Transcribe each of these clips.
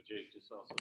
Jake just also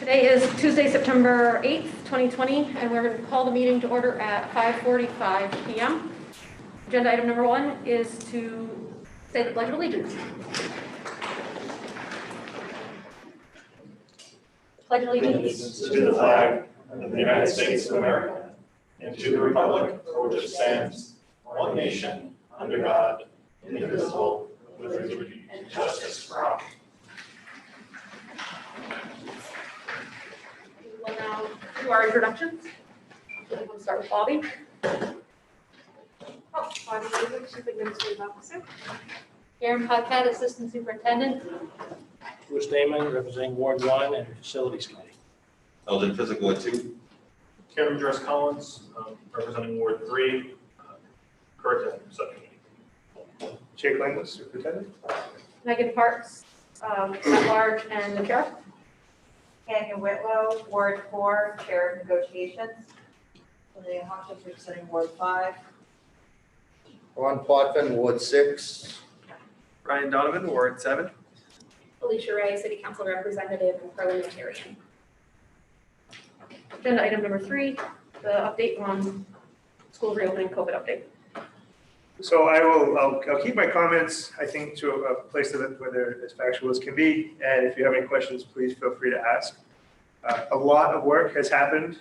Today is Tuesday, September 8th, 2020, and we're going to call the meeting to order at 5:45 p.m. Agenda item number 1 is to say the Pledge of Allegiance. Pledge of Allegiance to the flag of the United States of America and to the republic for which it stands, one nation, under God, indivisible, with liberty and justice for all. We'll now do our introductions. We'll start with Bobby. Bobby David, Chief Administrative Officer. Aaron Podcat, Assistant Superintendent. Bruce Damon, representing Ward 1 and Facilities Committee. I was in physical at 2. Kevin Dress Collins, representing Ward 3, curriculum subcommittee. Jake Langlis, superintendent. Megan Parks, at large, and the chair. Tanya Whitlow, Ward 4, Chair of Negotiations. Olivia Hawkins, representing Ward 5. Ron Potvin, Ward 6. Ryan Donovan, Ward 7. Alicia Ray, City Council Representative and Parliamentarian. Agenda item number 3, the update on school reopening COVID update. So I'll keep my comments, I think, to a place where they're as factual as can be. And if you have any questions, please feel free to ask. A lot of work has happened,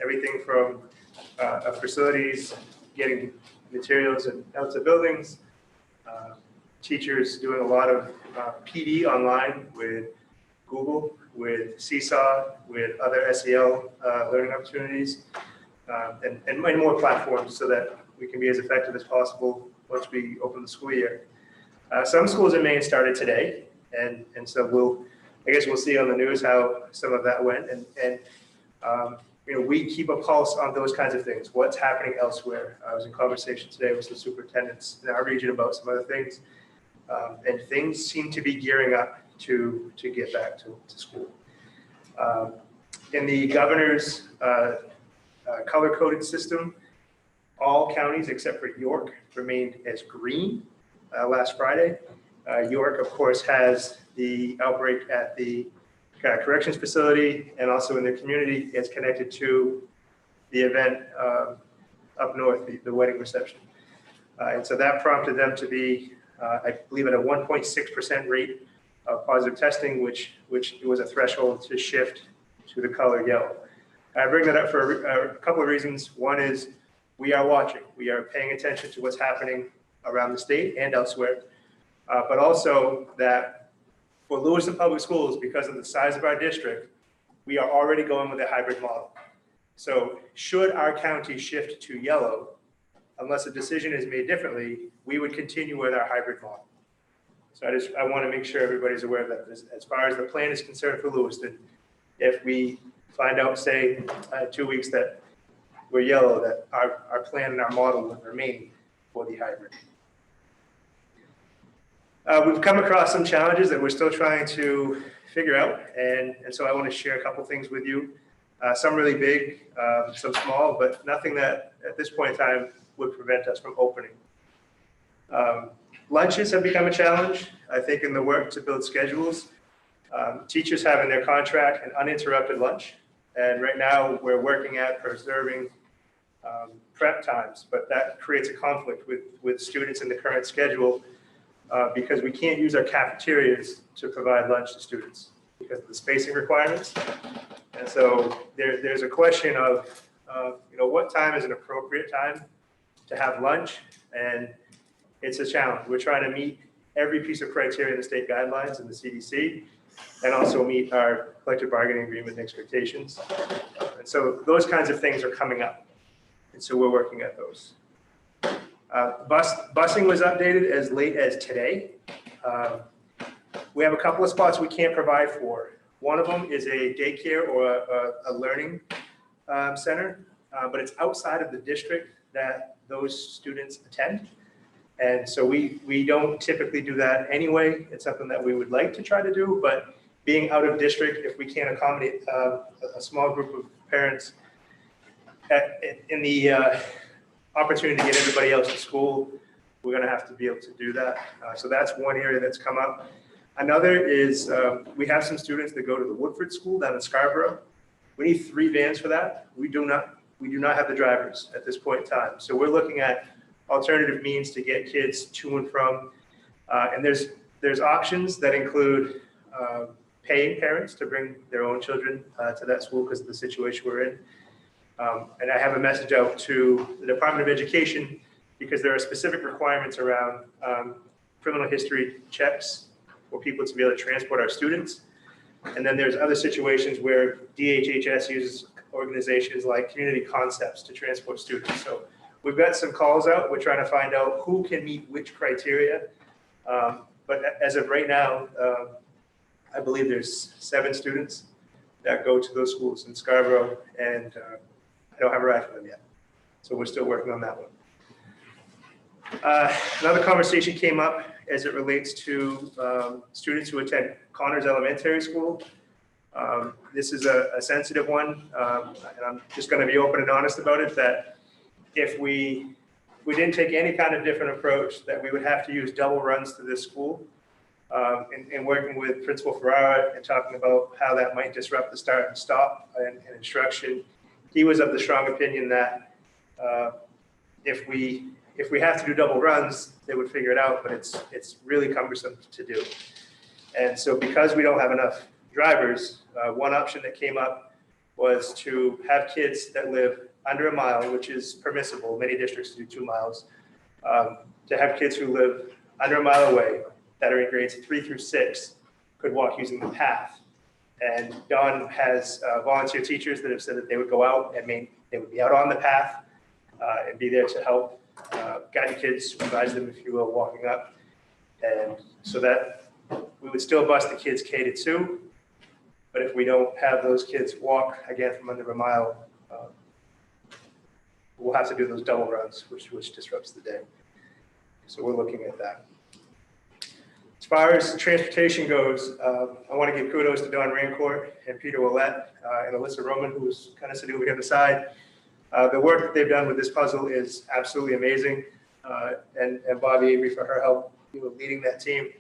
everything from facilities, getting materials and out to buildings, teachers doing a lot of PD online with Google, with Seesaw, with other SEL learning opportunities, and many more platforms so that we can be as effective as possible once we open the school year. Some schools in Maine started today, and so I guess we'll see on the news how some of that went. And we keep a pulse on those kinds of things. What's happening elsewhere? I was in conversation today with some superintendents in our region about some other things, and things seem to be gearing up to get back to school. In the governor's color-coded system, all counties except for York remained as green last Friday. York, of course, has the outbreak at the corrections facility, and also in the community is connected to the event up north, the wedding reception. And so that prompted them to be, I believe, at a 1.6% rate of positive testing, which was a threshold to shift to the color yellow. I bring that up for a couple of reasons. One is we are watching. We are paying attention to what's happening around the state and elsewhere, but also that for Lewiston Public Schools, because of the size of our district, we are already going with a hybrid model. So should our county shift to yellow, unless a decision is made differently, we would continue with our hybrid model. So I want to make sure everybody's aware of that. As far as the plan is concerned for Lewiston, if we find out, say, 2 weeks that we're yellow, that our plan and our model would remain for the hybrid. We've come across some challenges that we're still trying to figure out, and so I want to share a couple things with you. Some really big, some small, but nothing that at this point in time would prevent us from opening. Lunches have become a challenge, I think, in the work to build schedules. Teachers have in their contract an uninterrupted lunch, and right now we're working at preserving prep times, but that creates a conflict with students in the current schedule because we can't use our cafeterias to provide lunch to students because of the spacing requirements. And so there's a question of what time is an appropriate time to have lunch, and it's a challenge. We're trying to meet every piece of criteria in the state guidelines and the CDC, and also meet our collective bargaining agreement expectations. And so those kinds of things are coming up. And so we're working at those. Busing was updated as late as today. We have a couple of spots we can't provide for. One of them is a daycare or a learning center, but it's outside of the district that those students attend. And so we don't typically do that anyway. It's something that we would like to try to do, but being out of district, if we can't accommodate a small group of parents in the opportunity to get everybody else to school, we're going to have to be able to do that. So that's one area that's come up. Another is we have some students that go to the Woodford School down in Scarborough. We need 3 vans for that. We do not have the drivers at this point in time. So we're looking at alternative means to get kids to and from. And there's options that include paying parents to bring their own children to that school because of the situation we're in. And I have a message out to the Department of Education because there are specific requirements around criminal history checks for people to be able to transport our students. And then there's other situations where DHHS uses organizations like Community Concepts to transport students. So we've got some calls out. We're trying to find out who can meet which criteria. But as of right now, I believe there's 7 students that go to those schools in Scarborough, and I don't have a ride for them yet. So we're still working on that one. Another conversation came up as it relates to students who attend Connors Elementary School. This is a sensitive one, and I'm just going to be open and honest about it, that if we didn't take any kind of different approach, that we would have to use double runs to this school. And working with Principal Ferrara and talking about how that might disrupt the start and stop and instruction, he was of the strong opinion that if we have to do double runs, they would figure it out, but it's really cumbersome to do. And so because we don't have enough drivers, one option that came up was to have kids that live under a mile, which is permissible. Many districts do 2 miles. To have kids who live under a mile away that are in grades 3 through 6 could walk using the path. And Don has volunteer teachers that have said that they would go out and they would be out on the path and be there to help guide the kids, supervise them, if you will, walking up. And so that we would still bus the kids K to 2, but if we don't have those kids walk again from under a mile, we'll have to do those double runs, which disrupts the day. So we're looking at that. As far as transportation goes, I want to give kudos to Don Rancourt and Peter Willett and Alyssa Roman, who was kind of sitting over here on the side. The work that they've done with this puzzle is absolutely amazing. And Bobby Avery for her help leading that team.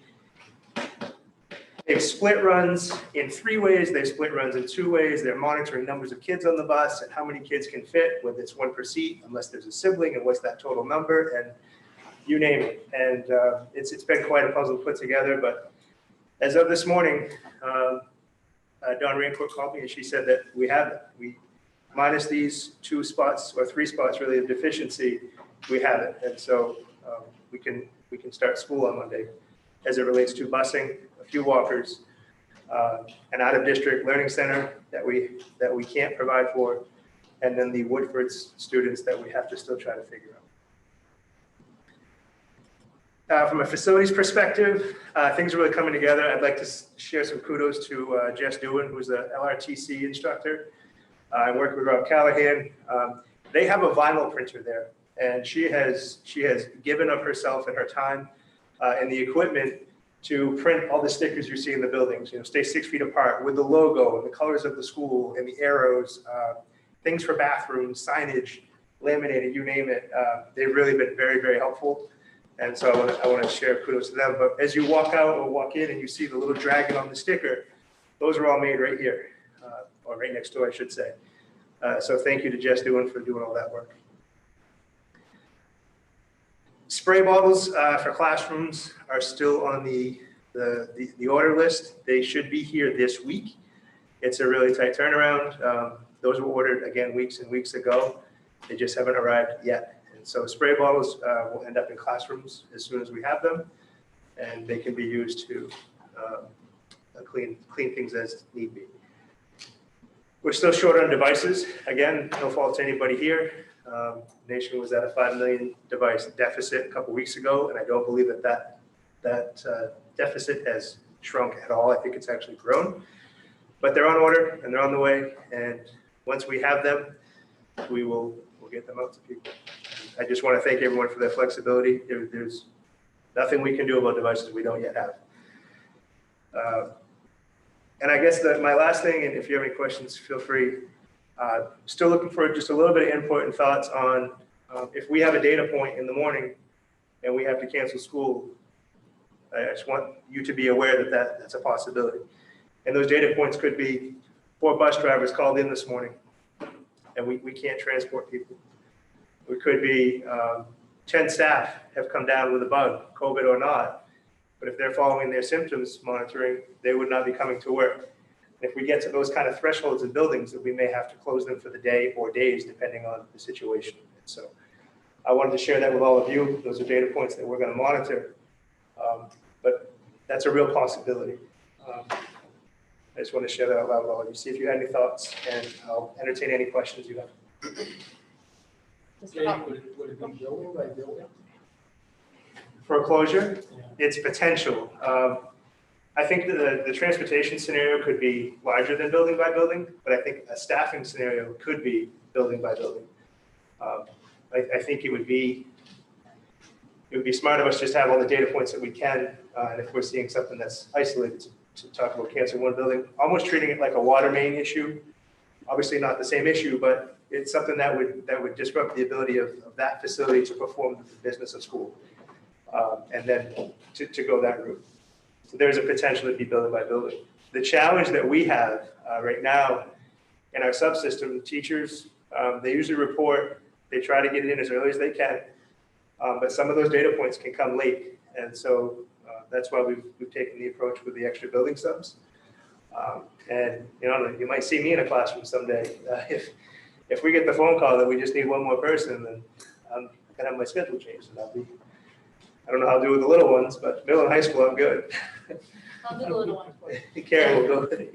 They've split runs in 3 ways. They've split runs in 2 ways. They're monitoring numbers of kids on the bus and how many kids can fit, whether it's 1 per seat, unless there's a sibling, and what's that total number, and you name it. And it's been quite a puzzle to put together. But as of this morning, Dawn Rancourt called me and she said that we have it. We minus these 2 spots or 3 spots really of deficiency, we have it. And so we can start school on Monday as it relates to busing, a few walkers, an out-of-district learning center that we can't provide for, and then the Woodford's students that we have to still try to figure out. From a facilities perspective, things are really coming together. I'd like to share some kudos to Jess Dewin, who's a LRTC instructor. I work with Rob Callahan. They have a vinyl printer there, and she has given of herself and her time and the equipment to print all the stickers you see in the buildings. Stay 6 feet apart, with the logo and the colors of the school and the arrows, things for bathrooms, signage, laminated, you name it. They've really been very, very helpful. And so I want to share kudos to them. But as you walk out or walk in and you see the little dragon on the sticker, those are all made right here, or right next door, I should say. So thank you to Jess Dewin for doing all that work. Spray bottles for classrooms are still on the order list. They should be here this week. It's a really tight turnaround. Those were ordered, again, weeks and weeks ago. They just haven't arrived yet. And so spray bottles will end up in classrooms as soon as we have them, and they can be used to clean things as need be. We're still short on devices. Again, no fault to anybody here. Nation was at a 5 million device deficit a couple weeks ago, and I don't believe that deficit has shrunk at all. I think it's actually grown. But they're on order and they're on the way, and once we have them, we'll get them out to people. I just want to thank everyone for their flexibility. There's nothing we can do about devices we don't yet have. And I guess my last thing, and if you have any questions, feel free. Still looking for just a little bit of input and thoughts on if we have a data point in the morning and we have to cancel school, I just want you to be aware that, that's a possibility. And those data points could be 4 bus drivers called in this morning, and we can't transport people. It could be 10 staff have come down with a bug, COVID or not, but if they're following their symptoms monitoring, they would not be coming to work. And if we get to those kind of thresholds in buildings, that we may have to close them for the day or days, depending on the situation. And so I wanted to share that with all of you. Those are data points that we're going to monitor, but that's a real possibility. I just want to share that out loud with all of you. See if you had any thoughts, and I'll entertain any questions you have. Jay, would it be building by building? For a closure, Yeah. it's potential. I think that the transportation scenario could be larger than building by building, but I think a staffing scenario could be building by building. I think it would be smart of us just to have all the data points that we can, and if we're seeing something that's isolated, to talk about cancer in one building, almost treating it like a water main issue. Obviously not the same issue, but it's something that would disrupt the ability of that facility to perform the business of school, and then to go that route. So there's a potential to be building by building. The challenge that we have right now in our subsystem, teachers, they usually report, they try to get it in as early as they can, but some of those data points can come late. And so that's why we've taken the approach with the extra building subs. And you might see me in a classroom someday. If we get the phone call that we just need one more person, then I'm gonna have my schedule changed, and I don't know how to do with the little ones, but middle and high school, I'm good. I'll do the little one for you. Karen will go with it.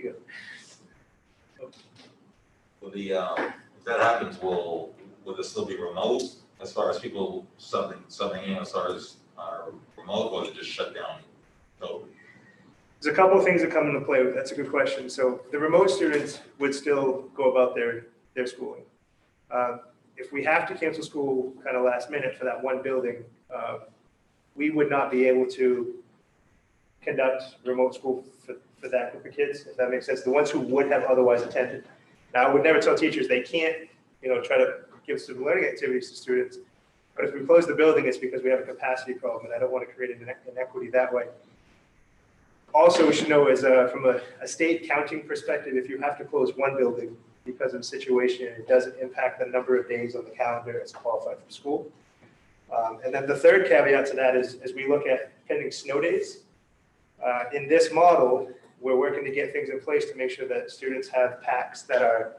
Will if that happens, will it still be remote as far as people subbing in as far as remote, or is it just shut down totally? There's a couple of things that come into play. That's a good question. So the remote students would still go about their schooling. If we have to cancel school kind of last minute for that one building, we would not be able to conduct remote school for that group of kids, if that makes sense. The ones who would have otherwise attended. Now, I would never tell teachers they can't, try to give student learning activities to students. But if we close the building, it's because we have a capacity problem, and I don't want to create an inequity that way. Also, we should know from a state counting perspective, if you have to close one building because of the situation, it doesn't impact the number of days on the calendar as qualified for school. And then the third caveat to that is, as we look at pending snow days, in this model, we're working to get things in place to make sure that students have packs that are,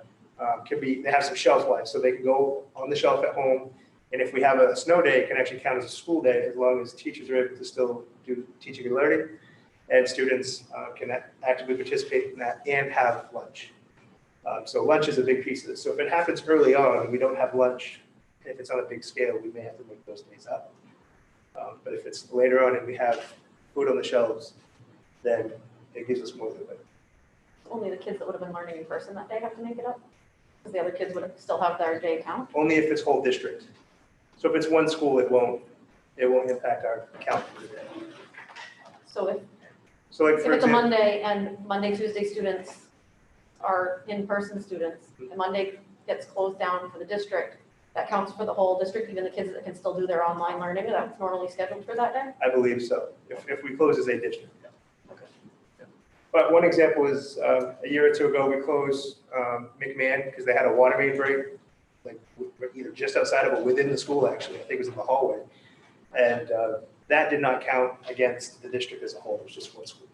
they have some shelf life, so they can go on the shelf at home. And if we have a snow day, it can actually count as a school day, as long as teachers are able to still do teaching and learning, and students can actively participate in that and have lunch. So lunch is a big piece of this. So if it happens early on and we don't have lunch, if it's on a big scale, we may have to make those days up. But if it's later on and we have food on the shelves, then it gives us more leeway. Only the kids that would have been learning in person that day have to make it up? Because the other kids would still have their day count? Only if it's whole district. So if it's one school, it won't impact our count for the day. So if So like, if for it's a example, Monday and Monday, Tuesday students are in-person students, and Monday gets closed down for the district, that counts for the whole district, even the kids that can still do their online learning that's normally scheduled for that day? I believe so, if we close as a district. Yeah. Okay. Yeah. But one example is a year or two ago, we closed McMahon because they had a water main break, like either just outside of or within the school, actually. I think it was in the hallway. And that did not count against the district as a whole. It was just one school.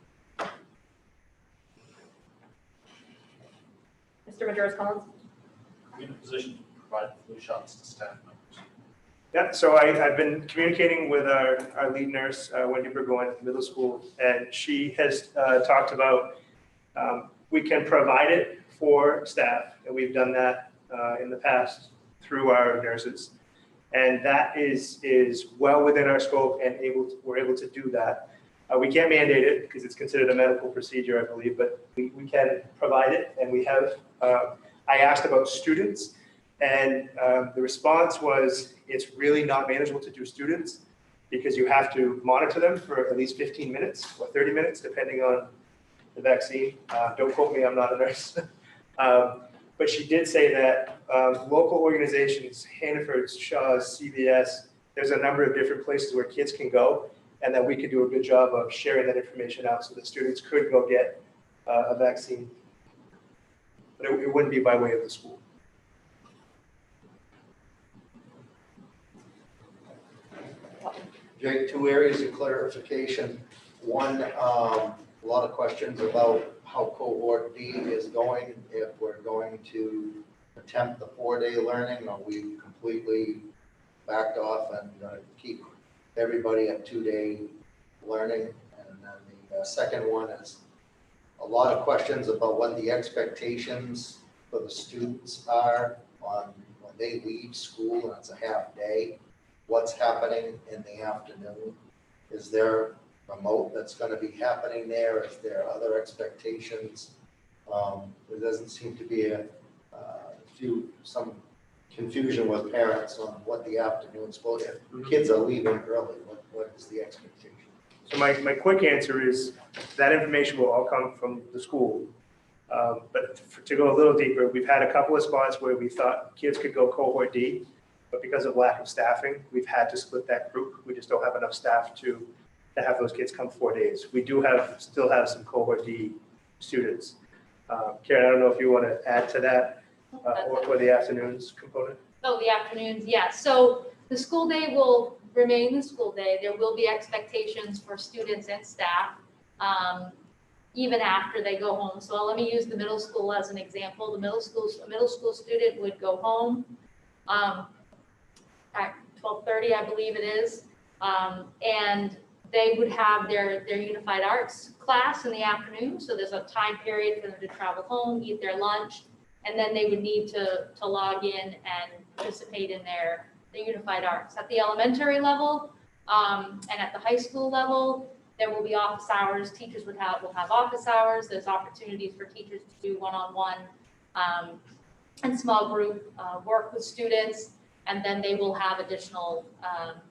Mr. Majoros Collins? Are we in a position to provide flu shots to staff members? Yeah, so I've been communicating with our lead nurse, Wendy Burgoyne at the middle school, and she has talked about we can provide it for staff, and we've done that in the past through our nurses. And that is well within our scope, and we're able to do that. We can't mandate it because it's considered a medical procedure, I believe, but we can provide it, and we have. I asked about students, and the response was it's really not manageable to do students because you have to monitor them for at least 15 minutes or 30 minutes, depending on the vaccine. Don't quote me, I'm not a nurse. But she did say that local organizations, Hannaford's, Shaw's, CVS, there's a number of different places where kids can go, and that we could do a good job of sharing that information out so that students could go get a vaccine. But it wouldn't be by way of the school. Jake, two areas of clarification. One, a lot of questions about how cohort D is going, if we're going to attempt the 4-day learning, or we completely backed off and keep everybody at 2-day learning. And then the second one is a lot of questions about what the expectations for the students are on when they leave school and it's a half day. What's happening in the afternoon? Is there remote that's going to be happening there? Is there other expectations? There doesn't seem to be some confusion with parents on what the afternoon's for. If kids are leaving early, what is the expectation? So my quick answer is that information will all come from the school. But to go a little deeper, we've had a couple of spots where we thought kids could go cohort D, but because of lack of staffing, we've had to split that group. We just don't have enough staff to have those kids come 4 days. We do still have some cohort D students. Karen, I don't know if you want to add to that or the afternoons component. Oh, the afternoons, yes. So the school day will remain the school day. There will be expectations for students and staff, even after they go home. So let me use the middle school as an example. A middle school student would go home at 12:30, I believe it is, and they would have their unified arts class in the afternoon. So there's a time period for them to travel home, eat their lunch, and then they would need to log in and participate in their unified arts. At the elementary level and at the high school level, there will be office hours. Teachers will have office hours. There's opportunities for teachers to do one-on-one and small group work with students. And then they will have additional,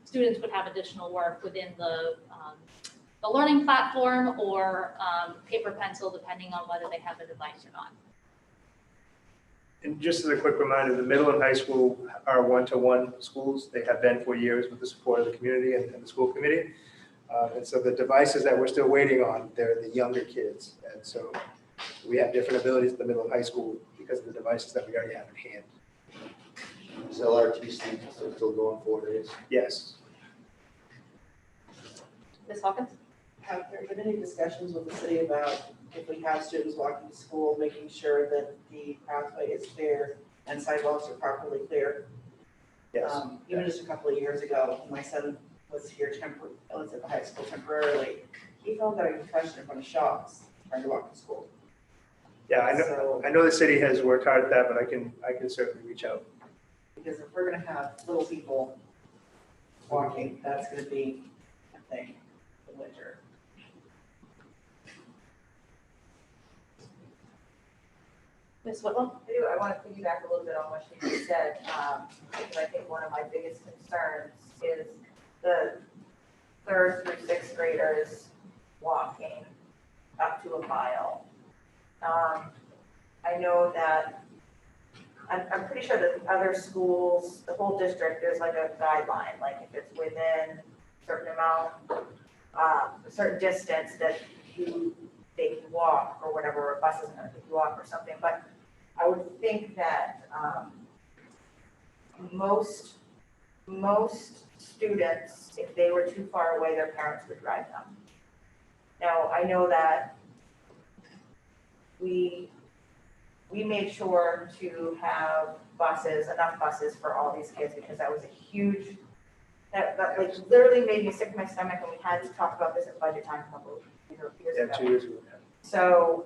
students would have additional work within the learning platform or paper pencil, depending on whether they have a device or not. And just as a quick reminder, the middle and high school are one-to-one schools. They have been for years with the support of the community and the school committee. And so the devices that we're still waiting on, they're the younger kids. And so we have different abilities at the middle and high school because of the devices that we already have in hand. Is LRTC still going 4 days? Yes. Ms. Hawkins? Have there been any discussions with the city about if we have students walking to school, making sure that the pathway is clear and sidewalks are properly clear? Yes. Even just a couple of years ago, my son was here was at the high school temporarily. He fell got a concussion in front of shops trying to walk to school. Yeah, I know the city has worked hard at that, but I can certainly reach out. Because if we're gonna have little people walking, that's gonna be a thing in the winter. Ms. Whitlow? I want to piggyback a little bit on what she just said, because I think one of my biggest concerns is the 3rd through 6th graders walking up to a mile. I know that, I'm pretty sure that the other schools, the whole district, there's like a guideline, like if it's within a certain amount, a certain distance that they can walk or whatever, or a bus isn't gonna take you walk or something, but I would think that, most students, if they were too far away, their parents would drive them. Now, I know that we made sure to have enough buses for all these kids, because that was a huge, that like literally made me sick to my stomach, and we had to talk about this at budget time a couple of years ago. 2 years ago. So,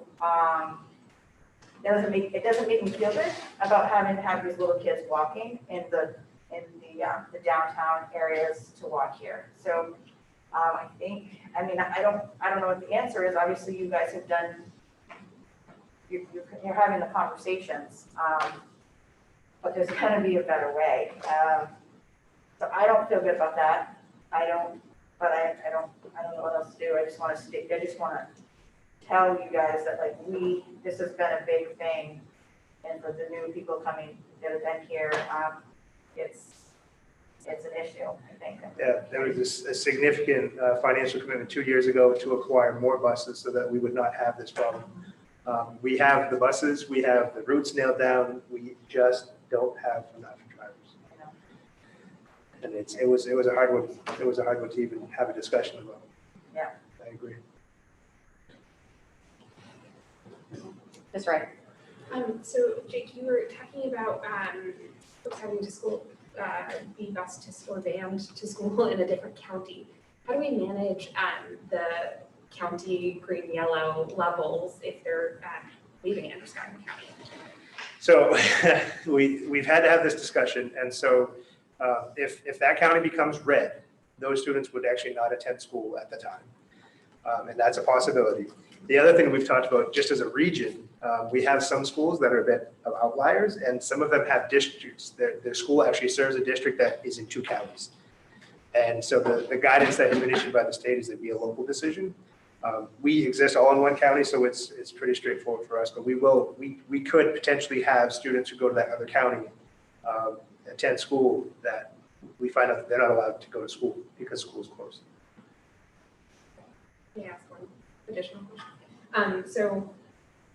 it doesn't make me feel good about having to have these little kids walking in the downtown areas to walk here. So, I don't know what the answer is. Obviously, you guys have done, you're having the conversations, but there's gonna be a better way. So I don't feel good about that. I don't know what else to do. I just wanna tell you guys that this has been a big thing. And for the new people coming that have been here, it's it's an issue, I think. Yeah, there was a significant financial commitment 2 years ago to acquire more buses so that we would not have this problem. We have the buses, we have the routes nailed down, we just don't have enough drivers. And it was a hard one, to even have a discussion about. Yeah. I agree. That's right. So Jake, you were talking about folks having to school, be bused to or banned to school in a different county. How do we manage the county green yellow levels if they're leaving Androscoggin County? So we've had to have this discussion, and so if that county becomes red, those students would actually not attend school at the time. And that's a possibility. The other thing we've talked about, just as a region, we have some schools that are a bit of outliers, and some of them have districts. Their school actually serves a district that is in 2 counties. And so the guidance that has been issued by the state is it'd be a local decision. We exist all in 1 county, so it's pretty straightforward for us, but we could potentially have students who go to that other county attend school that we find out that they're not allowed to go to school because school's closed. May I ask one additional question? So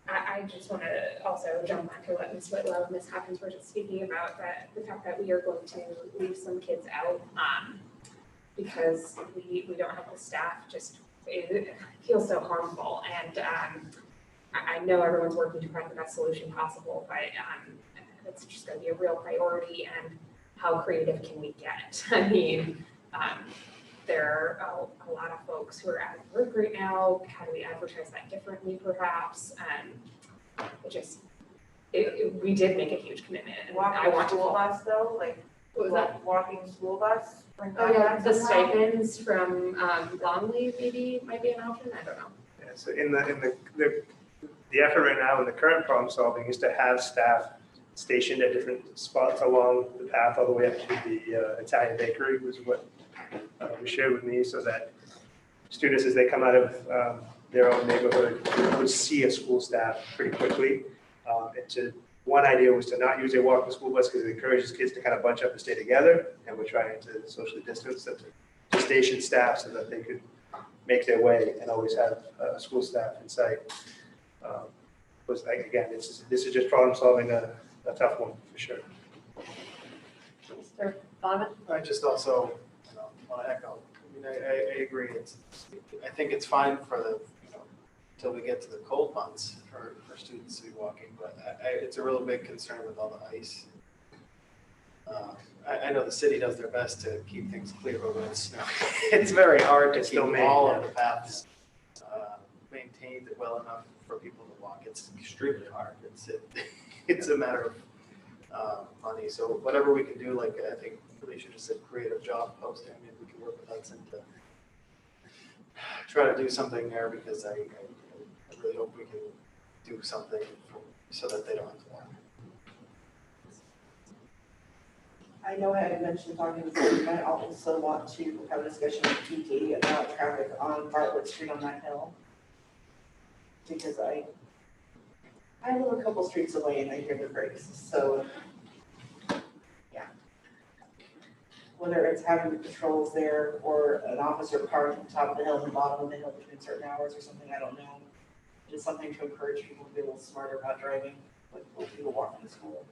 I just want to also jump back to what Ms. Whitlow and Ms. Hopkins were just speaking about, that the fact that we are going to leave some kids out because we don't have the staff, just it feels so harmful. And I know everyone's working to find the best solution possible, but it's just going to be a real priority. And how creative can we get? I mean, there are a lot of folks who are out of work right now. How do we advertise that differently, perhaps? We did make a huge commitment, and I Walking want to. school bus though, like What was that? walking school bus? Oh yeah, the stipends from Longley maybe might be an option. I don't know. Yeah, so in the effort right now in the current problem solving is to have staff stationed at different spots along the path all the way up to the Italian bakery, was what was shared with me, so that students, as they come out of their own neighborhood, would see a school staff pretty quickly. One idea was to not use a walking school bus because it encourages kids to kind of bunch up and stay together, and we're trying to socially distance them to station staff so that they could make their way and always have school staff in sight. Again, this is just problem solving a tough one for sure. Mr. Donovan? I just also, want to echo, I agree, I think it's fine for the, until we get to the cold months for students to be walking, but it's a real big concern with all the ice. I know the city does their best to keep things clear, but when it's snow, it's very hard to keep all of the paths maintained well enough for people to walk. It's extremely hard. It's a matter of money. So whatever we can do, like I think Felicia just said, creative job posting. Maybe we can work with Hudson to try to do something there, because I really hope we can do something so that they don't have to walk. I know I had mentioned talking to Steve, I also want to have a discussion with PT about traffic on Bartlett Street on that hill. Because I live a couple streets away and I hear the brakes, so. Yeah. Whether it's having patrols there or an officer parked at the top of the hill and the bottom of the hill between certain hours or something, I don't know. Just something to encourage people to be a little smarter about driving, with people walking to school.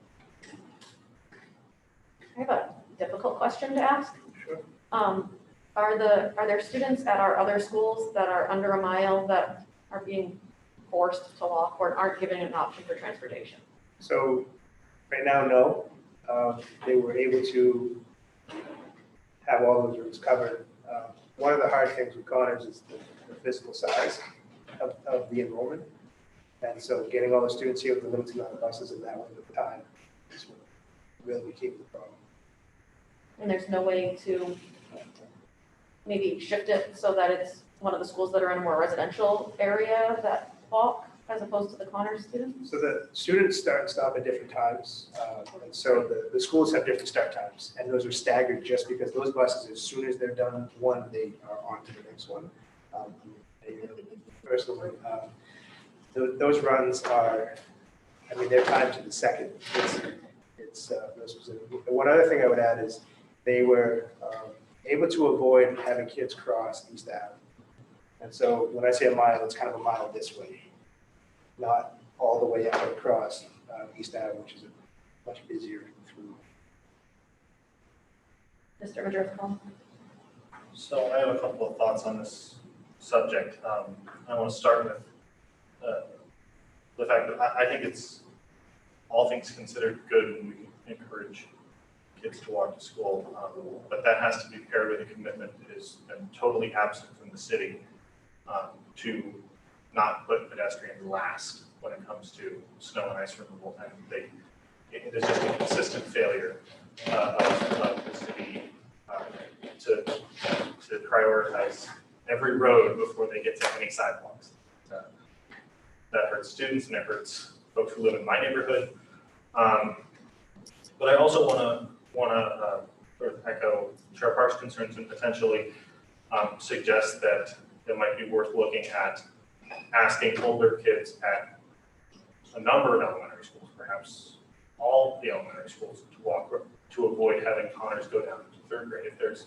I have a difficult question to ask. Sure. Are there students at our other schools that are under a mile that are being forced to walk or aren't given an option for transportation? So right now, no. They were able to have all those routes covered. One of the hard things with Connors is the physical size of the enrollment. And so getting all the students here with the limited amount of buses in that window of time is what really became the problem. And there's no way to maybe shift it so that it's one of the schools that are in a more residential area that walk as opposed to the Connors students? So the students start and stop at different times. And so the schools have different start times, and those are staggered just because those buses, as soon as they're done one, they are on to the next one. Personally, those runs are, they're timed to the second. It's very specific. One other thing I would add is they were able to avoid having kids cross East Ave. And so when I say a mile, it's kind of a mile this way, not all the way out across East Ave, which is a much busier through. Mr. Madrigal? So I have a couple of thoughts on this subject. I want to start with the fact that I think it's, all things considered, good when we encourage kids to walk to school, but that has to be paired with a commitment that has been totally absent from the city to not put pedestrians last when it comes to snow and ice removal. And it is just a consistent failure of the city to prioritize every road before they get to any sidewalks. That hurts students and it hurts folks who live in my neighborhood. But I also want to sort of echo Chair Park's concerns and potentially suggest that it might be worth looking at asking older kids at a number of elementary schools, perhaps all the elementary schools, to walk, to avoid having Connors go down to third grade. If there's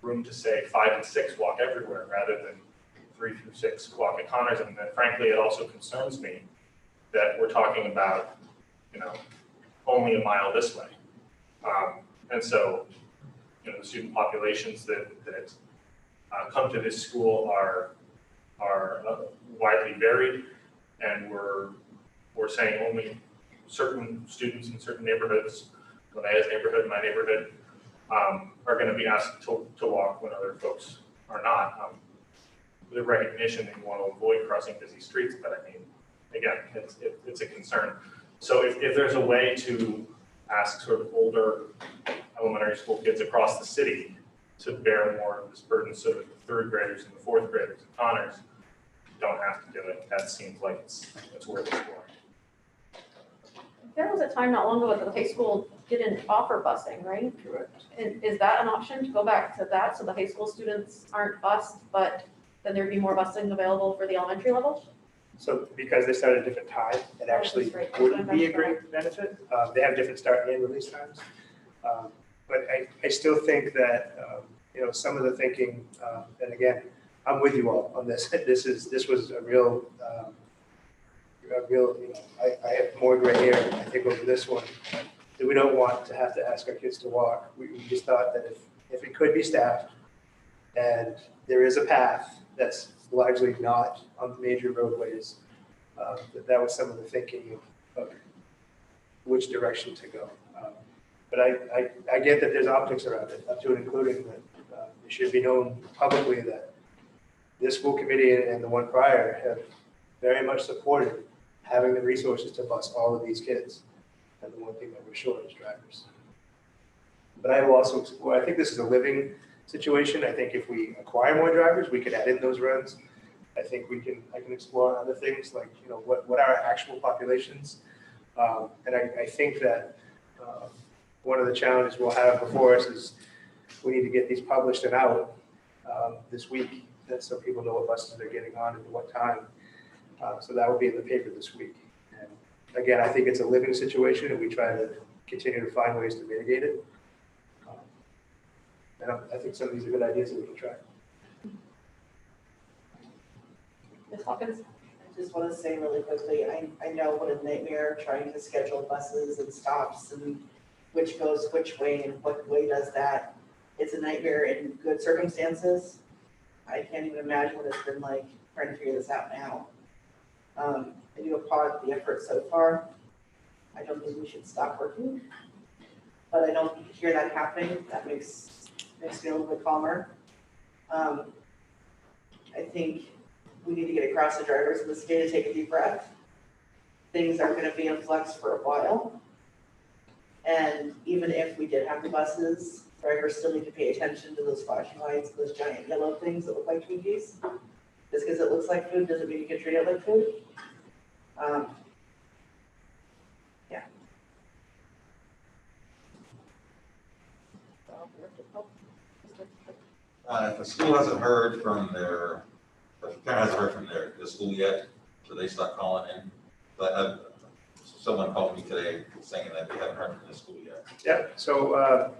room to say 5 and 6 walk everywhere rather than 3 through 6 walk at Connors. And then frankly, it also concerns me that we're talking about, only a mile this way. And so, the student populations that come to this school are widely varied, and we're saying only certain students in certain neighborhoods, Linnea's neighborhood, my neighborhood, are going to be asked to walk when other folks are not. The recognition that you want to avoid crossing busy streets, but I mean, again, it's a concern. So if there's a way to ask sort of older elementary school kids across the city to bear more of this burden so that the third graders and the fourth graders and Connors don't have to do it, that seems like it's worth exploring. There was a time not long ago that the high school didn't offer busing, right? Correct. Is that an option to go back to that, so the high school students aren't bused, but then there'd be more busing available for the elementary level? So because they start at a different time, it actually that's right. wouldn't be a great benefit. They have different start and release times. But I still think that, some of the thinking, and again, I'm with you all on this. This was a real, I have more gray hair, I think, over this one, that we don't want to have to ask our kids to walk. We just thought that if it could be staffed and there is a path that's largely not on major roadways, that was some of the thinking of which direction to go. But I get that there's optics around it, up to and including that it should be known publicly that this school committee and the one prior have very much supported having the resources to bus all of these kids. And the one thing that we're short is drivers. But I will also explore, I think this is a living situation. I think if we acquire more drivers, we could add in those runs. I think I can explore other things like, what are our actual populations? And I think that one of the challenges we'll have before us is we need to get these published and out this week, so people know what buses they're getting on and at what time. So that will be in the paper this week. And again, I think it's a living situation, and we try to continue to find ways to mitigate it. And I think some of these are good ideas that we can try. Ms. Hawkins? I just want to say really quickly, I know what a nightmare trying to schedule buses and stops and which goes which way and what way does that. It's a nightmare in good circumstances. I can't even imagine what it's been like trying to figure this out now. I do applaud the effort so far. I don't think we should stop working, but I don't hear that happening. That makes me a little bit calmer. I think we need to get across the drivers in the city to take a deep breath. Things are going to be in flux for a while. And even if we did have the buses, drivers still need to pay attention to those flashing lights, those giant yellow things that look like Twinkies. Just because it looks like food doesn't mean you can treat it like food. Yeah. If the school hasn't heard from if the parent hasn't heard from the school yet, so they start calling in. But someone called me today saying that they haven't heard from the school yet. Yeah, so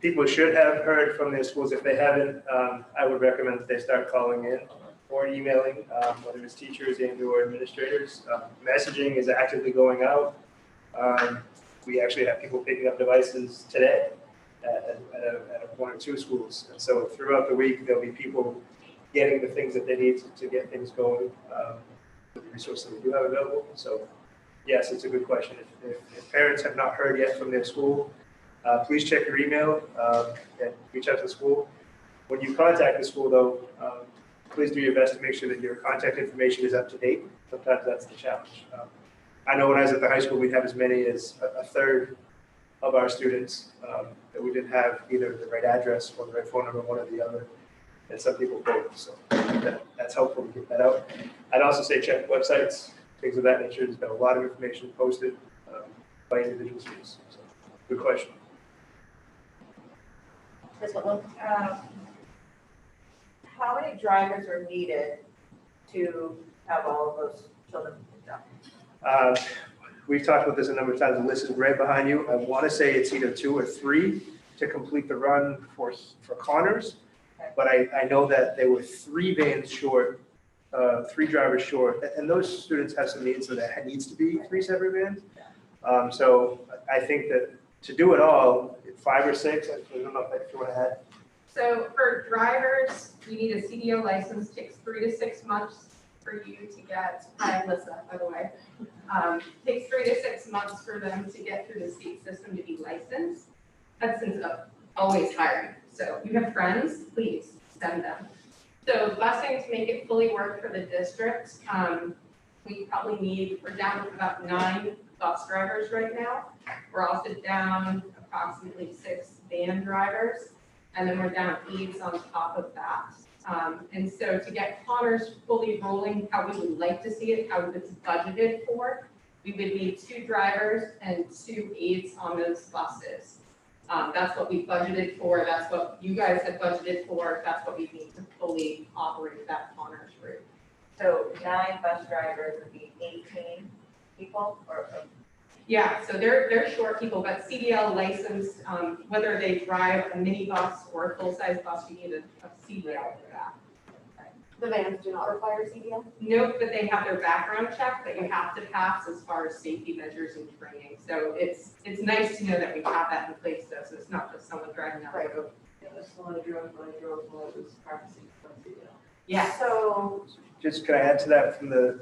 people should have heard from their schools. If they haven't, I would recommend that they start calling in or emailing, whether it's teachers and or administrators. Messaging is actively going out. We actually have people picking up devices today at one or two schools. And so throughout the week, there'll be people getting the things that they need to get things going with the resources that we do have available. So yes, it's a good question. If parents have not heard yet from their school, please check your email and reach out to the school. When you contact the school though, please do your best to make sure that your contact information is up to date. Sometimes that's the challenge. I know when I was at the high school, we'd have as many as a third of our students that we didn't have either the right address or the right phone number, one or the other. And some people both, so that's helpful to get that out. I'd also say check websites, things of that nature. There's been a lot of information posted by individual students. So, good question. Ms. Whitlow? How many drivers are needed to have all of those children picked up? We've talked about this a number of times. The list is right behind you. I want to say it's either 2 or 3 to complete the run for Connors. But I know that they were 3 vans short, 3 drivers short, and those students have some needs, so that needs to be 3 separate vans. So I think that to do it all, 5 or 6, I don't know if you want to add. So for drivers, you need a CDL license, takes 3 to 6 months for you to get, hi, Alyssa, by the way. Takes 3 to 6 months for them to get through the state system to be licensed. Hudson's always hiring. So you have friends, please send them. So busing to make it fully work for the district, we probably need, we're down to about 9 bus drivers right now. We're also down approximately 6 van drivers, and then we're down 8 on top of that. And so to get Connors fully rolling, how we would like to see it, how it's budgeted for, we would need 2 drivers and 2 aides on those buses. That's what we budgeted for, that's what you guys have budgeted for, that's what we need to fully operate that Connors route. So 9 bus drivers would be 18 people or? Yeah, so they're short people, but CDL licensed, whether they drive a minibus or a full-size bus, you need a CDL for that. The vans do not require CDL? Note that they have their background check that you have to pass as far as safety measures and training. So it's nice to know that we have that in place though, so it's not just someone driving down the road. Yeah, that's the one I drove when I was practicing for CDL. Yeah. So, Just can I add to that from the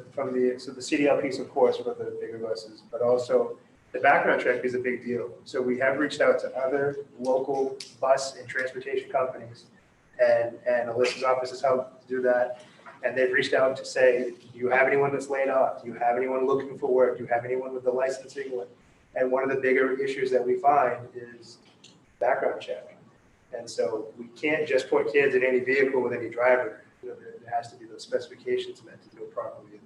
so the CDL piece, of course, for the bigger buses, but also the background check is a big deal. So we have reached out to other local bus and transportation companies, and Alyssa's office has helped do that. And they've reached out to say, do you have anyone that's laid off? Do you have anyone looking for work? Do you have anyone with the licensing? And one of the bigger issues that we find is background check. And so we can't just put kids in any vehicle with any driver. You know, there has to be those specifications met to do it properly.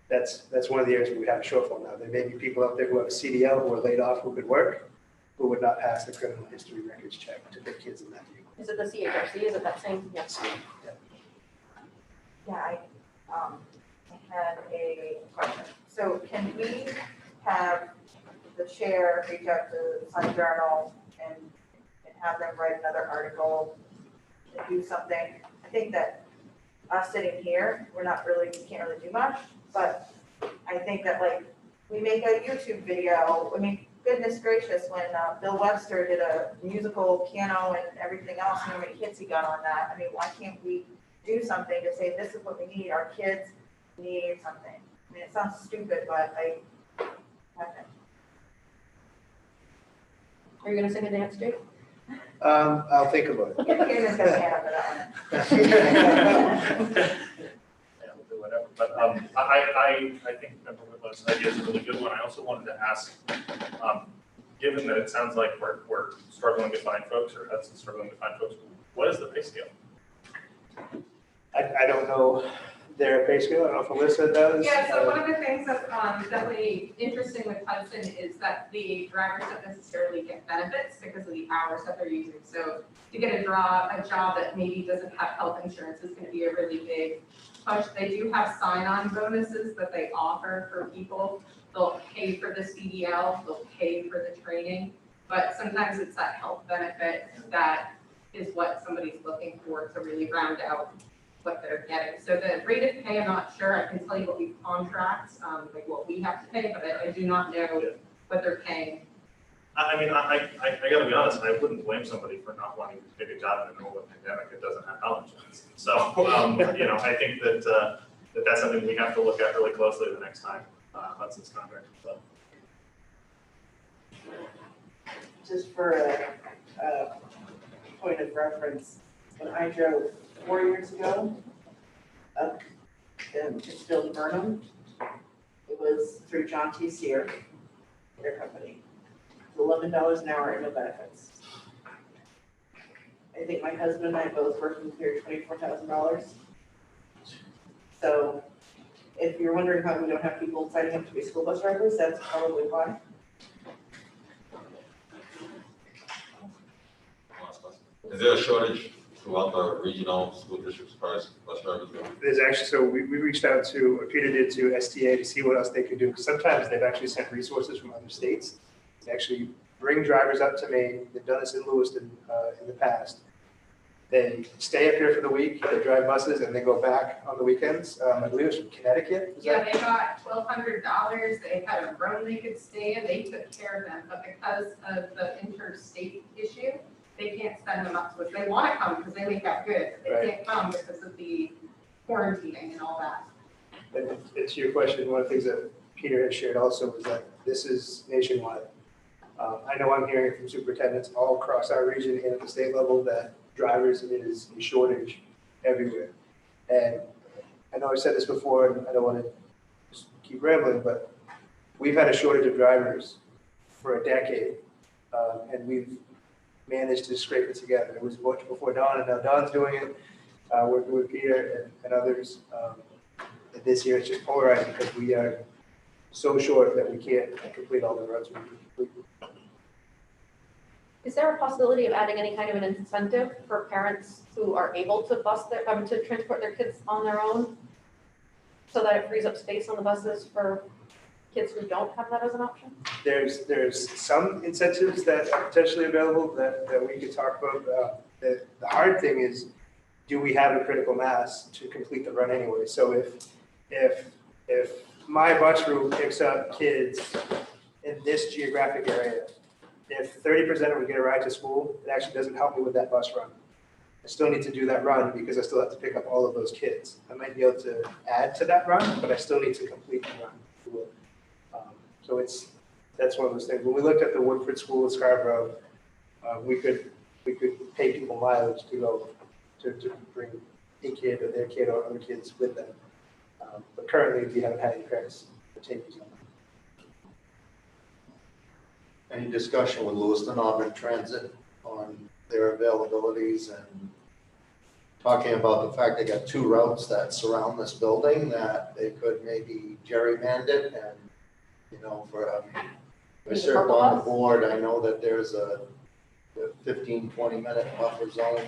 That's one of the areas where we have a shortfall now. There may be people out there who have a CDL who are laid off who could work, who would not pass the criminal history records check to put kids in that vehicle. Is it the CHRC? Is it that same? Yes. yeah, I had a question. So can we have the chair reach out to Sun Journal and have them write another article and do something? I think that us sitting here, we can't really do much, but I think that like, we make a YouTube video. I mean, goodness gracious, when Bill Webster did a musical piano and everything else, how many hits he got on that? I mean, why can't we do something to say, this is what we need, our kids need something? I mean, it sounds stupid, but Are you gonna sing a dance, Jake? I'll think about it. Candace got a hand up for that one. Yeah, we'll do whatever, but I think Member Whitlow's idea is a really good one. I also wanted to ask, given that it sounds like we're struggling to find folks, or Hudson's struggling to find folks, what is the pay scale? I don't know their pay scale. I don't know if Alyssa does. Yeah, so one of the things that's definitely interesting with Hudson is that the drivers don't necessarily get benefits because of the hours that they're using. So to get a job that maybe doesn't have health insurance is going to be a really big push. They do have sign-on bonuses that they offer for people. They'll pay for the CDL, they'll pay for the training. but sometimes it's that health benefit that is what somebody's looking for to really round out what they're getting. So the rate of pay, I'm not sure, I can tell you what we contract, like what we have to pay, but I do not know what they're paying. I mean, I gotta be honest, I wouldn't blame somebody for not wanting to take a job in the middle of a pandemic that doesn't have health insurance. So, you know, I think that, that's something we have to look at really closely the next time, Hudson's contract, so. Just for a point of reference, when I drove 4 years ago up in Pittsfield, Burnham, it was through John T. Sear, their company. $11 an hour and no benefits. I think my husband and I both working here $24,000. So if you're wondering how we don't have people signing up to be school bus drivers, that's probably why. Is there a shortage throughout the regional school districts as far as bus drivers go? There's actually, so we reached out to, or Peter did to STA to see what else they could do. Sometimes they've actually sent resources from other states to actually bring drivers up to Maine. They've done this in Lewiston in the past. They stay up here for the week, they drive buses, and they go back on the weekends. I believe it's from Connecticut. Is Yeah, that- they got $1,200, they had a room they could stay in, they took care of them, but because of the interstate issue, they can't send them up to us. They want to come because they make out good, but they can't come because of the quarantining and all that. And to your question, one of the things that Peter has shared also is that this is nationwide. I know I'm hearing from superintendents all across our region and at the state level that drivers is a shortage everywhere. And I know I've said this before, and I don't want to just keep rambling, but we've had a shortage of drivers for a decade, and we've managed to scrape it together. It was much before Don, and now Don's doing it, working with Peter and others. And this year it's just polarized because we are so short that we can't complete all the routes we complete. Is there a possibility of adding any kind of an incentive for parents who are able to to transport their kids on their own? So that it frees up space on the buses for kids who don't have that as an option? There's some incentives that are potentially available that we could talk about. The hard thing is, do we have a critical mass to complete the run anyway? So if my bus route picks up kids in this geographic area, if 30% of them get a ride to school, it actually doesn't help me with that bus run. I still need to do that run because I still have to pick up all of those kids. I might be able to add to that run, but I still need to complete the run. So that's one of those things. When we looked at the Woodford School in Scarborough, we could pay people mileage to go to bring a kid or their kid or other kids with them. But currently, we haven't had any parents take these on. Any discussion with Lewiston Auburn Transit on their availabilities and talking about the fact they got 2 routes that surround this building that they could maybe gerrymander and, you know, for a certain on the board, I know that there's a 15, 20-minute buffer zone.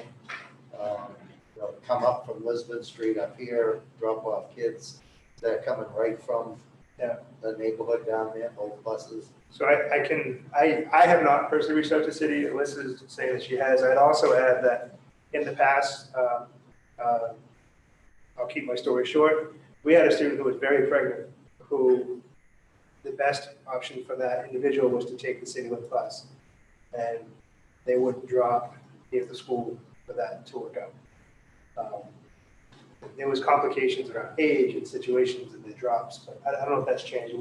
They'll come up from Lisbon Street up here, drop off kids that are coming right from the neighborhood down there, both buses. So I have not personally reached out to city. Alyssa's saying that she has. I'd also add that in the past, I'll keep my story short. We had a student who was very pregnant, who the best option for that individual was to take the citylink bus. And they wouldn't drop near the school for that to work out. There was complications around age and situations and the drops, but I don't know if that's changed.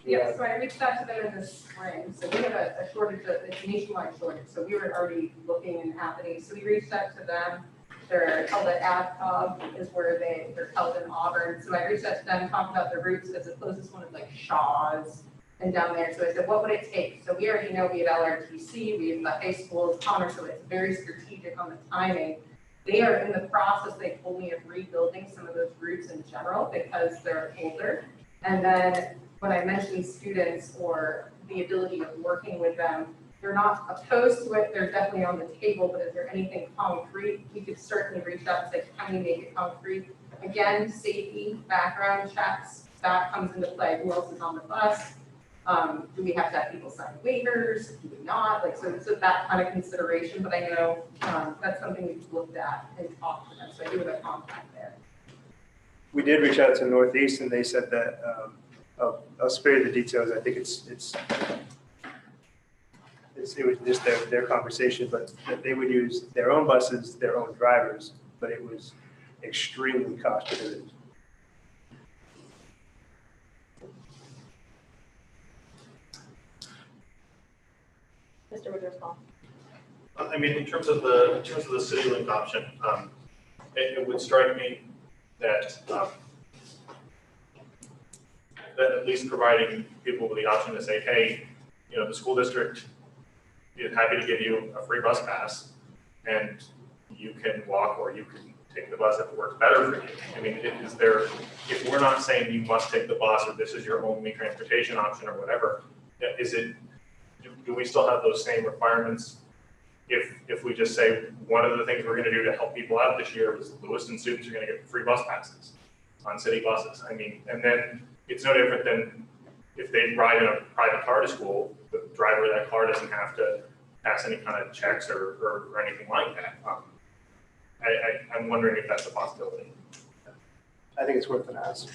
Yeah, so I reached out to them in the spring, so we have a shortage, it's a nationwide shortage, so we were already looking and happening, so we reached out to them. They're held at AvCog is where they're held in Auburn, so I reached out to them, talked about the routes, because the closest one is like Shaw's and down there, so I said, what would it take? So we already know we have LRTC, we have the high school of Connor, so it's very strategic on the timing. They are in the process, they told me, of rebuilding some of those routes in general because they're older. And then when I mentioned students or the ability of working with them, they're not opposed to it, they're definitely on the table, but is there anything concrete? We could certainly reach out and say, can we make it concrete? Again, safety, background checks, that comes into play. Who else is on the bus? Do we have to have people sign waivers? Do we not? Like, so that kind of consideration, but I know, that's something we've looked at and talked to them, so I do have a contact there. We did reach out to Northeast and they said that, I'll spare you the details. I think it was just their conversation, but that they would use their own buses, their own drivers, but it was extremely cost prohibitive. Mr. Woodruff. I mean, in terms of the city link option, it would strike me that that at least providing people with the option to say, hey, you know, the school district is happy to give you a free bus pass, and you can walk or you can take the bus if it works better for you. I mean, is there, if we're not saying you must take the bus or this is your only transportation option or whatever, is it, do we still have those same requirements? If we just say, one of the things we're gonna do to help people out this year is Lewiston students are gonna get free bus passes on city buses. I mean, and then it's no different than if they ride in a private car to school, the driver of that car doesn't have to pass any kind of checks or anything like that. I'm wondering if that's a possibility. I think it's worth an ask.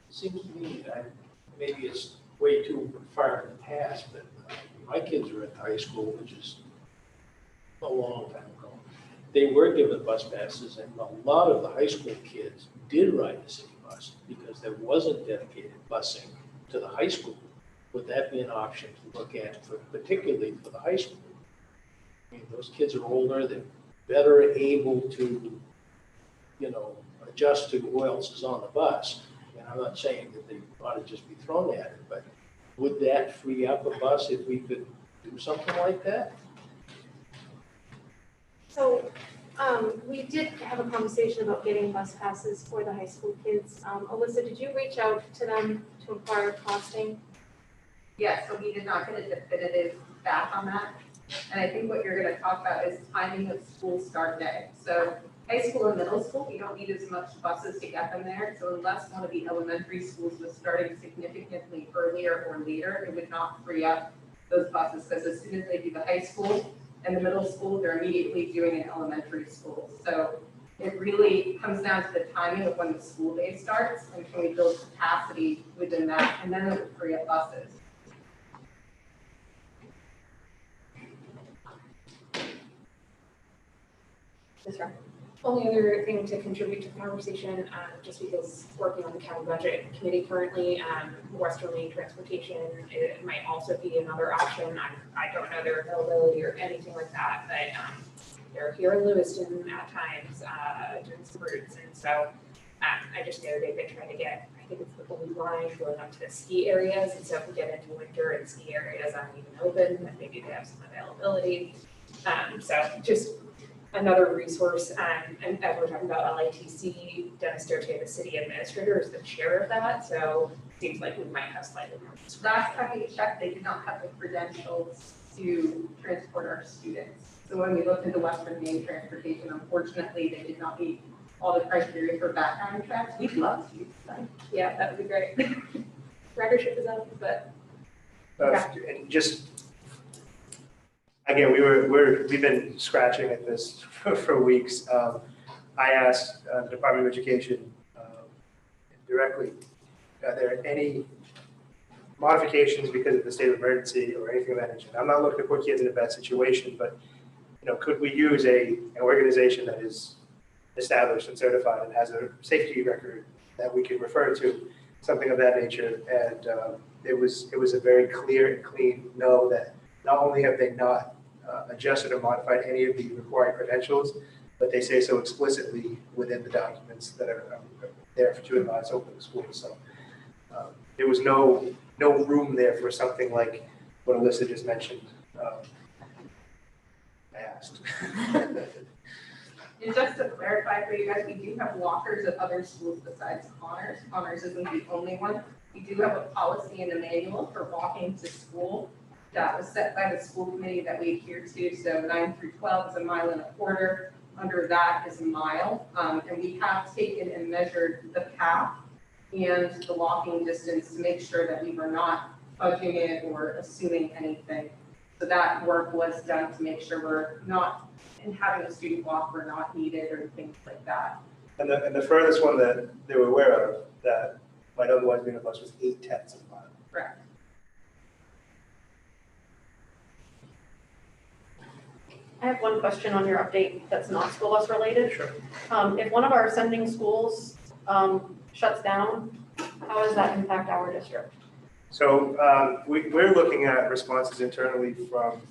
Seems to me that maybe it's way too far in the past, but my kids were at high school, which is a long time ago. They were given bus passes, and a lot of the high school kids did ride the city bus because there wasn't dedicated busing to the high school. Would that be an option to look at, for particularly for the high school? I mean, those kids are older, they're better able to, you know, adjust to who else is on the bus. And I'm not saying that they ought to just be thrown at it, but would that free up a bus if we could do something like that? So, we did have a conversation about getting bus passes for the high school kids. Alyssa, did you reach out to them to inquire costing? Yes, so we did not get a definitive back on that. And I think what you're gonna talk about is timing of school start day. So high school and middle school, we don't need as much buses to get them there. So unless one of the elementary schools was starting significantly earlier or later, it would not free up those buses. Because as soon as they do the high school and the middle school, they're immediately doing an elementary school. So it really comes down to the timing of when the school day starts and can we build capacity within that, and then it would free up buses. Ms. Ryan. Only other thing to contribute to the conversation, just because working on the county budget committee currently, Western Maine transportation, it might also be another option. I don't know their availability or anything like that, but they're here in Lewiston at times doing some routes, and so I just know they've been trying to get, I think it's the blue line going up to the ski areas, and so if we get into winter and ski areas aren't even open, then maybe they have some availability. So just another resource, and as we're talking about LITC, Dennis Dote, the city administrator, is the chair of that, so it seems like we might have slightly more. Last time we checked, they did not have the credentials to transport our students. So when we looked into Western Maine transportation, unfortunately, they did not meet all the criteria for background checks. We'd love to use them. Yeah, that would be great. Ridership is up, but. And just, again, we've been scratching at this for weeks. I asked the Department of Education directly, are there any modifications because of the state of emergency or anything of that nature? I'm not looking to put kids in a bad situation, but could we use an organization that is established and certified and has a safety record that we could refer to, something of that nature? And it was a very clear and clean no, that not only have they not adjusted or modified any of the required credentials, but they say so explicitly within the documents that are there to advise open schools. So there was no room there for something like what Alyssa just mentioned. I asked. And just to clarify for you guys, we do have walkers at other schools besides Connors. Connors isn't the only one. We do have a policy in the manual for walking to school that was set by the school committee that we adhere to. So 9 through 12 is 1.25 miles. Under that is a mile. And we have taken and measured the path and the walking distance to make sure that we were not fudging it or assuming anything. So that work was done to make sure we're not, and having a student walk where not needed or things like that. And the furthest one that they were aware of that might otherwise be in a bus was 0.8 of a mile. Correct. I have one question on your update that's not school bus related. Sure. If one of our sending schools shuts down, how does that impact our district? So we're looking at responses internally from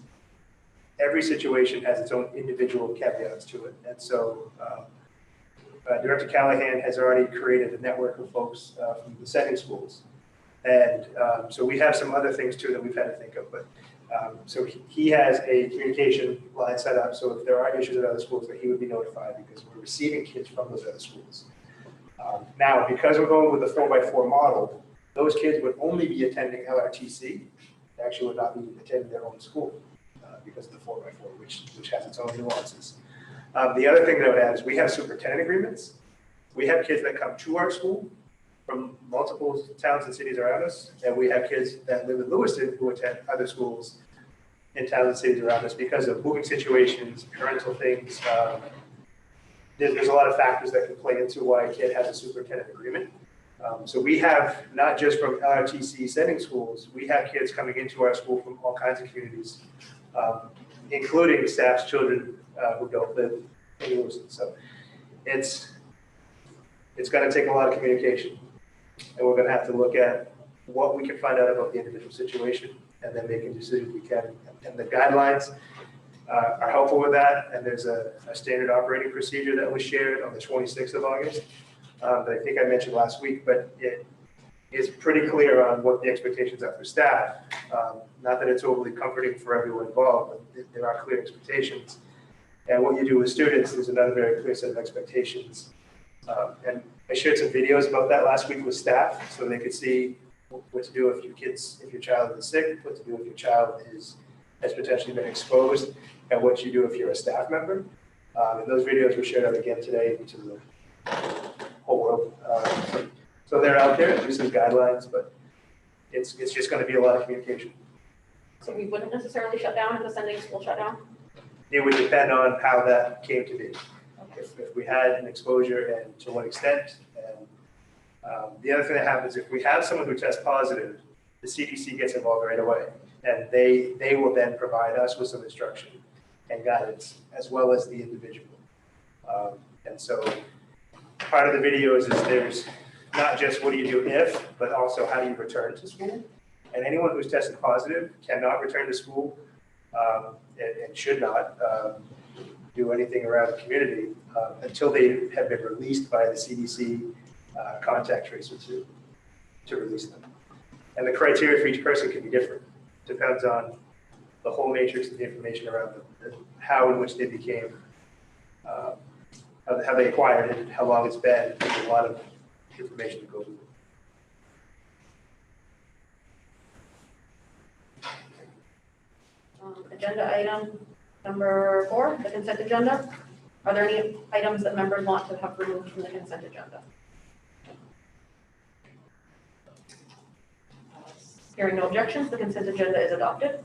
every situation has its own individual caveats to it. And so Director Callahan has already created a network of folks from the sending schools. And so we have some other things too that we've had to think of. But so he has a communication line set up. So if there are issues at other schools, that he would be notified because we're receiving kids from those other schools. Now, because we're going with the 4x4 model, those kids would only be attending LRTC. They actually would not be attending their own school because of the 4x4, which has its own nuances. The other thing that I would add is we have superintendent agreements. We have kids that come to our school from multiple towns and cities around us, and we have kids that live in Lewiston who attend other schools in towns and cities around us because of moving situations, parental things. There's a lot of factors that can play into why a kid has a superintendent agreement. So we have, not just from LRTC sending schools, we have kids coming into our school from all kinds of communities, including staff's children who don't live in Lewiston. So it's going to take a lot of communication. And we're going to have to look at what we can find out about the individual situation and then make a decision we can. And the guidelines are helpful with that. And there's a standard operating procedure that was shared on the 26th of August that I think I mentioned last week, but it is pretty clear on what the expectations are for staff. Not that it's overly comforting for everyone involved, but there are clear expectations. And what you do with students is another very clear set of expectations. And I shared some videos about that last week with staff so they could see what to do if your child is sick, what to do if your child has potentially been exposed, and what you do if you're a staff member. And those videos were shared out again today to the whole world. So they're out there, there's some guidelines, but it's just going to be a lot of communication. So we wouldn't necessarily shut down if the sending school shut down? It would depend on how that came to be. If we had an exposure and to what extent. And the other thing that happens, if we have someone who tests positive, the CDC gets involved right away. And they will then provide us with some instruction and guidance, as well as the individual. And so part of the videos is there's not just what do you do if, but also how do you return to school. And anyone who's tested positive cannot return to school and should not do anything around the community until they have been released by the CDC contact tracer to release them. And the criteria for each person can be different. Depends on the whole matrix of the information around them, how in which they became, how they acquired it, how long it's been. There's a lot of information to go through. Agenda item number 4, the consent agenda. Are there any items that members want to have removed from the consent agenda? Hearing no objections, the consent agenda is adopted.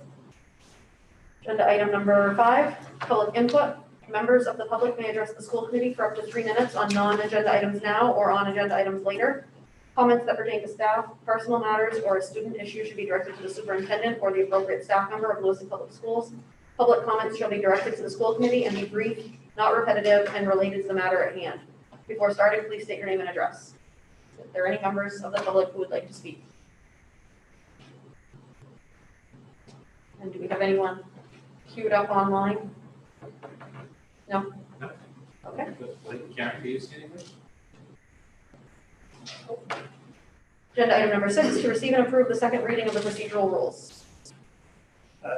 Agenda item number 5, public input. Members of the public may address the school committee for up to 3 minutes on non-agenda items now or on agenda items later. Comments that pertain to staff, personal matters, or a student issue should be directed to the superintendent or the appropriate staff member of Lewiston Public Schools. Public comments shall be directed to the school committee and be brief, not repetitive, and related to the matter at hand. Before starting, please state your name and address. If there are any members of the public who would like to speak. And do we have anyone queued up online? No? Okay. Agenda item number 6, to receive and approve the second reading of the procedural rules.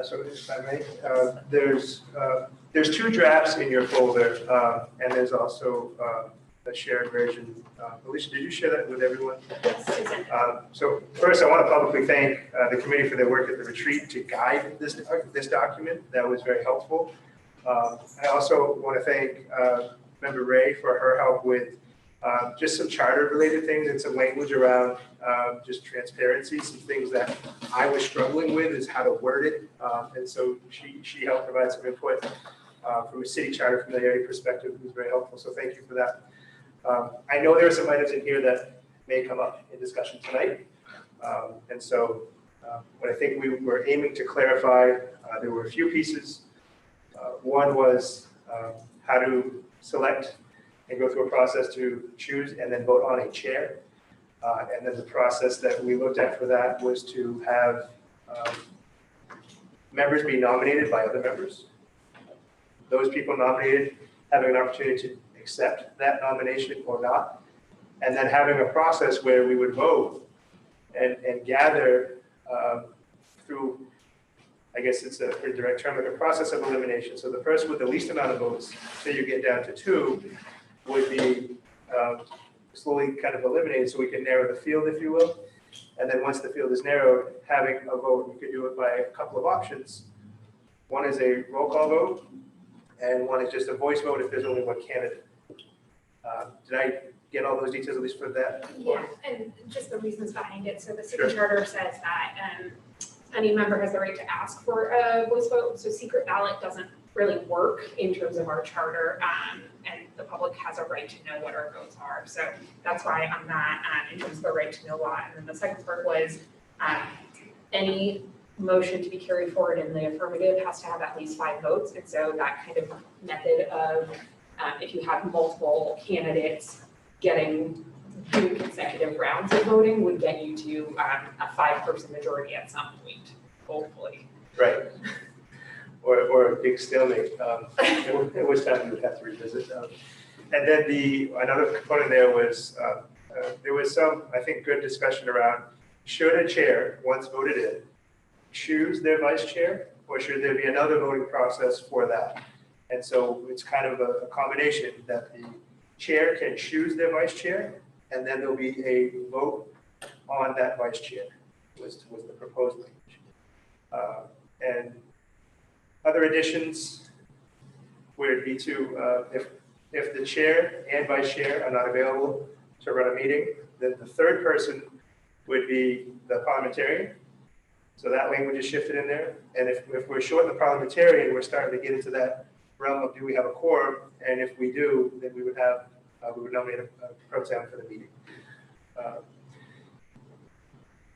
So if I may, there's 2 drafts in your folder, and there's also a shared version. Alicia, did you share that with everyone? Yes. So first, I want to publicly thank the committee for their work at the retreat to guide this document. That was very helpful. I also want to thank Member Ray for her help with Just some charter related things and some language around just transparency, some things that I was struggling with is how to word it. And so she helped provide some input from a city charter familiarity perspective. It was very helpful, so thank you for that. I know there are some items in here that may come up in discussion tonight. And so what I think we were aiming to clarify, there were a few pieces. One was how to select and go through a process to choose and then vote on a chair. And then the process that we looked at for that was to have members be nominated by other members. Those people nominated having an opportunity to accept that nomination or not. And then having a process where we would vote and gather through, I guess it's a pretty direct term, like a process of elimination. So the person with the least amount of votes, till you get down to 2, would be slowly kind of eliminated so we can narrow the field, if you will. And then once the field is narrowed, having a vote, you could do it by a couple of options. One is a roll call vote, and one is just a voice vote if there's only one candidate. Did I get all those details at least for that? Yeah, and just the reasons behind it. So the city Sure. charter says that any member has the right to ask for a voice vote. So secret ballot doesn't really work in terms of our charter, and the public has a right to know what our votes are. So that's why on that, in terms of the right to know law. And then the second part was any motion to be carried forward in the affirmative has to have at least 5 votes. And so that kind of method of if you have multiple candidates getting 2 consecutive rounds of voting would get you to a 5-person majority at some point, hopefully. Right. Or a big stalemate, at which time we would have to revisit. And then another component there was some, I think, good discussion around should a chair, once voted in, choose their vice chair, or should there be another voting process for that? And so it's kind of a combination that the chair can choose their vice chair, and then there'll be a vote on that vice chair, was the proposed language. And other additions would be to, if the chair and vice chair are not available to run a meeting, then the third person would be the parliamentarian. So that language is shifted in there. And if we're short in the parliamentarian, we're starting to get into that realm of do we have a quorum? And if we do, then we would have, we would nominate a pro tem for the meeting.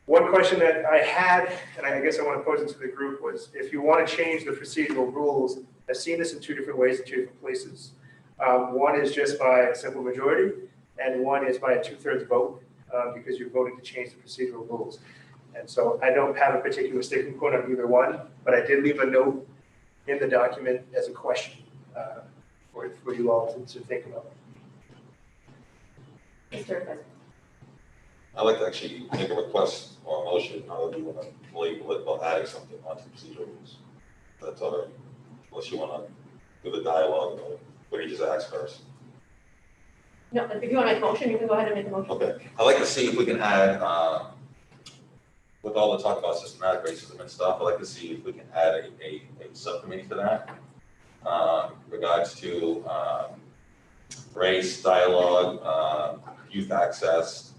One question that I had, and I guess I want to pose it to the group, was if you want to change the procedural rules, I've seen this in 2 different ways in 2 different places. One is just by a simple majority, and one is by a 2/3 vote, because you're voting to change the procedural rules. And so I don't have a particular sticking point on either one, but I did leave a note in the document as a question for you all to think about. Mr. President. I'd like to actually make a request or a motion, however you want to label it, about adding something onto the procedural rules. That's all right, unless you want to do the dialogue, or what you just asked first. No, if you want to make a motion, you can go ahead and make a motion. Okay, I'd like to see if we can add, with all the talk about systematic racism and stuff, I'd like to see if we can add a subcommittee for that. Regards to race, dialogue, youth access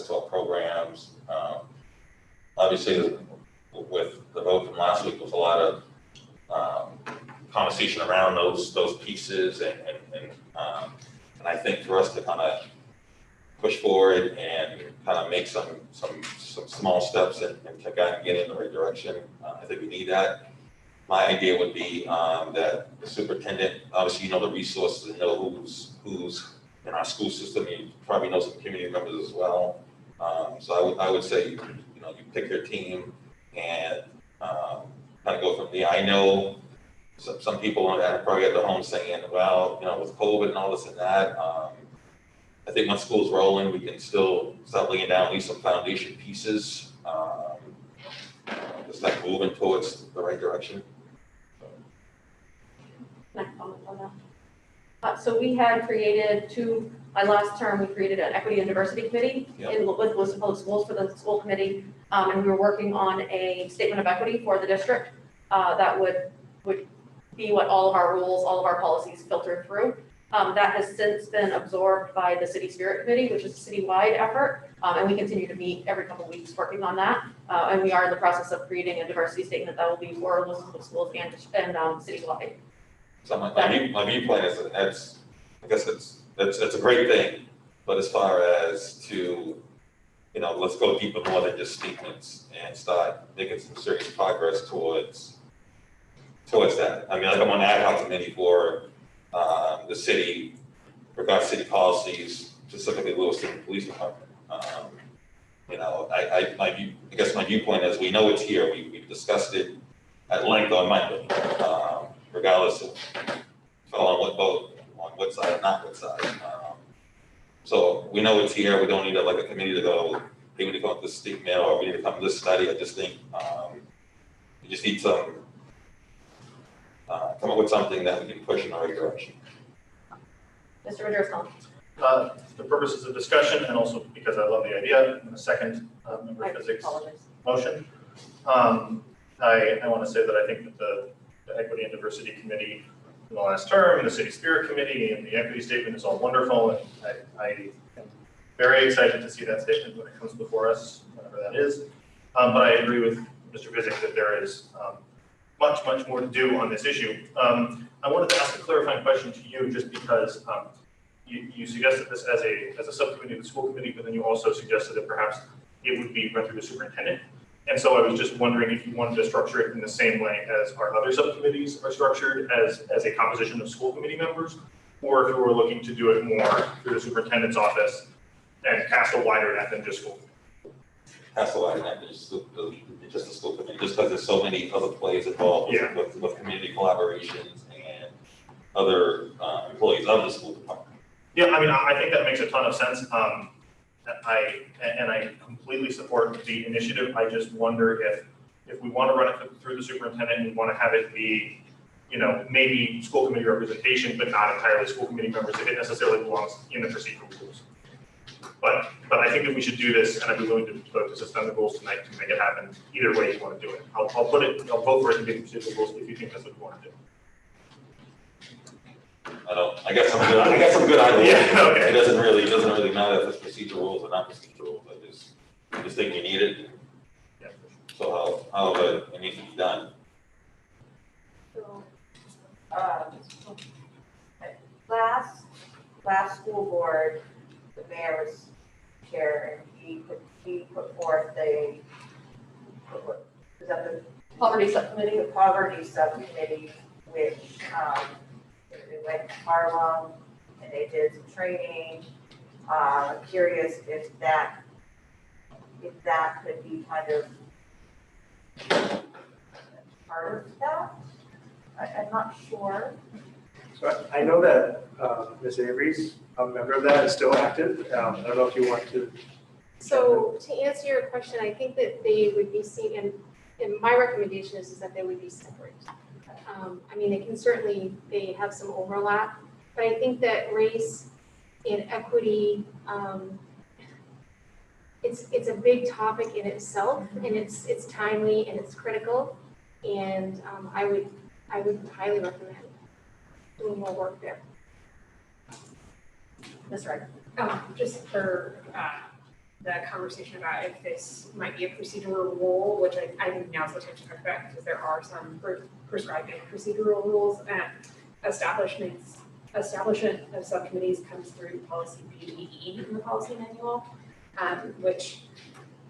to our programs. Obviously, with the vote from last week, there was a lot of conversation around those pieces, and I think for us to kind of push forward and kind of make some small steps and to kind of get in the right direction, I think we need that. My idea would be that the superintendent, obviously you know the resources and know who's in our school system. You probably know some community members as well. So I would say, you pick your team and kind of go from there. I know some people are probably at their home saying, well, with COVID and all this and that, I think when school's rolling, we can still start laying down at least some foundation pieces, just like moving towards the right direction. Can I comment on that? So we had created my last term, we created an equity and diversity committee with Worcester Public Schools for the school committee. And we were working on a statement of equity for the district that would be what all of our rules, all of our policies filtered through. That has since been absorbed by the City Spirit Committee, which is a citywide effort. And we continue to meet every couple of weeks working on that. And we are in the process of creating a diversity statement that will be for local schools and citywide. So my viewpoint is that I guess it's a great thing, but as far as to, let's go deeper more than just statements and start making some serious progress towards that. I mean, like I'm on the ad hoc committee for the city, regarding city policies, specifically Lewiston Police Department. I guess my viewpoint is we know it's here. We've discussed it at length on Monday, regardless of fell on what boat, on what side or not what side. So we know it's here. We don't need a committee to go, hey, we need to come up with this statement or we need to come to this study. I just think we just need some, come up with something that we can push in the right direction. Mr. Madrigal. For purposes of discussion and also because I love the idea, I'm going to second member Physics' motion. I want to say that I think that the Equity and Diversity Committee in the last term, and the City Spirit Committee, and the equity statement is all wonderful, and I am very excited to see that statement when it comes before us, whenever that is. But I agree with Mr. Physics that there is much more to do on this issue. I wanted to ask a clarifying question to you, just because you suggested this as a subcommittee of the school committee, but then you also suggested that perhaps it would be run through the superintendent. And so I was just wondering if you wanted to structure it in the same way as our other subcommittees are structured, as a composition of school committee members, or if you were looking to do it more through the superintendent's office and cast a wider net than just school. Cast a wider net than just the school committee, just because there's so many other players involved with community collaborations and other employees of the school department. Yeah, I mean, I think that makes a ton of sense. I completely support the initiative. I just wonder if we want to run it through the superintendent and we want to have it be, maybe school committee representation, but not entirely school committee members, if it necessarily belongs in the procedural rules. But I think that we should do this, and I'd be willing to vote to suspend the rules tonight to make it happen. Either way you want to do it. I'll vote for it to be the procedural rules if you think that's what you want to do. I guess I'm good either way. Yeah, okay. It doesn't really matter if it's procedural rules or not procedural rules. I just think we need it. Yeah. So however it needs to be done. So, last school board, the mayor was chair, and he put forth the Poverty Subcommittee. The Poverty Subcommittee, which they went to Harlem and they did some training. I'm curious if that could be kind of part of that. I'm not sure. So I know that Ms. Avery's a member of that, is still active. I don't know if you want to. So to answer your question, I think that they would be seen, and my recommendation is that they would be separate. I mean, they have some overlap, but I think that race and equity, it's a big topic in itself, and it's timely and it's critical, and I would highly recommend doing more work there. Ms. Wright. Just for the conversation about if this might be a procedural rule, which I think now's the time to talk about, because there are some prescribed procedural rules, and establishment of subcommittees comes through policy BDE in the policy manual, which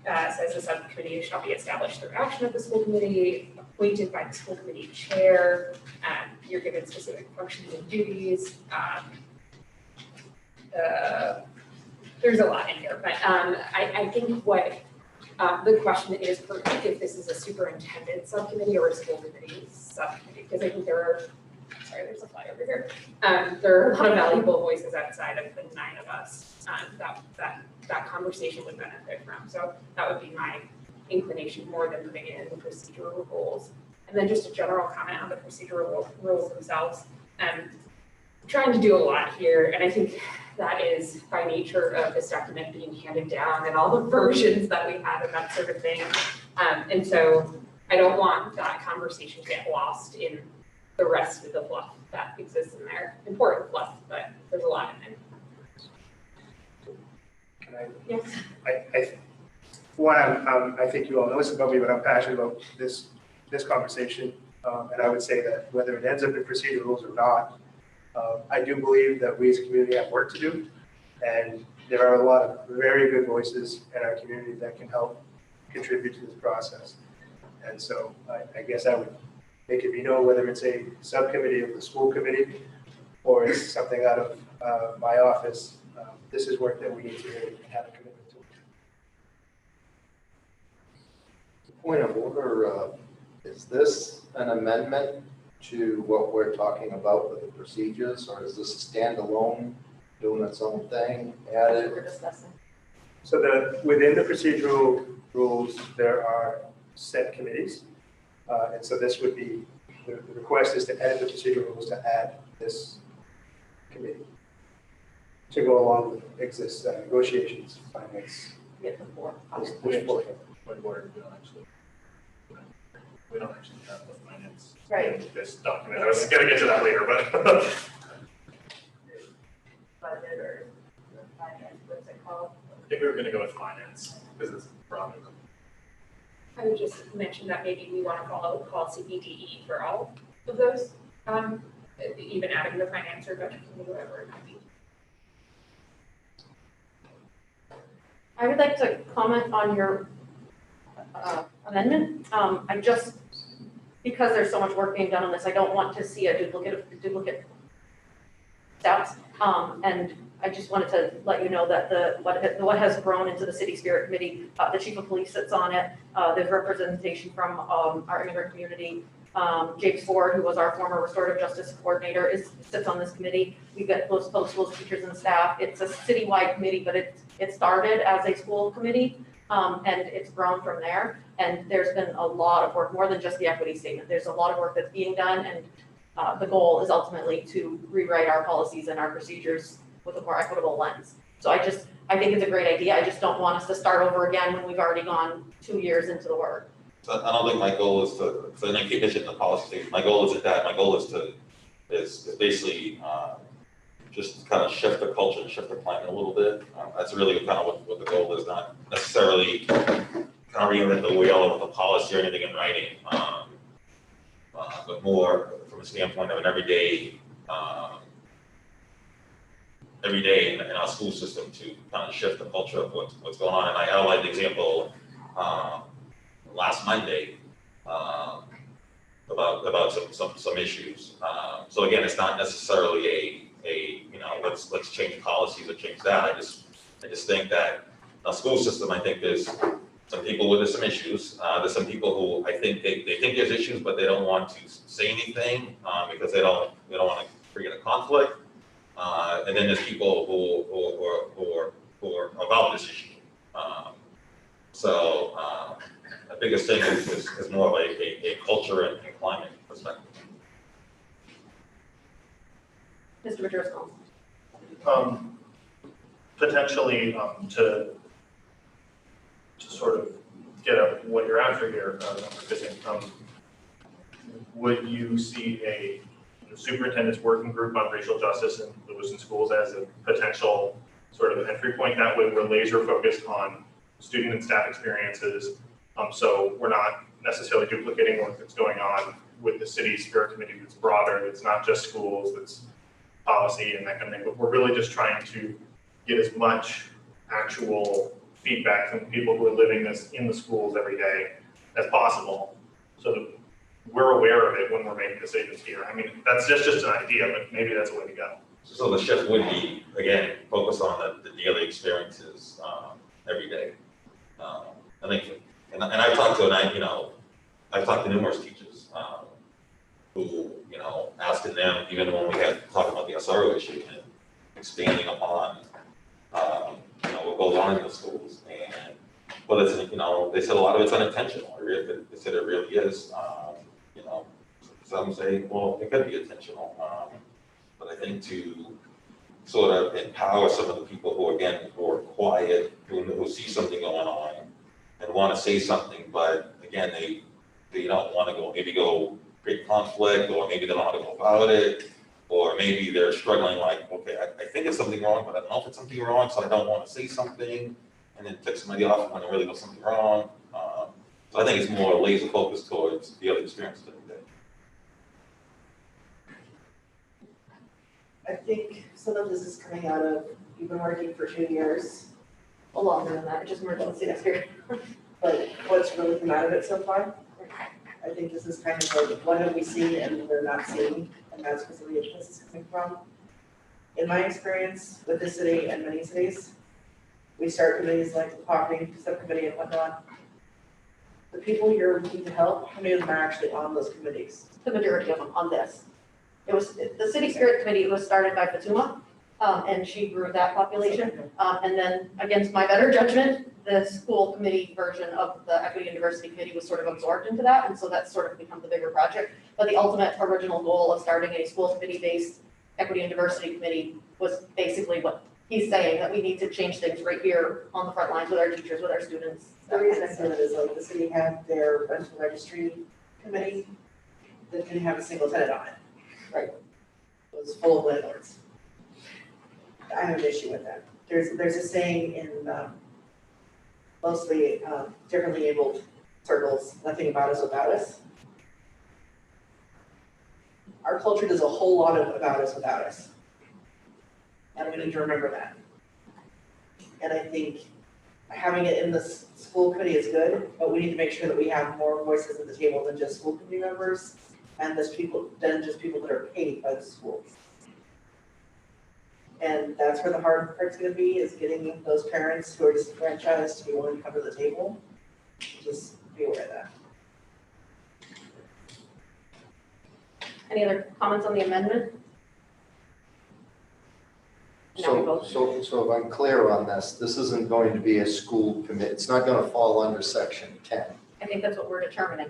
says the subcommittee shall be established through action of the school committee, appointed by the school committee chair. You're given specific functions and duties. There's a lot in here, but I think what the question is if this is a superintendent subcommittee or a school committee subcommittee, because I think there's a fly over here. There are a lot of valuable voices outside of the 9 of us that conversation would benefit from. So that would be my inclination more than putting it in the procedural rules. And then just a general comment on the procedural rules themselves. Trying to do a lot here, and I think that is by nature of this document being handed down and all the versions that we have and that sort of thing. And so I don't want that conversation to get lost in the rest of the fluff that exists in there. Important fluff, but there's a lot in there. Can I? Yes. I think you all know this about me, but I'm passionate about this conversation. And I would say that whether it ends up in procedural rules or not, I do believe that we as a community have work to do. And there are a lot of very good voices in our community that can help contribute to this process. And so I guess I would make it be known whether it's a subcommittee of the school committee or it's something out of my office. This is work that we need to really have a commitment to. Point of order, is this an amendment to what we're talking about with the procedures, or is this standalone, doing its own thing, That's what added? we're discussing. So within the procedural rules, there are set committees. And so this would be, the request is to edit the procedural rules to add this committee to go along with negotiations, finance. Get the four. Which board? Point of order, we don't actually have the finance. Right. In this document. I was gonna get to that later, but. Budget or finance, what's it called? I think we were gonna go with finance, because it's broader. I would just mention that maybe we want to follow policy BDE for all of those, even adding the finance or budget committee, whatever it might be. I would like to comment on your amendment. Because there's so much work being done on this, I don't want to see a duplicate steps. And I just wanted to let you know that what has grown into the City Spirit Committee, the Chief of Police sits on it. There's representation from our immigrant community. James Ford, who was our former restorative justice coordinator, sits on this committee. We've got both schools, teachers, and staff. It's a citywide committee, but it started as a school committee, and it's grown from there. And there's been a lot of work, more than just the equity statement. There's a lot of work that's being done, and the goal is ultimately to rewrite our policies and our procedures with a more equitable lens. So I think it's a great idea. I just don't want us to start over again when we've already gone 2 years into the work. So I don't think my goal is to, so I keep mentioning the policy, my goal isn't that, my goal is basically, just kind of shift the culture and shift the climate a little bit. That's really kind of what the goal is, not necessarily kind of reinvent the wheel with a policy or anything in writing, but more from a standpoint of an everyday in our school system to kind of shift the culture of what's going on. And I outlined the example last Monday about some issues. So again, it's not necessarily a let's change policies or change that. I just think that our school system, I think there's some people with some issues. There's some people who I think they think there's issues, but they don't want to say anything because they don't want to create a conflict. And then there's people who are about this issue. So the biggest thing is more of a culture and climate perspective. Mr. Majersko. Potentially to sort of get at what you're after here, would you see a superintendent's working group on racial justice in Lewiston schools as a potential sort of entry point? That way we're laser focused on student and staff experiences. So we're not necessarily duplicating work that's going on with the city spirit committee that's broader. It's not just schools, that's policy and that kind of thing, but we're really just trying to get as much actual feedback from people who are living this in the schools every day as possible, so that we're aware of it when we're making decisions here. I mean, that's just an idea, but maybe that's a way to go. So the shift would be, again, focus on the daily experiences every day. I think, and I've talked to numerous teachers who, asking them, even when we had talking about the SRO issue and expanding upon, what goes on in the schools. And, but it's, they said a lot of it's unintentional. They said it really is. Some say, well, it could be intentional. But I think to sort of empower some of the people who are quiet, who see something going on and want to say something, but again, they don't want to go create conflict, or maybe they don't know how to go about it, or maybe they're struggling like, okay, I think it's something wrong, but I don't know if it's something wrong, so I don't want to say something, and then tick somebody off when it really was something wrong. So I think it's more laser focused towards the other experience every day. I think some of this is coming out of, you've been working for 2 years, A longer than that, just emergency experience. but what's really come out of it so far? I think this is kind of like, what have we seen and we're not seeing, and that's because of the this is coming from. In my experience with this city and many cities, we start committees like the parking subcommittee and whatnot. The people you're looking to help, how many of them are actually on those committees? The majority of them on this. It was, the City Spirit Committee was started by Fatuma, and she grew that population. And then, against my better judgment, the school committee version of the Equity and Diversity Committee was sort of absorbed into that, and so that's sort of become the bigger project. But the ultimate original goal of starting a school committee-based Equity and Diversity Committee was basically what he's saying, that we need to change things right here on the front lines with our teachers, with our students. The reason I say that is like the city had their rental registry committee that didn't have a single tenant on it. Right. It was full of landlords. I have an issue with that. There's a saying in mostly differently abled circles, nothing about us without us. Our culture does a whole lot of about us without us. And we need to remember that. And I think having it in the school committee is good, but we need to make sure that we have more voices at the table than just school committee members and just people that are paid by the schools. And that's where the hard part's gonna be, is getting those parents who are disenfranchised to be willing to come to the table. Just be aware of that. Any other comments on the amendment? Now we vote. So if I'm clear on this, this isn't going to be a school commit, it's not gonna fall under section 10. I think that's what we're determining.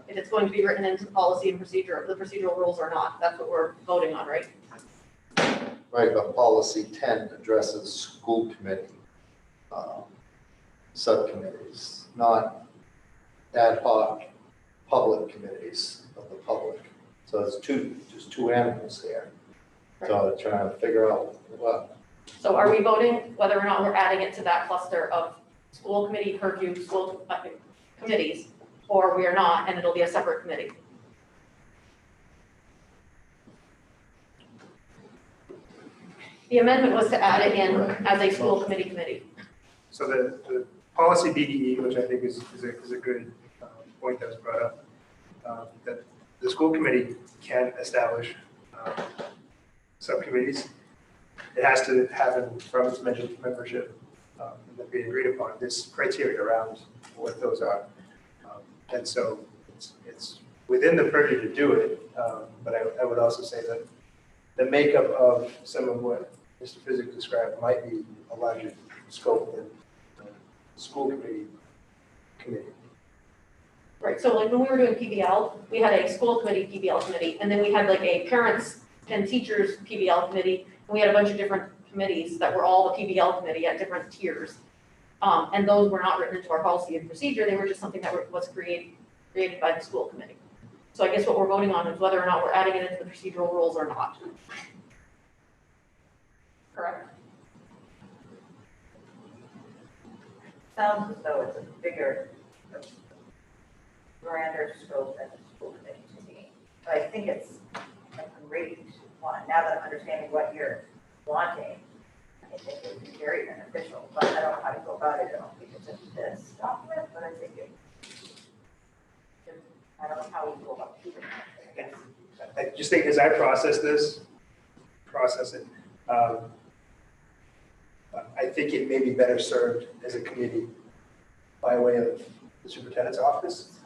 If it's going to be written into the policy and procedure, the procedural rules or not, that's what we're voting on, right? Right, but policy 10 addresses school committee subcommittees, not ad hoc public committees of the public. So there's just two animals here. So trying to figure out what. So are we voting whether or not we're adding it to that cluster of school committee purview, school committees, or we are not, and it'll be a separate committee? The amendment was to add it in as a school committee. So the policy BDE, which I think is a good point that was brought up, that the school committee can establish subcommittees. It has to happen from its membership, and that be agreed upon. This criteria around what those are. And so it's within the purview to do it, but I would also say that the makeup of some of what Mr. Physick described might be a larger scope than school committee. Right, so like when we were doing PBL, we had a school committee PBL committee, and then we had like a parents and teachers PBL committee, and we had a bunch of different committees that were all the PBL committee at different tiers. And those were not written into our policy and procedure, they were just something that was created by the school committee. So I guess what we're voting on is whether or not we're adding it into the procedural rules or not. Correct? Sounds as though it's a bigger, grander scope than the school committee to me. But I think it's a great one. Now that I'm understanding what you're wanting, I think it would be very beneficial, but I don't know how to go about it. I don't think it's in this document, but I think I don't know how we go about doing it, I guess. I just think as I process it, I think it may be better served as a committee by way of the superintendent's office,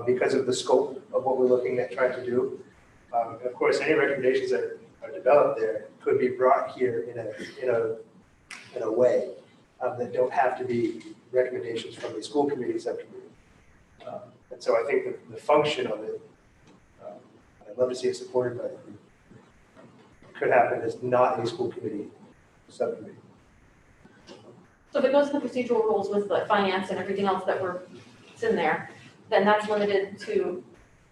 because of the scope of what we're looking at trying to do. And of course, any recommendations that are developed there could be brought here in a way that don't have to be recommendations from the school committee subcommittee. And so I think the function of it, I'd love to see it supported by the group, could happen as not a school committee subcommittee. So if it goes to the procedural rules with the finance and everything else that's in there, then that's limited to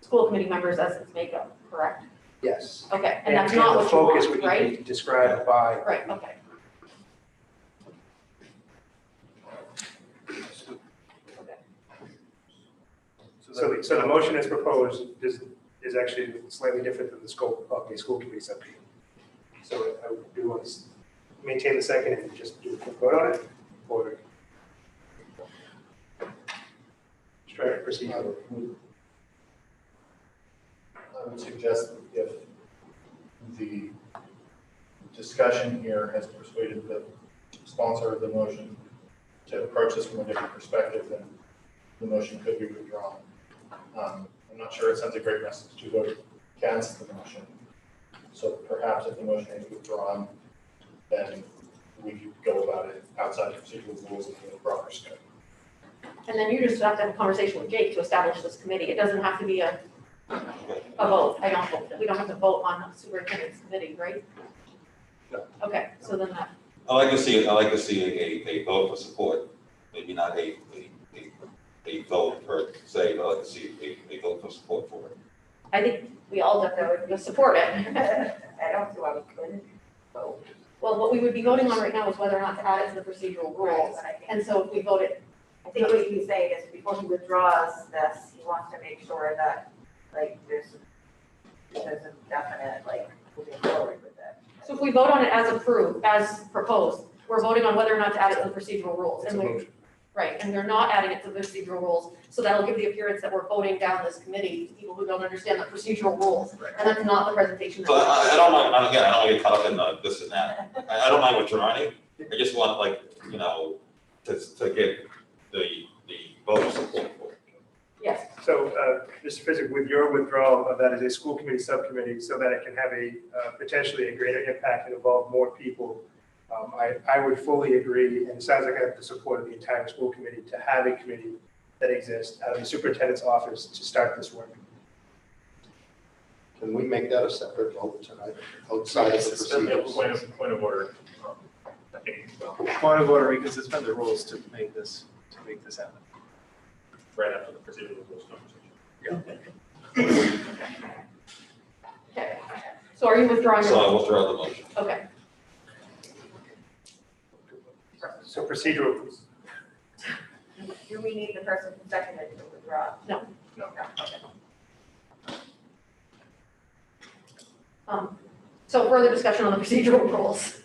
school committee members as its makeup, correct? Yes. Okay, and that's not the what you focus want, would right? be described by. Right, okay. So the motion as proposed is actually slightly different than the scope of the school committee subcommittee. So I do want to maintain the second and just do a quick vote on it, or just try to proceed. I would suggest if the discussion here has persuaded the sponsor of the motion to approach this from a different perspective, then the motion could be withdrawn. I'm not sure it sends a great message to vote against the motion. So perhaps if the motion is withdrawn, then we could go about it outside the procedural rules and in a broader scope. And then you just have to have a conversation with Jake to establish this committee. It doesn't have to be a vote. We don't have to vote on the superintendent's committee, right? No. Okay, so then that, I like to see a vote for support, maybe not a vote per se, but I like to see a vote for support for it. I think we all have to support it. I don't see why we couldn't vote. Well, what we would be voting on right now is whether or not to add it to the procedural rules. But I think, And so if we voted, I think what he's saying is before he withdraws this, he wants to make sure that, like, there's a definite, like, moving forward with it. so if we vote on it as approved, as proposed, we're voting on whether or not to add it to the procedural rules. It's a And we, motion. right, and we're not adding it to the procedural rules. So that'll give the appearance that we're voting down this committee to people who don't understand the procedural rules. And that's not the presentation. So I don't mind, again, I don't want to get caught up in the this and that. I don't mind withdrawing it. I just want, like, you know, to get the vote of support for it. Yes, So, Mr. Physick, with your withdrawal of that as a school committee subcommittee, so that it can have a potentially a greater impact and involve more people, I would fully agree, and it sounds like I have the support of the entire school committee to have a committee that exists out of the superintendent's office to start this work. Can we make that a separate vote tonight, outside of the procedures? Point of order. I think, well, Point of order, we can suspend the rules to make this happen. right after the procedural rules conversation. okay. So are you withdrawing So I your, withdraw the motion. okay, So procedural, Do we need the person who seconded to withdraw? No. so further discussion on the procedural rules.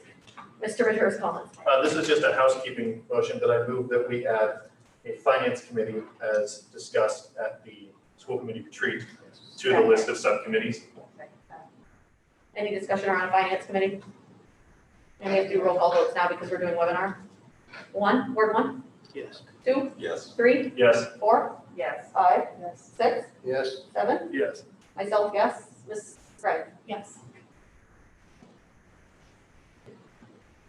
Mr. Vittor's comments. This is just a housekeeping motion that I move that we add a finance committee as discussed at the school committee retreat to the list of subcommittees. Any discussion around finance committee? And we have to do roll call votes now because we're doing webinar. Word one, Yes. two, Yes. three, Yes. 4, Yes. 5, 6, Yes, 7, Yes. myself, yes, Ms. Fred. Yes.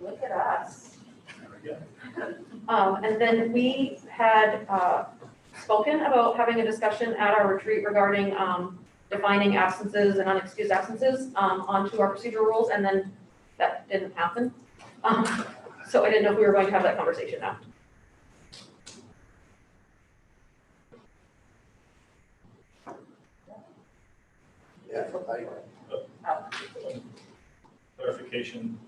Look at us. And then we had spoken about having a discussion at our retreat regarding defining absences and unexcused absences onto our procedural rules, and then that didn't happen. So I didn't know if we were going to have that conversation now. yeah, Clarification,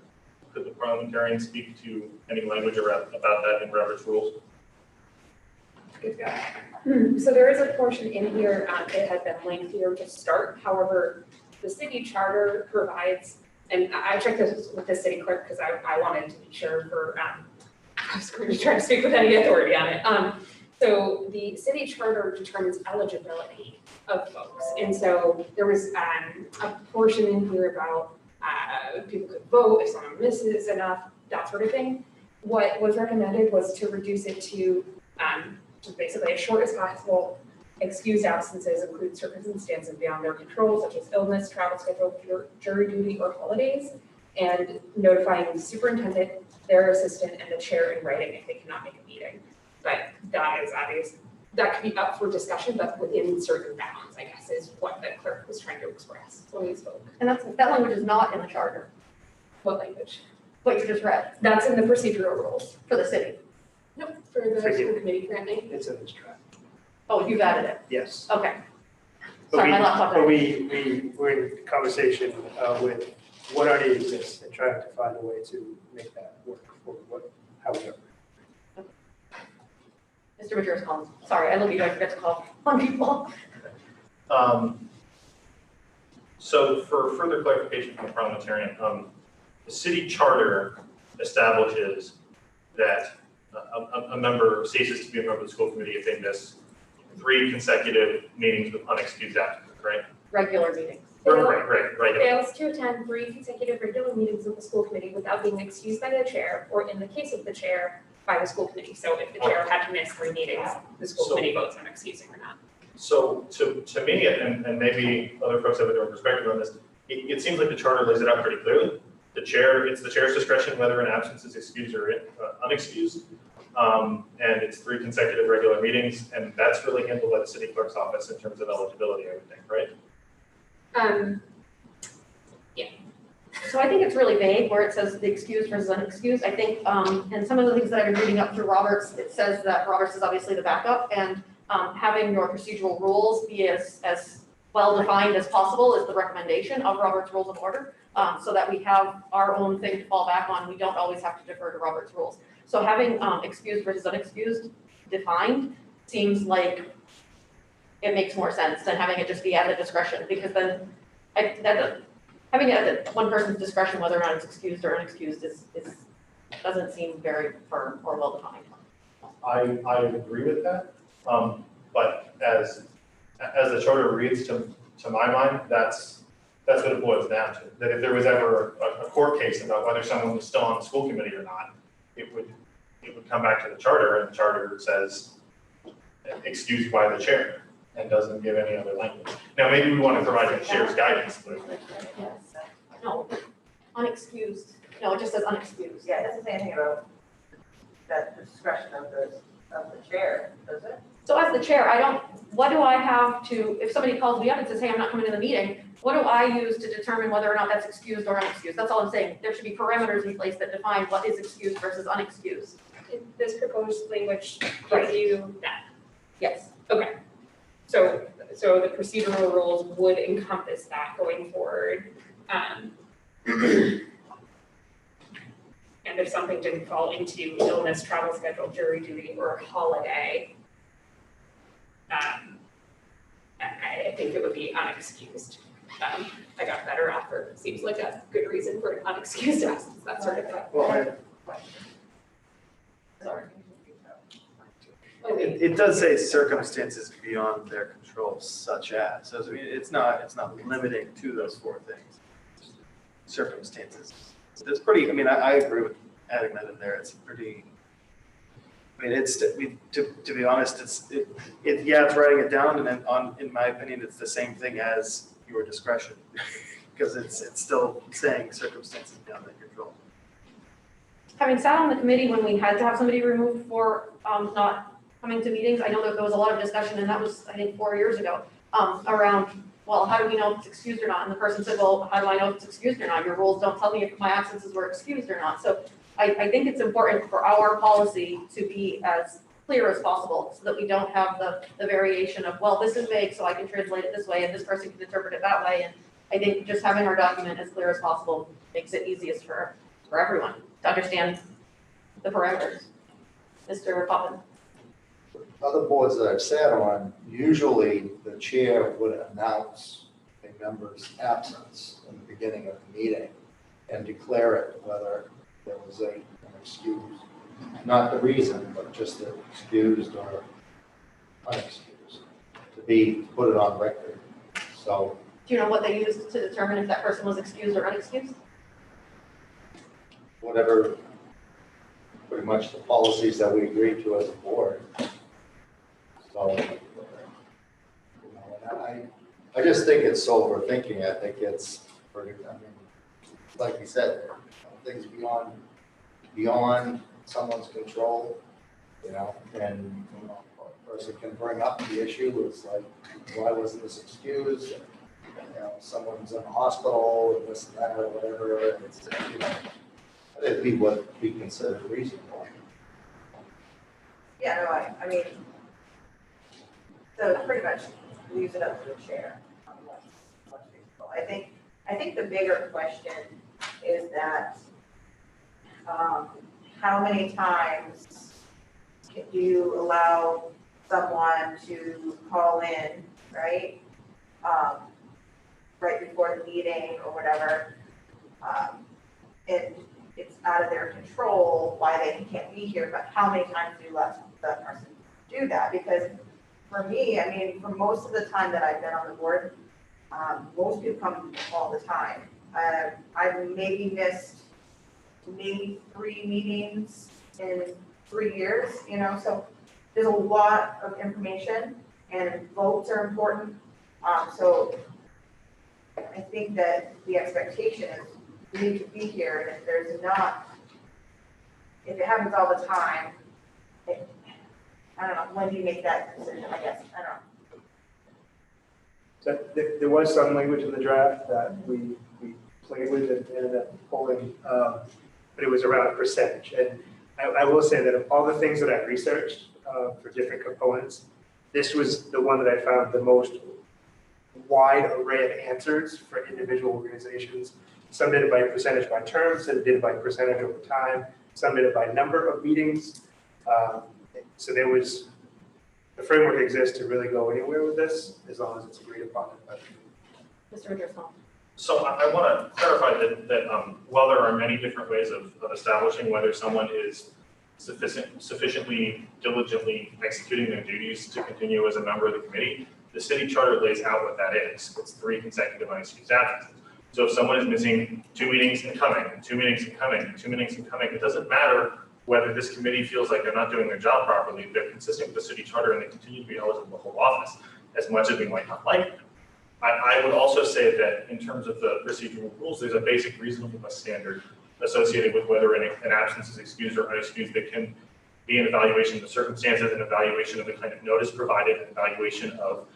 could the parliamentarian speak to any language about that in Robert's rules? So there is a portion in here, it had been lengthier to start, however, the city charter provides, and I checked this with the city clerk because I wanted to be sure for, I was going to try to speak with any authority on it. So the city charter determines eligibility of folks, and so there was a portion in here about people could vote if someone misses enough, that sort of thing. What was recommended was to reduce it to just basically as short as possible. Excused absences include circumstances beyond their control, such as illness, travel schedule, jury duty, or holidays, and notifying the superintendent, their assistant, and the chair in writing if they cannot make a meeting. But that is obvious, that could be up for discussion, but within certain bounds, I guess, is what the clerk was trying to express when we spoke. And that language is not in the charter, What language? what you just read That's in the procedural rules. for the city. Nope, for the For you. school committee currently. it's in this draft. Oh, you've added it, Yes. okay. Sorry, my laptop But died. we're in conversation with what already exists and trying to find a way to make that work for however. Mr. Majerus calling. Sorry, I look at you, I forget to call on people. So for further clarification from the parliamentarian, the city charter establishes that a member ceases to be a member of the school committee if they miss 3 consecutive meetings with unexcused absence, right? Regular meetings. Right. Fails to attend 3 consecutive regular meetings of the school committee without being excused by the chair, or in the case of the chair, by the school committee. So if the chair had to miss 3 meetings, the school So- committee votes on excusing or not. So to me, and maybe other folks have a different perspective on this, it seems like the charter lays it out pretty clearly. It's the chair's discretion whether an absence is excused or unexcused. And it's 3 consecutive regular meetings, and that's really handled by the city clerk's office in terms of eligibility, I would think, right? So I think it's really vague where it says the excused versus unexcused. I think, and some of the things that I've been reading up through Roberts, it says that Roberts is obviously the backup, and having your procedural rules be as well defined as possible is the recommendation of Roberts Rules of Order, so that we have our own thing to fall back on. We don't always have to defer to Roberts rules. So having excused versus unexcused defined seems like it makes more sense than having it just be at the discretion, because then having it at the one person's discretion whether or not it's excused or unexcused is doesn't seem very firm or well defined. I agree with that, but as the charter reads, to my mind, that's what it boils down to. That if there was ever a court case about whether someone was still on the school committee or not, it would come back to the charter, and the charter says excused by the chair and doesn't give any other language. Now, maybe we want to provide the chair's guidance, but Yes. No, unexcused. No, it just says unexcused. Yeah, it doesn't say anything about that discretion of the chair, does it? So as the chair, what do I have to, if somebody calls me up and says, hey, I'm not coming to the meeting, what do I use to determine whether or not that's excused or unexcused? That's all I'm saying. There should be parameters in place that define what is excused versus unexcused. This proposed language Right. gives you that. Yes. Okay. So the procedural rules would encompass that going forward. And if something didn't fall into illness, travel schedule, jury duty, or holiday, I think it would be unexcused. I got better after, seems like a good reason for an unexcused absence, that sort of thing. Well, Sorry. It does say circumstances beyond their control such as, so I mean, it's not limiting to those 4 things. Circumstances. It's pretty, I mean, I agree with adding that in there, it's pretty, I mean, to be honest, it's writing it down, and then in my opinion, it's the same thing as your discretion. Because it's still saying circumstances beyond their control. Having sat on the committee when we had to have somebody removed for not coming to meetings, I know that there was a lot of discussion, and that was, I think, 4 years ago, around, well, how do we know if it's excused or not? And the person said, well, how do I know if it's excused or not? Your rules don't tell me if my absences were excused or not. So I think it's important for our policy to be as clear as possible, so that we don't have the variation of, well, this is vague, so I can translate it this way, and this person can interpret it that way. And I think just having our document as clear as possible makes it easiest for everyone to understand the parameters. Mr. Poppin. Other boards that I've sat on, usually the chair would announce a member's absence in the beginning of the meeting and declare it whether there was an excuse, not the reason, but just the excused or unexcused, to put it on record. So Do you know what they used to determine if that person was excused or unexcused? whatever, pretty much the policies that we agreed to as a board. So, you know, and I just think it's sober thinking. I think it's pretty, I mean, like you said, things beyond someone's control, you know, and, you know, a person can bring up the issue, it's like, why wasn't this excused? You know, someone's in the hospital, and this and that, or whatever, it's, you know, it'd be what we consider reasonable. Yeah, no, I mean, so pretty much leaves it up to the chair. on what's reasonable. I think the bigger question is that, how many times can you allow someone to call in, right? Right before the meeting or whatever, and it's out of their control why they can't be here, but how many times do you let that person do that? Because for me, I mean, for most of the time that I've been on the board, most people come all the time. I've maybe missed maybe 3 meetings in 3 years, you know, so there's a lot of information and votes are important. So I think that the expectation is we need to be here, and if there's not, if it happens all the time, I don't know, when do you make that decision, I guess, I don't know. So there was some language in the draft that we played with and ended up pulling, but it was around a percentage. And I will say that of all the things that I researched for different components, this was the one that I found the most wide array of answers for individual organizations. Some did it by percentage by term, some did it by percentage over time, some did it by number of meetings. So there was, the framework exists to really go anywhere with this, as long as it's agreed upon. Mr. Richardson. So I want to clarify that while there are many different ways of establishing whether someone is sufficiently diligently executing their duties to continue as a member of the committee, the city charter lays out what that is. It's 3 consecutive unexcused absences. So if someone is missing 2 meetings and coming, and 2 meetings and coming, and 2 meetings and coming, it doesn't matter whether this committee feels like they're not doing their job properly. They're consistent with the city charter and they continue to be eligible to hold office, as much as we might not like them. I would also say that in terms of the procedural rules, there's a basic reasonableness standard associated with whether an absence is excused or unexcused. That can be an evaluation of the circumstances, an evaluation of the kind of notice provided, an evaluation of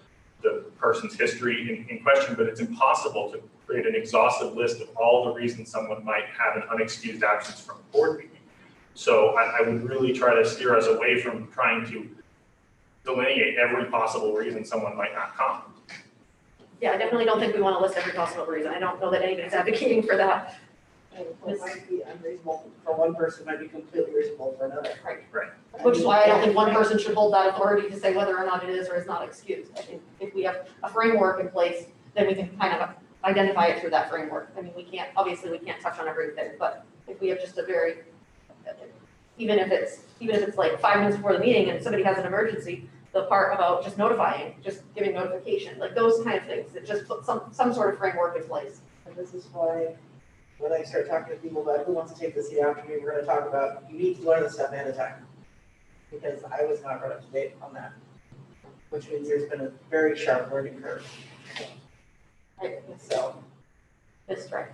the person's history in question, but it's impossible to create an exhaustive list of all the reasons someone might have an unexcused absence from a board meeting. So I would really try to steer us away from trying to delineate every possible reason someone might not come. Yeah, I definitely don't think we want to list every possible reason. I don't know that anybody's advocating for that. It might be unreasonable for one person, might be completely reasonable for another. Right. Which is why I don't think one person should hold that authority to say whether or not it is or is not excused. I think if we have a framework in place, then we can kind of identify it through that framework. I mean, obviously we can't touch on everything, but if we have just a very, even if it's like 5 minutes before the meeting and somebody has an emergency, the part about just notifying, just giving notification, like those kind of things, that just put some sort of framework in place. And this is why, when I start talking to people about who wants to take this the afternoon, we're gonna talk about, you need to learn this stuff ahead of time. Because I was not brought up to date on that, which means there's been a very sharp learning curve. Right, So, that's right.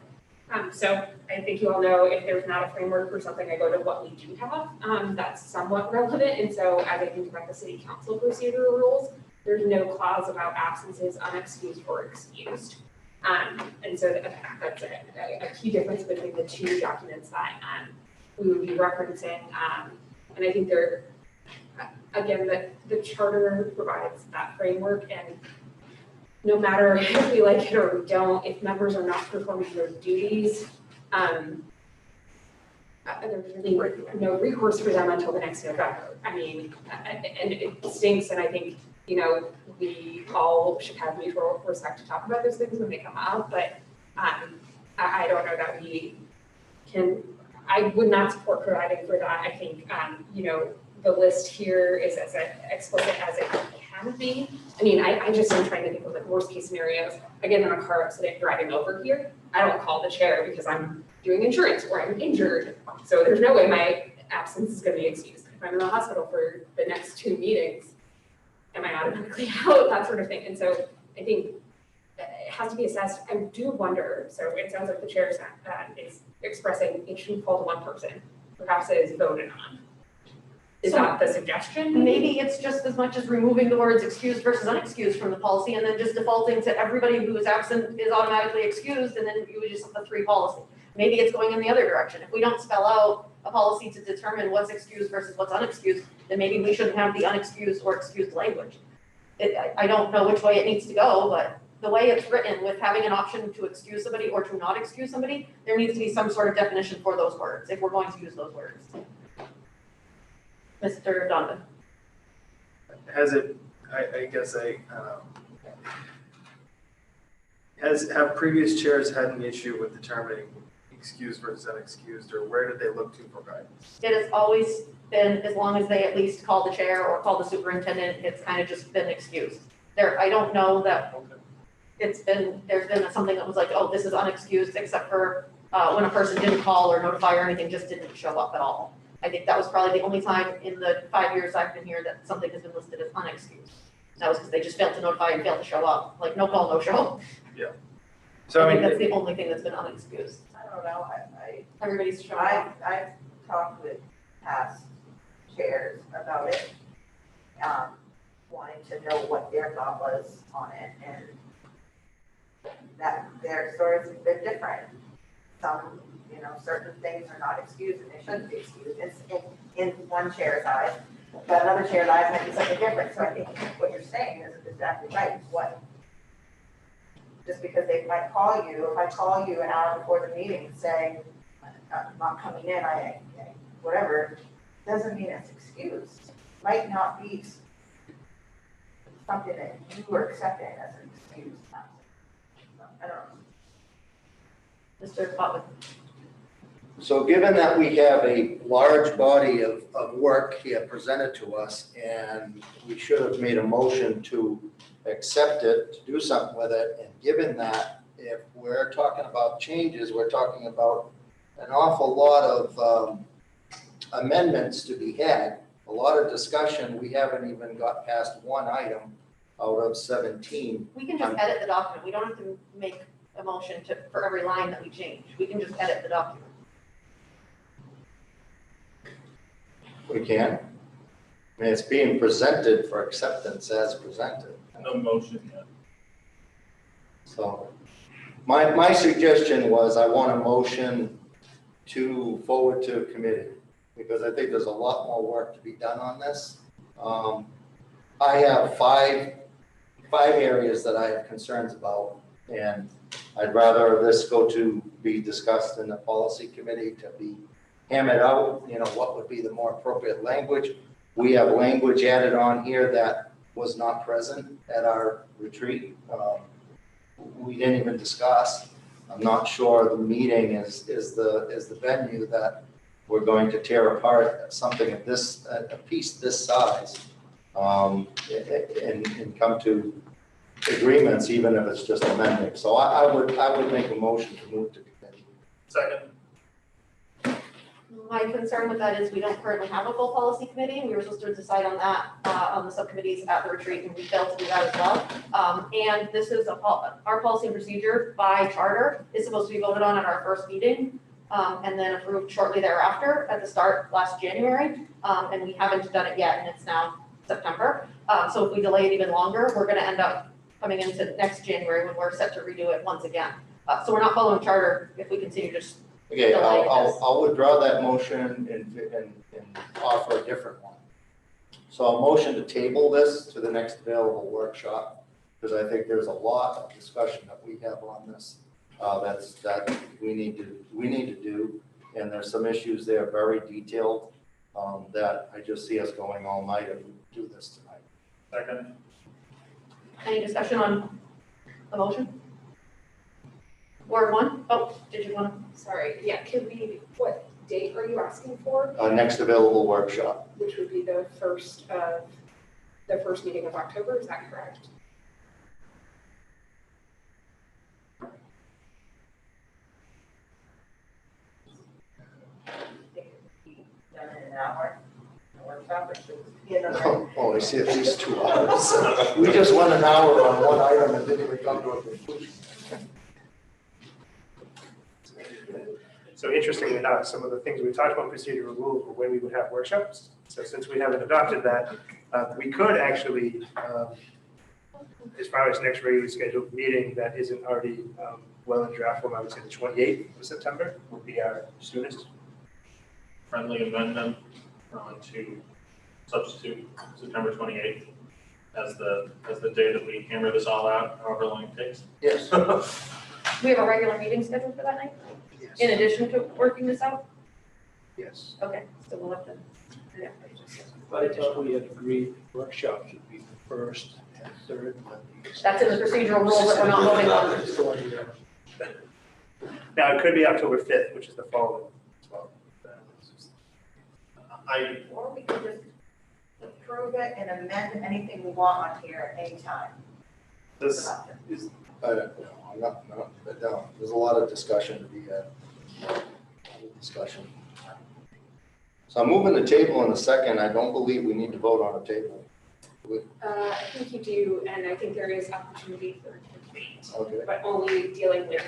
So I think you all know if there's not a framework for something, I go to what we do have. That's somewhat relevant. And so as I think about the city council procedural rules, there's no clause about absences unexcused or excused. And so that's a key difference between the 2 documents that we would be referencing. And I think they're, again, the charter provides that framework, and no matter if we like it or we don't, if members are not performing their duties, there's really no recourse for them until the next November. I mean, and it stinks, and I think, you know, we all should have mutual respect to talk about those things when they come up, but I don't know that we can, I would not support providing for that. I think, you know, the list here is as explicit as it can be. I mean, I just am trying to think of like worst case scenarios. I get in a car accident driving over here. I don't call the chair because I'm doing insurance or I'm injured. So there's no way my absence is going to be excused. If I'm in the hospital for the next 2 meetings, am I automatically out? That sort of thing. And so I think it has to be assessed. I do wonder, so it sounds like the chair is expressing it should fall to one person. Perhaps it is voted on. Is that the suggestion? Maybe it's just as much as removing the words excused versus unexcused from the policy and then just defaulting to everybody who is absent is automatically excused, and then you would just have the 3 policy. Maybe it's going in the other direction. If we don't spell out a policy to determine what's excused versus what's unexcused, then maybe we shouldn't have the unexcused or excused language. I don't know which way it needs to go, but the way it's written with having an option to excuse somebody or to not excuse somebody, there needs to be some sort of definition for those words, if we're going to use those words. Mr. Donovan. Has it, I guess have previous chairs had an issue with determining excused versus unexcused, or where did they look to for guidance? It has always been, as long as they at least call the chair or call the superintendent, it's kind of just been excused. I don't know that there's been something that was like, oh, this is unexcused, except for when a person didn't call or notify or anything, just didn't show up at all. I think that was probably the only time in the 5 years I've been here that something has been listed as unexcused. That was because they just failed to notify and failed to show up, like no call, no show. So I think that's the only thing that's been unexcused. I don't know, Everybody's showing up. I've talked with past chairs about it, wanting to know what their thought was on it, and that their stories have been different. Some, certain things are not excused and they shouldn't be excused, it's in one chair's eyes, but another chair's eyes might be something different, so I think what you're saying is exactly right, just because they might call you, if I call you an hour before the meeting saying, I'm not coming in, whatever, doesn't mean it's excused. Might not be something that you are accepting as an excuse. So, I don't know. Mr. Butler. So given that we have a large body of work here presented to us, and we should have made a motion to accept it, to do something with it, and given that if we're talking about changes, we're talking about an awful lot of amendments to be had, a lot of discussion, we haven't even got past one item out of 17. We can just edit the document. We don't have to make a motion for every line that we change. We can just edit the document. We can. I mean, it's being presented for acceptance as presented. No motion yet. So my suggestion was I want a motion to forward to committee, because I think there's a lot more work to be done on this. I have five areas that I have concerns about, and I'd rather this go to be discussed in the policy committee to be hammered out, what would be the more appropriate language. We have language added on here that was not present at our retreat. We didn't even discuss. I'm not sure the meeting is the venue that we're going to tear apart something of this, a piece this size, and come to agreements, even if it's just amending. So I would make a motion to move to committee. Second. My concern with that is we don't currently have a full policy committee. We were supposed to decide on that on the subcommittees at the retreat, and we failed to do that as well. And this is our policy and procedure by charter is supposed to be voted on at our first meeting and then approved shortly thereafter at the start last January. And we haven't done it yet, and it's now September. So if we delay it even longer, we're going to end up coming into next January when we're set to redo it once again. So we're not following charter if we continue to just Okay, I'll withdraw that motion and offer a different one. So a motion to table this to the next available workshop, because I think there's a lot of discussion that we have on this that we need to do, and there's some issues there very detailed that I just see us going all night if we do this tonight. Second. any discussion on the motion? Ward one? Oh, did you want to? Sorry, yeah, what date are you asking for? Next available workshop. Which would be the first meeting of October, is that correct? Done in an hour, a workshop, or should it be another? Oh, I see at least 2 hours. We just went an hour on one item and didn't even come to a conclusion. So interestingly enough, some of the things we talked about procedural rules were when we would have workshops. So since we haven't adopted that, we could actually, as far as next regularly scheduled meeting that isn't already well in draft form, I would say the 28th of September would be our soonest. Friendly amendment to substitute September 28th. as the day that we hammer this all out, however long it takes. Yes. We have a regular meeting scheduled for that night, in addition to working this out? Yes. Okay, so we'll have to. Yeah. But I thought we had agreed workshops should be the first and third Mondays. That's in the procedural rules that we're not voting on. Now, it could be October 5th, which is the following as well. Or we could just approve it and amend anything we want on here at any time. This, I don't know, I'm not, no, there's a lot of discussion to be had. Discussion. So I'm moving the table in a second. I don't believe we need to vote on a table. I think you do, and I think there is opportunity for debate, Okay. but only dealing with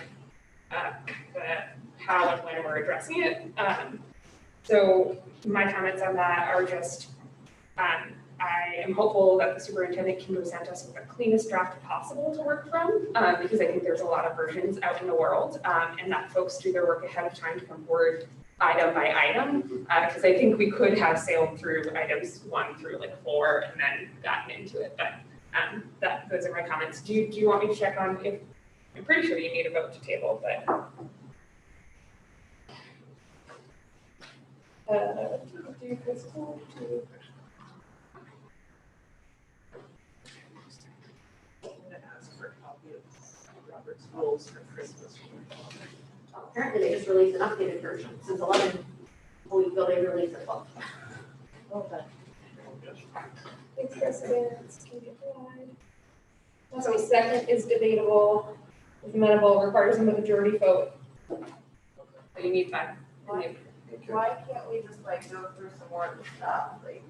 the how and when we're addressing it. So my comments on that are just, I am hopeful that the superintendent can present us with the cleanest draft possible to work from, because I think there's a lot of versions out in the world, and that folks do their work ahead of time to come forward item by item, because I think we could have sailed through items 1 through like 4 and then gotten into it, but those are my comments. Do you want me to check on if, I'm pretty sure you need a vote to table, but. Do you guys want to? Apparently they just released an updated version, since 11, a week ago they released a 12. Okay. Thanks, precedents can be applied. So second is debatable, is amenable, requires a majority vote. But you need 5. Why can't we just like go through some more of the stuff, like,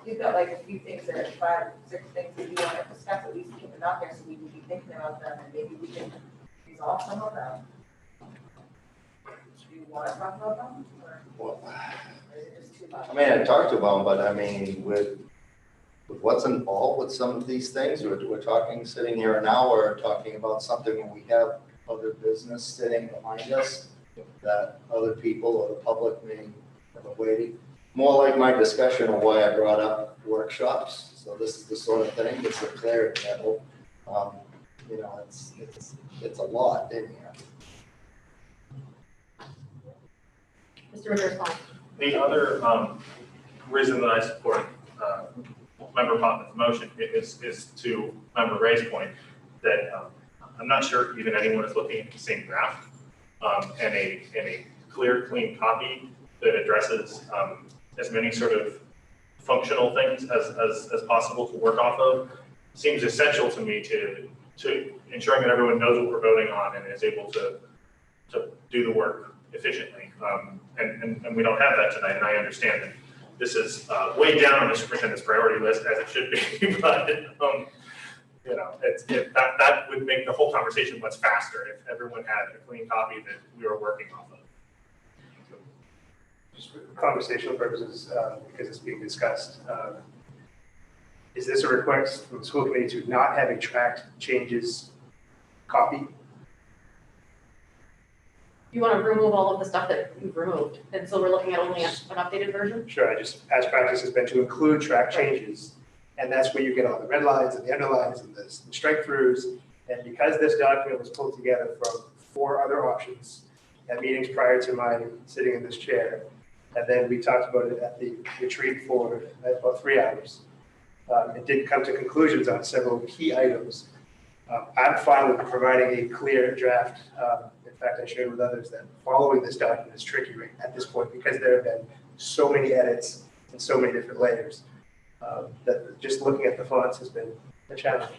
you've got like a few things there, 5, 6 things that you want to discuss, at least keep it out there so we can be thinking about them and maybe we can resolve some of them. Do you want to talk about them, or Well, is it just too much? I mean, I talked about them, but I mean, with what's involved with some of these things, we're talking, sitting here an hour, talking about something when we have other business sitting behind us that other people or the public may have waited. More like my discussion of why I brought up workshops. So this is the sort of thing, it's a clear example. You know, it's a lot in here. Mr. Richards, The other reason that I support Member Pottman's motion is to Member Ray's point that I'm not sure even anyone is looking at the same draft and a clear, clean copy that addresses as many sort of functional things as possible to work off of seems essential to me to ensuring that everyone knows what we're voting on and is able to do the work efficiently. And we don't have that tonight, and I understand that this is way down on the superintendent's priority list as it should be, but you know, that would make the whole conversation much faster if everyone had a clean copy that we were working off of. just for conversational purposes, because it's being discussed, is this a request from the school committee to not have a tracked changes copy? you want to remove all of the stuff that you've removed, and so we're looking at only an updated version? Sure, past practice has been to include track changes, and that's where you get all the red lines and the underlines and the strike throughs. And because this document was pulled together from 4 other options at meetings prior to my sitting in this chair, and then we talked about it at the retreat for about 3 hours. It did come to conclusions on several key items. I'm fine with providing a clear draft. In fact, I shared with others that following this document is tricky right at this point because there have been so many edits and so many different layers that just looking at the fonts has been a challenge.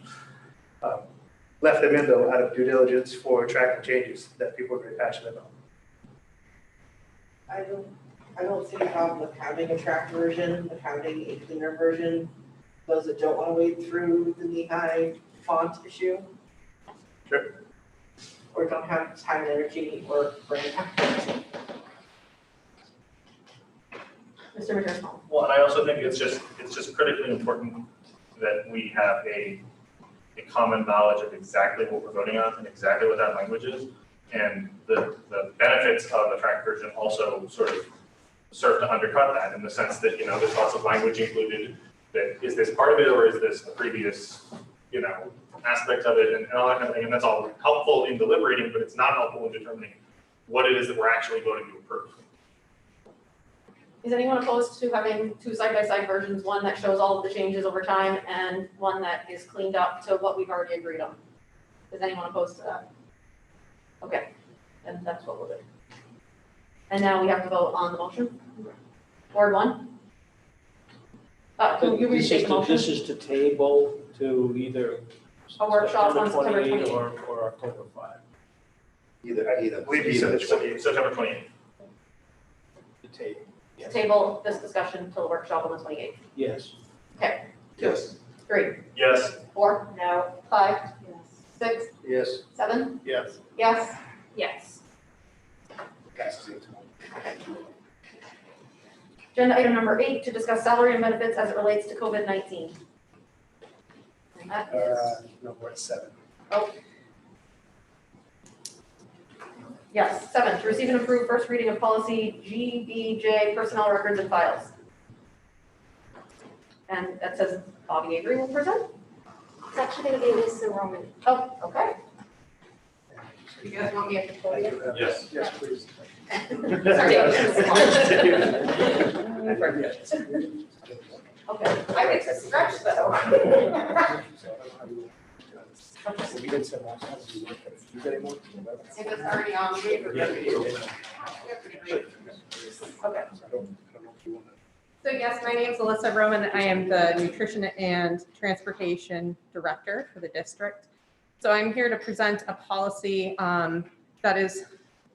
Left them in though out of due diligence for tracking changes that people are very passionate about. I don't see a problem with having a tracked version, with having a cleaner version. Those that don't want to wade through the knee-high font issue. Sure. Or don't have time and energy or brain. Mr. Richards? Well, and I also think it's just critically important that we have a common knowledge of exactly what we're voting on and exactly what that language is. And the benefits of the track version also sort of serve to undercut that in the sense that, you know, there's lots of language included that, is this part of it, or is this a previous, aspect of it, and all that kind of thing, and that's all helpful in deliberating, but it's not helpful in determining what it is that we're actually voting to approve. Is anyone opposed to having two side-by-side versions, one that shows all of the changes over time and one that is cleaned up to what we've already agreed on? Is anyone opposed to that? Okay, and that's what we'll do. And now we have to vote on the motion. Ward one? Can you restate the motion? This is to table to either A workshop on September 28 28th. or October 5. Either. I believe you said the 28th. September 28th. The table. To table this discussion till the workshop on the 28th. Yes. Yes. 3, Yes. 4, No. 5, 6, Yes. 7, Yes. yes. Yes. Agenda item number 8, to discuss salary and benefits as it relates to COVID-19. And that is, No, we're at 7. yes, 7, to receive and approve first reading of policy GBJ, personnel records and files. And that says Bobby Avery will present. It's actually gonna be Lisa Roman. Oh, okay. You guys want me at the podium? Yes. Yes, please. Okay. I get to stretch though. We did some last time. You got any more? If it's already on, we Okay. So yes, my name is Alyssa Roman. I am the Nutrition and Transportation Director for the district. So I'm here to present a policy that is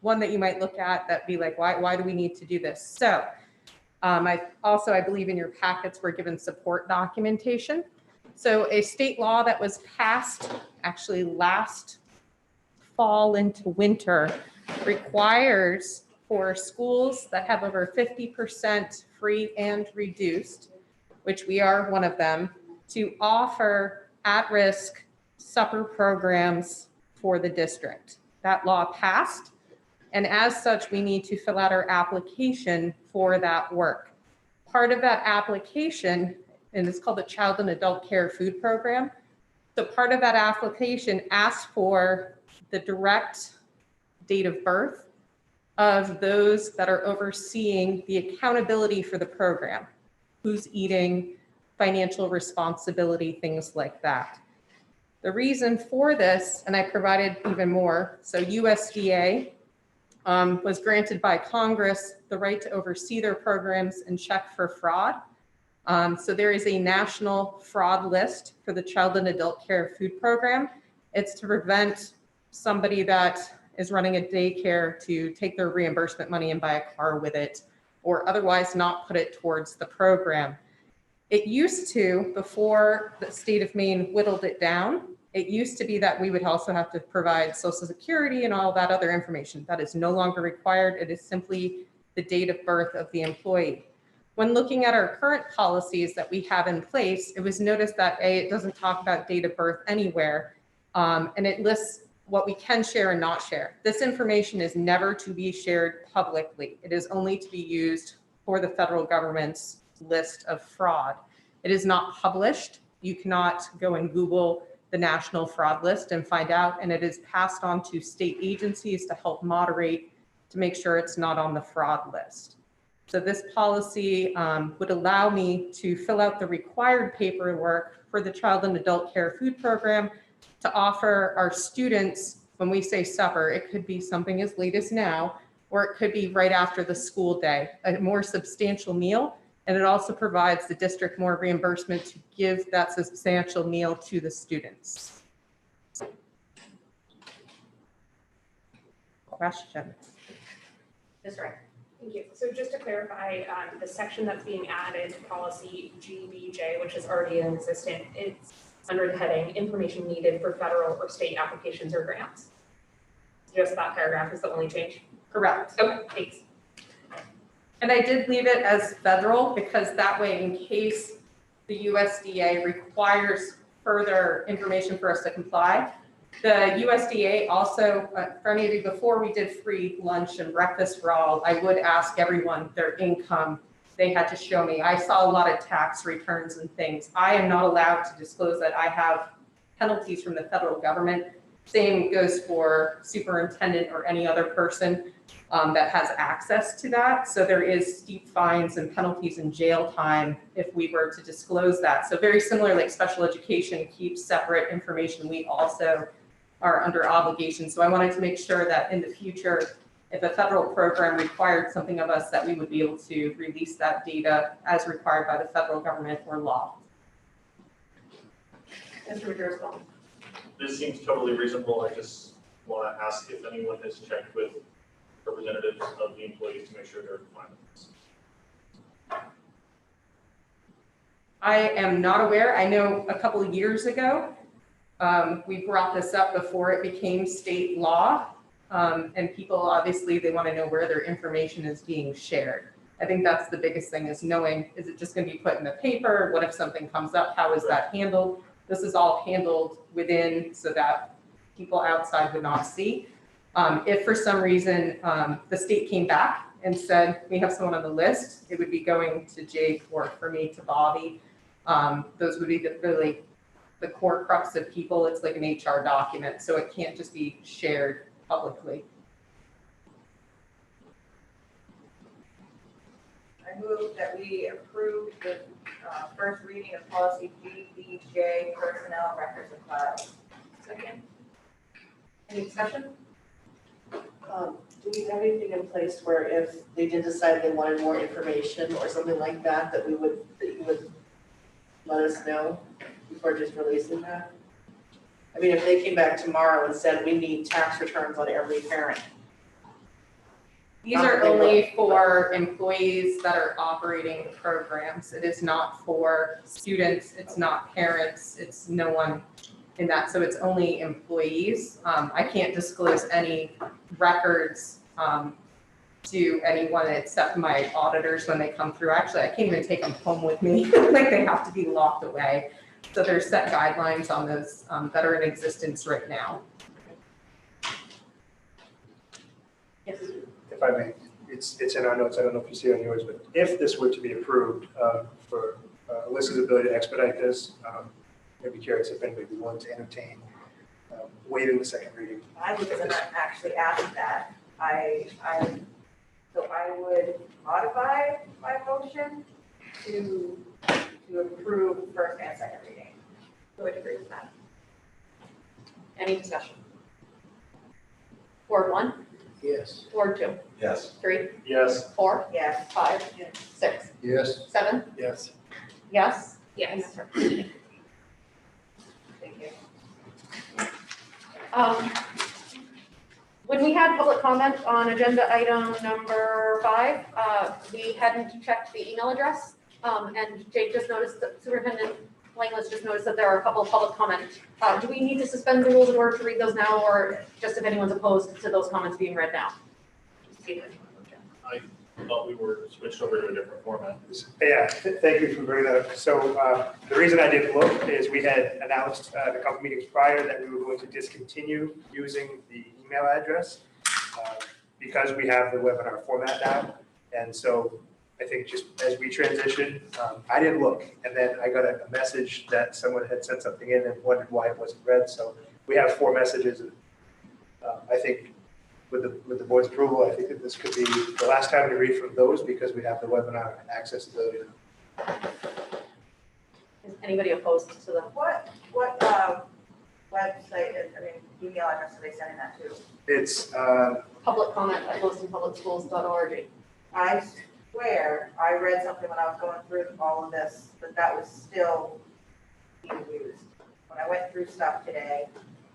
one that you might look at that be like, why do we need to do this? So I believe in your packets, we're given support documentation. So a state law that was passed actually last fall into winter requires for schools that have over 50% free and reduced, which we are one of them, to offer at-risk supper programs for the district. That law passed, and as such, we need to fill out our application for that work. Part of that application, and it's called the Child and Adult Care Food Program. So part of that application asks for the direct date of birth of those that are overseeing the accountability for the program, who's eating, financial responsibility, things like that. The reason for this, and I provided even more, so USDA was granted by Congress the right to oversee their programs and check for fraud. So there is a national fraud list for the Child and Adult Care Food Program. It's to prevent somebody that is running a daycare to take their reimbursement money and buy a car with it, or otherwise not put it towards the program. It used to, before the state of Maine whittled it down, it used to be that we would also have to provide Social Security and all that other information. That is no longer required. It is simply the date of birth of the employee. When looking at our current policies that we have in place, it was noticed that it doesn't talk about date of birth anywhere, and it lists what we can share and not share. This information is never to be shared publicly. It is only to be used for the federal government's list of fraud. It is not published. You cannot go and Google the national fraud list and find out, and it is passed on to state agencies to help moderate to make sure it's not on the fraud list. So this policy would allow me to fill out the required paperwork for the Child and Adult Care Food Program to offer our students, when we say supper, it could be something as late as now, or it could be right after the school day, a more substantial meal. And it also provides the district more reimbursement to give that substantial meal to the students. Question? Ms. Wright. Thank you. So just to clarify, the section that's being added to policy GBJ, which is already in existence, it's under the heading information needed for federal or state applications or grants. Just that paragraph is the only change? Correct. Okay, thanks. And I did leave it as federal because that way, in case the USDA requires further information for us to comply, the USDA also, for any of you, before we did free lunch and breakfast for all, I would ask everyone their income. they had to show me. I saw a lot of tax returns and things. I am not allowed to disclose that. I have penalties from the federal government. Same goes for superintendent or any other person that has access to that. So there is steep fines and penalties and jail time if we were to disclose that. So very similar, like special education keeps separate information. We also are under obligation. So I wanted to make sure that in the future, if a federal program required something of us, that we would be able to release that data as required by the federal government or law. Mr. Majersko. This seems totally reasonable. I just want to ask if anyone has checked with representatives of the employees to make sure they're fine with this. I am not aware. I know a couple of years ago, we brought this up before it became state law. And people, obviously, they want to know where their information is being shared. I think that's the biggest thing, is knowing, is it just going to be put in the paper? What if something comes up? How is that handled? This is all handled within so that people outside would not see. If for some reason the state came back and said, we have someone on the list, it would be going to Jake or for me to Bobby. Those would be really the core crux of people. It's like an HR document, so it can't just be shared publicly. I move that we approve the first reading of policy BBJ, personnel records and files. Second. Any discussion? Do we have anything in place where if they did decide they wanted more information or something like that, that you would let us know before just releasing that? I mean, if they came back tomorrow and said, we need tax returns on every parent. These are only for employees that are operating programs. It is not for students, it's not parents, it's no one in that. So it's only employees. I can't disclose any records to anyone except my auditors when they come through. Actually, I can't even take them home with me. Like, they have to be locked away. So there's set guidelines on those that are in existence right now. Yes. If I may, it's in our notes, I don't know if you see it on yours, but if this were to be approved for Alyssa's ability to expedite this, I'd be curious if anybody would want to entertain waiving the second reading. I was gonna actually ask that. So I would modify my motion to approve first and second reading. I would agree with that. Any discussion? Ward 1, Yes. Ward 2, Yes. 3, Yes. 4, Yes. 5, 6, Yes. 7, Yes. yes? Yes. Thank you. When we had public comment on agenda item number 5, we hadn't checked the email address. And Jake just noticed that Superintendent Langlis just noticed that there are a couple of public comments. Do we need to suspend the rules in order to read those now, or just if anyone's opposed to those comments being read now? I thought we were switched over to a different format. Yeah, thank you for bringing that up. So the reason I didn't look is we had announced a couple meetings prior that we were going to discontinue using the email address because we have the webinar format now. And so I think just as we transition, I didn't look. And then I got a message that someone had sent something in and wondered why it wasn't read. So we have 4 messages. And, I think with the board's approval, I think that this could be the last time we read from those because we have the webinar accessibility. Is anybody opposed to the? What website, email address are they sending that to? It's Public comment at BostonPublicSchools.org. I swear, I read something when I was going through all of this, that was still being used. When I went through stuff today,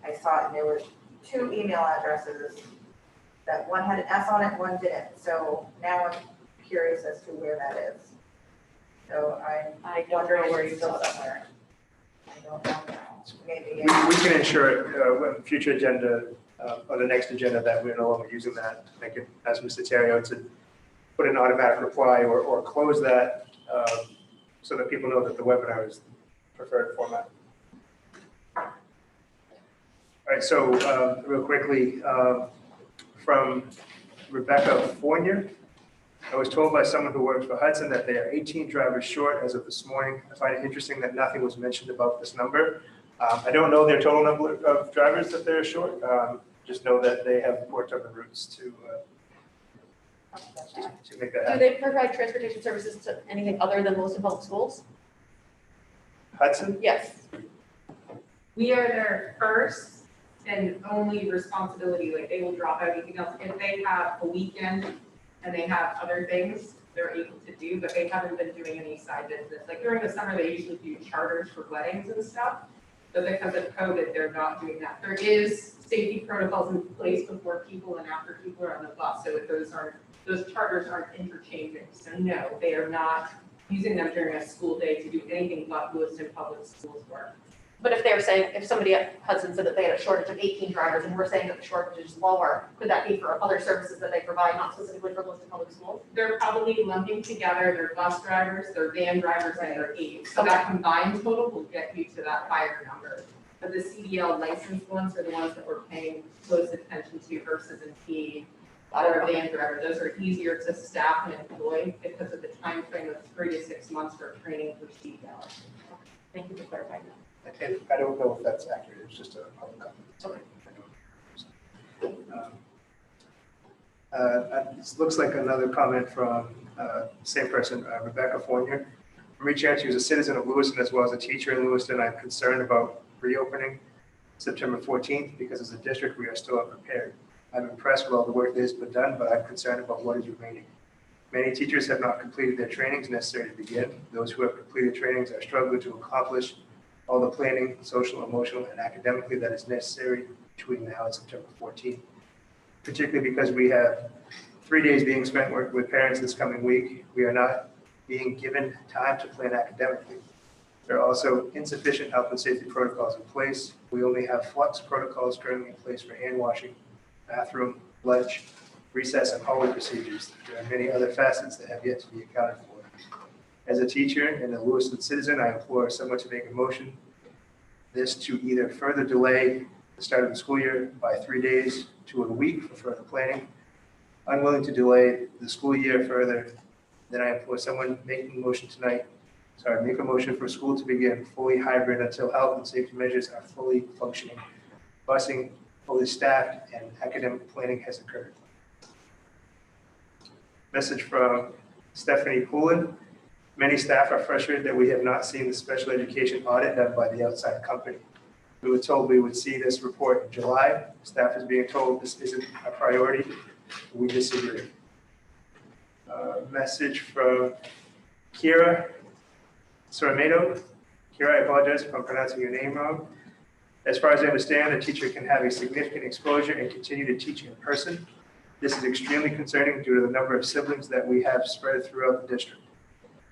I saw it, and there were 2 email addresses, that one had an S on it, one didn't. So now I'm curious as to where that is. So I don't know where you still saw that. somewhere. I don't know now. Maybe. we can ensure when future agenda or the next agenda that we're no longer using that. I can ask Mr. Terrio to put an automatic reply or close that so that people know that the webinar is the preferred format. All right, so real quickly, from Rebecca Fournier, I was told by someone who works for Hudson that they are 18 drivers short as of this morning. I find it interesting that nothing was mentioned about this number. I don't know their total number of drivers that they're short. Just know that they have worked on the routes to make that Do happen. they provide transportation services to anything other than Lewiston Public Schools? Hudson? Yes. We are their first and only responsibility, like they will drop everything else. If they have a weekend and they have other things they're able to do, but they haven't been doing any side business. Like during the summer, they usually do charters for weddings and stuff. But because of COVID, they're not doing that. There is safety protocols in place before people and after people are on the bus. So if those charters aren't interchanging. So no, they are not using them during a school day to do anything but Lewiston Public Schools work. But if they're saying, if somebody at Hudson said that they had a shortage of 18 drivers and we're saying that the shortage is lower, could that be for other services that they provide, not specifically for Lewiston Public Schools? They're probably lumping together their bus drivers, their van drivers, and their aides. So that combined total will get you to that higher number. But the CDL licensed ones are the ones that we're paying close attention to versus an aide or a van driver. Those are easier to staff and employ because of the time frame of 3 to 6 months for training for CDL. Thank you for clarifying that. And I don't know if that's accurate. It's just a public comment. This looks like another comment from same person, Rebecca Fournier. I'm reaching out to you as a citizen of Lewiston as well as a teacher in Lewiston. I'm concerned about reopening September 14th because as a district, we are still unprepared. I'm impressed with all the work that has been done, but I'm concerned about what is remaining. Many teachers have not completed their trainings necessary to begin. Those who have completed trainings are struggling to accomplish all the planning, social, emotional, and academically that is necessary between now and September 14th. Particularly because we have 3 days being spent working with parents this coming week. We are not being given time to plan academically. There are also insufficient health and safety protocols in place. We only have flux protocols currently in place for hand washing, bathroom, lunch, recess, and hallway procedures. There are many other facets that have yet to be accounted for. As a teacher and a Lewiston citizen, I implore someone to make a motion this to either further delay the start of the school year by 3 days to a week for further planning. Unwilling to delay the school year further, then I implore someone making a motion tonight, make a motion for school to begin fully hybrid until health and safety measures are fully functioning, busing fully staffed, and academic planning has occurred. Message from Stephanie Poulin. Many staff are frustrated that we have not seen the special education audit done by the outside company. We were told we would see this report in July. Staff is being told this isn't a priority. We disagree. Message from Kira Sormedo. Kira, I apologize if I'm pronouncing your name wrong. As far as I understand, a teacher can have a significant exposure and continue to teach in person. This is extremely concerning due to the number of siblings that we have spread throughout the district.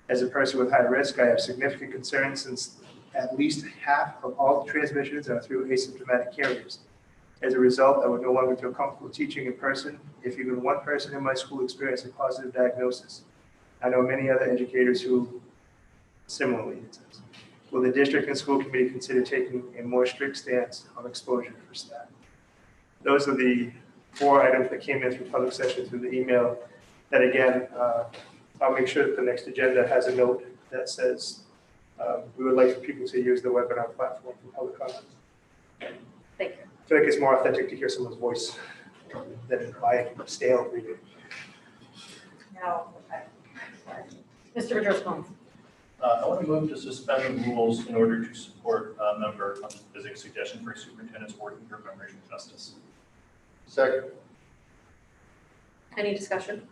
As a person with high risk, I have significant concerns since at least half of all the transmissions are through asymptomatic carriers. As a result, I would no longer feel comfortable teaching in person if even one person in my school experienced a positive diagnosis. I know many other educators who similarly, it says. Will the district and school committee consider taking a more strict stance on exposure for staff? Those are the 4 items that came in through public session through the email. That again, I'll make sure that the next agenda has a note that says we would like for people to use the webinar platform for public comment. Thank you. I feel like it's more authentic to hear someone's voice than my stale reading. No, okay. Mr. Madroscones. I want to move to suspend the rules in order to support member Physics' suggestion for superintendent's working group on racial justice. Second. Any discussion?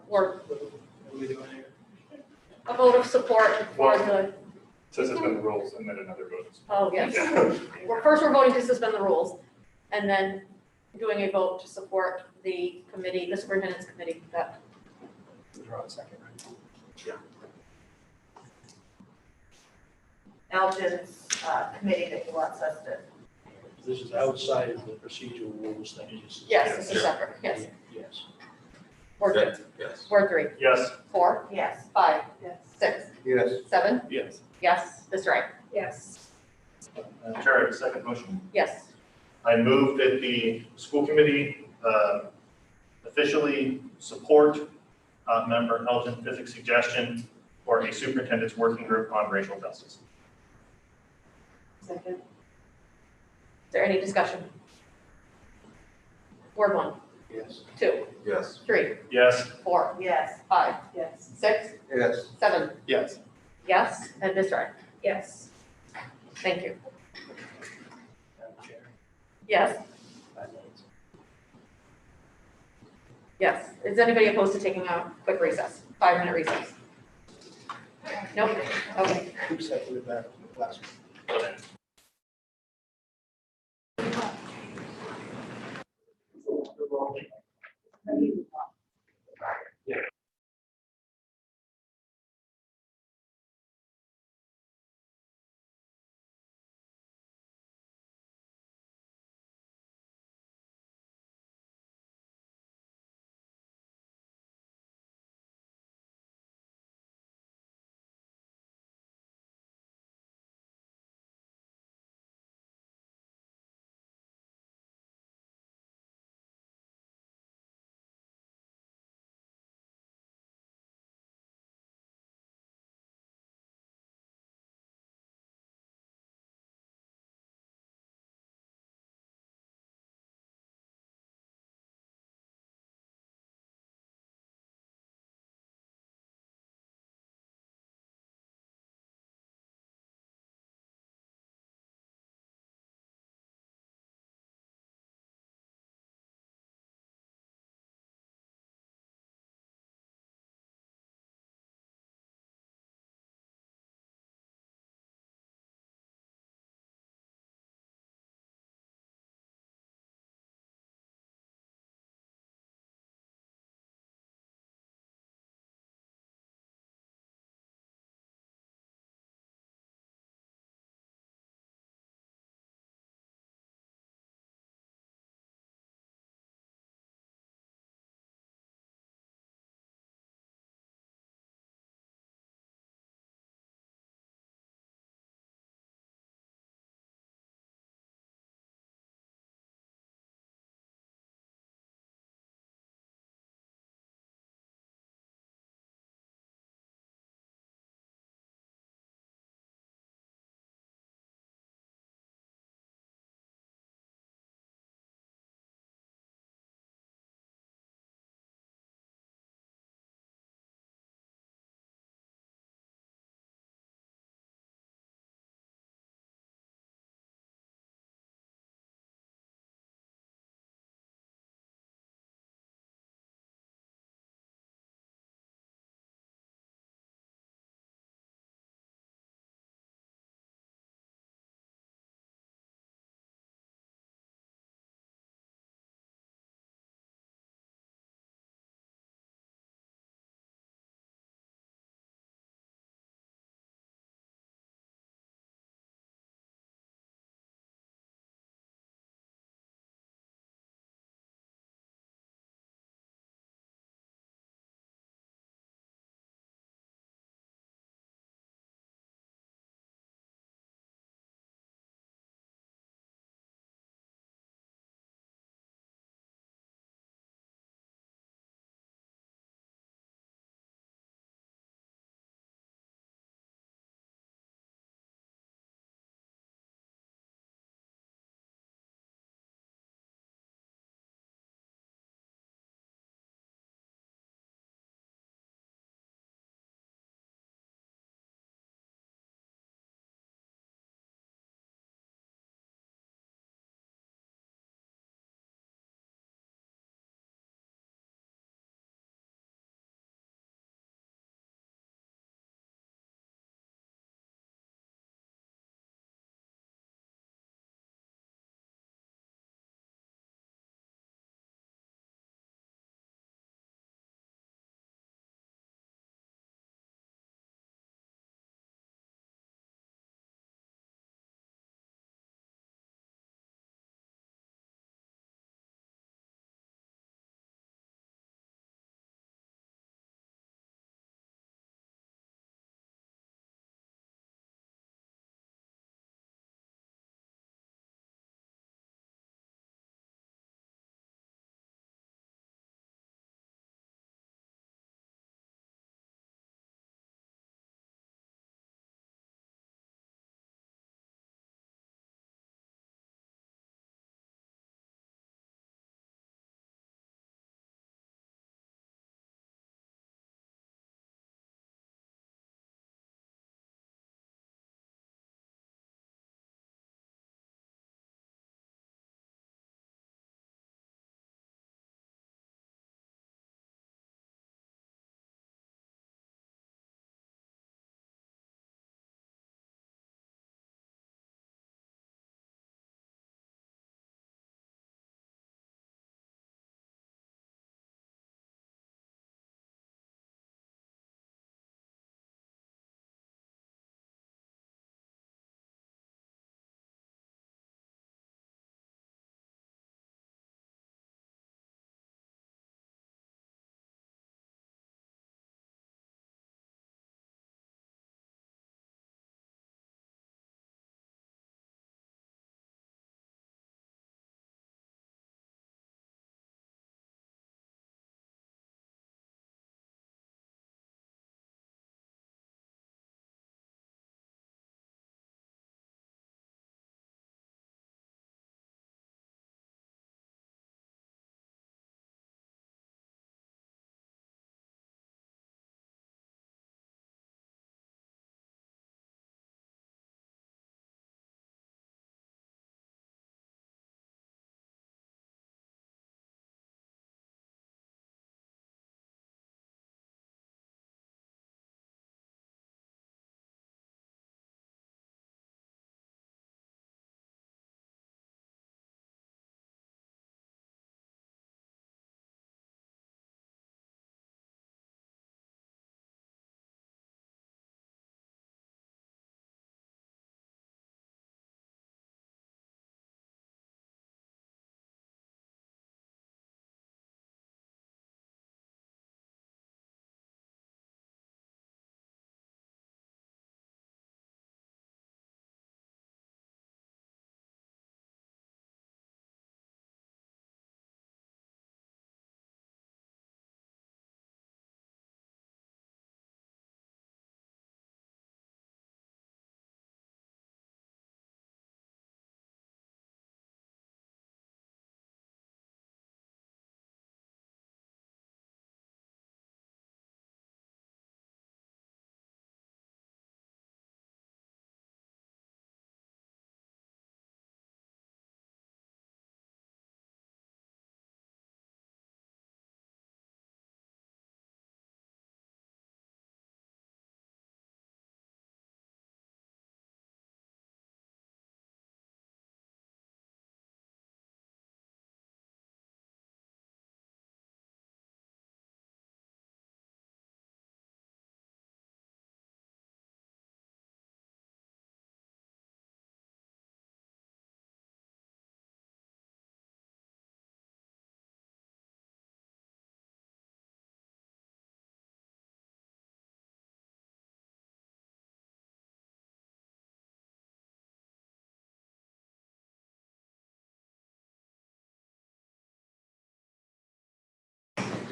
Or What are we doing here? a vote of support for the, To suspend the rules and then another vote. oh, yes. Yeah. First, we're voting to suspend the rules, and then doing a vote to support the committee, the superintendent's committee that. You're on second, right? Elgin's committee that he wants us to. This is outside of the procedural rules that you just. Yes, this is separate, yes. Yes. Word Yes. 2, Yes. word 3, Yes. 4, Yes. 5, Yes. 6, Yes. 7, Yes. yes, Mr. Wright, Yes. Chair, I have a second motion. yes. I move that the school committee officially support member Elgin Fithick's suggestion for a superintendent's working group on racial justice. Second. Is there any discussion? Ward 1, Yes. 2, Yes. 3, Yes. 4, Yes. 5, Yes. 6, Yes. 7, Yes. yes, and Ms. Ryan. Yes. Thank you. Madam Chair, Yes, 5 minutes. yes. Is anybody opposed to taking a quick recess? 5-minute recess? Nope, okay. Who seconded that last one?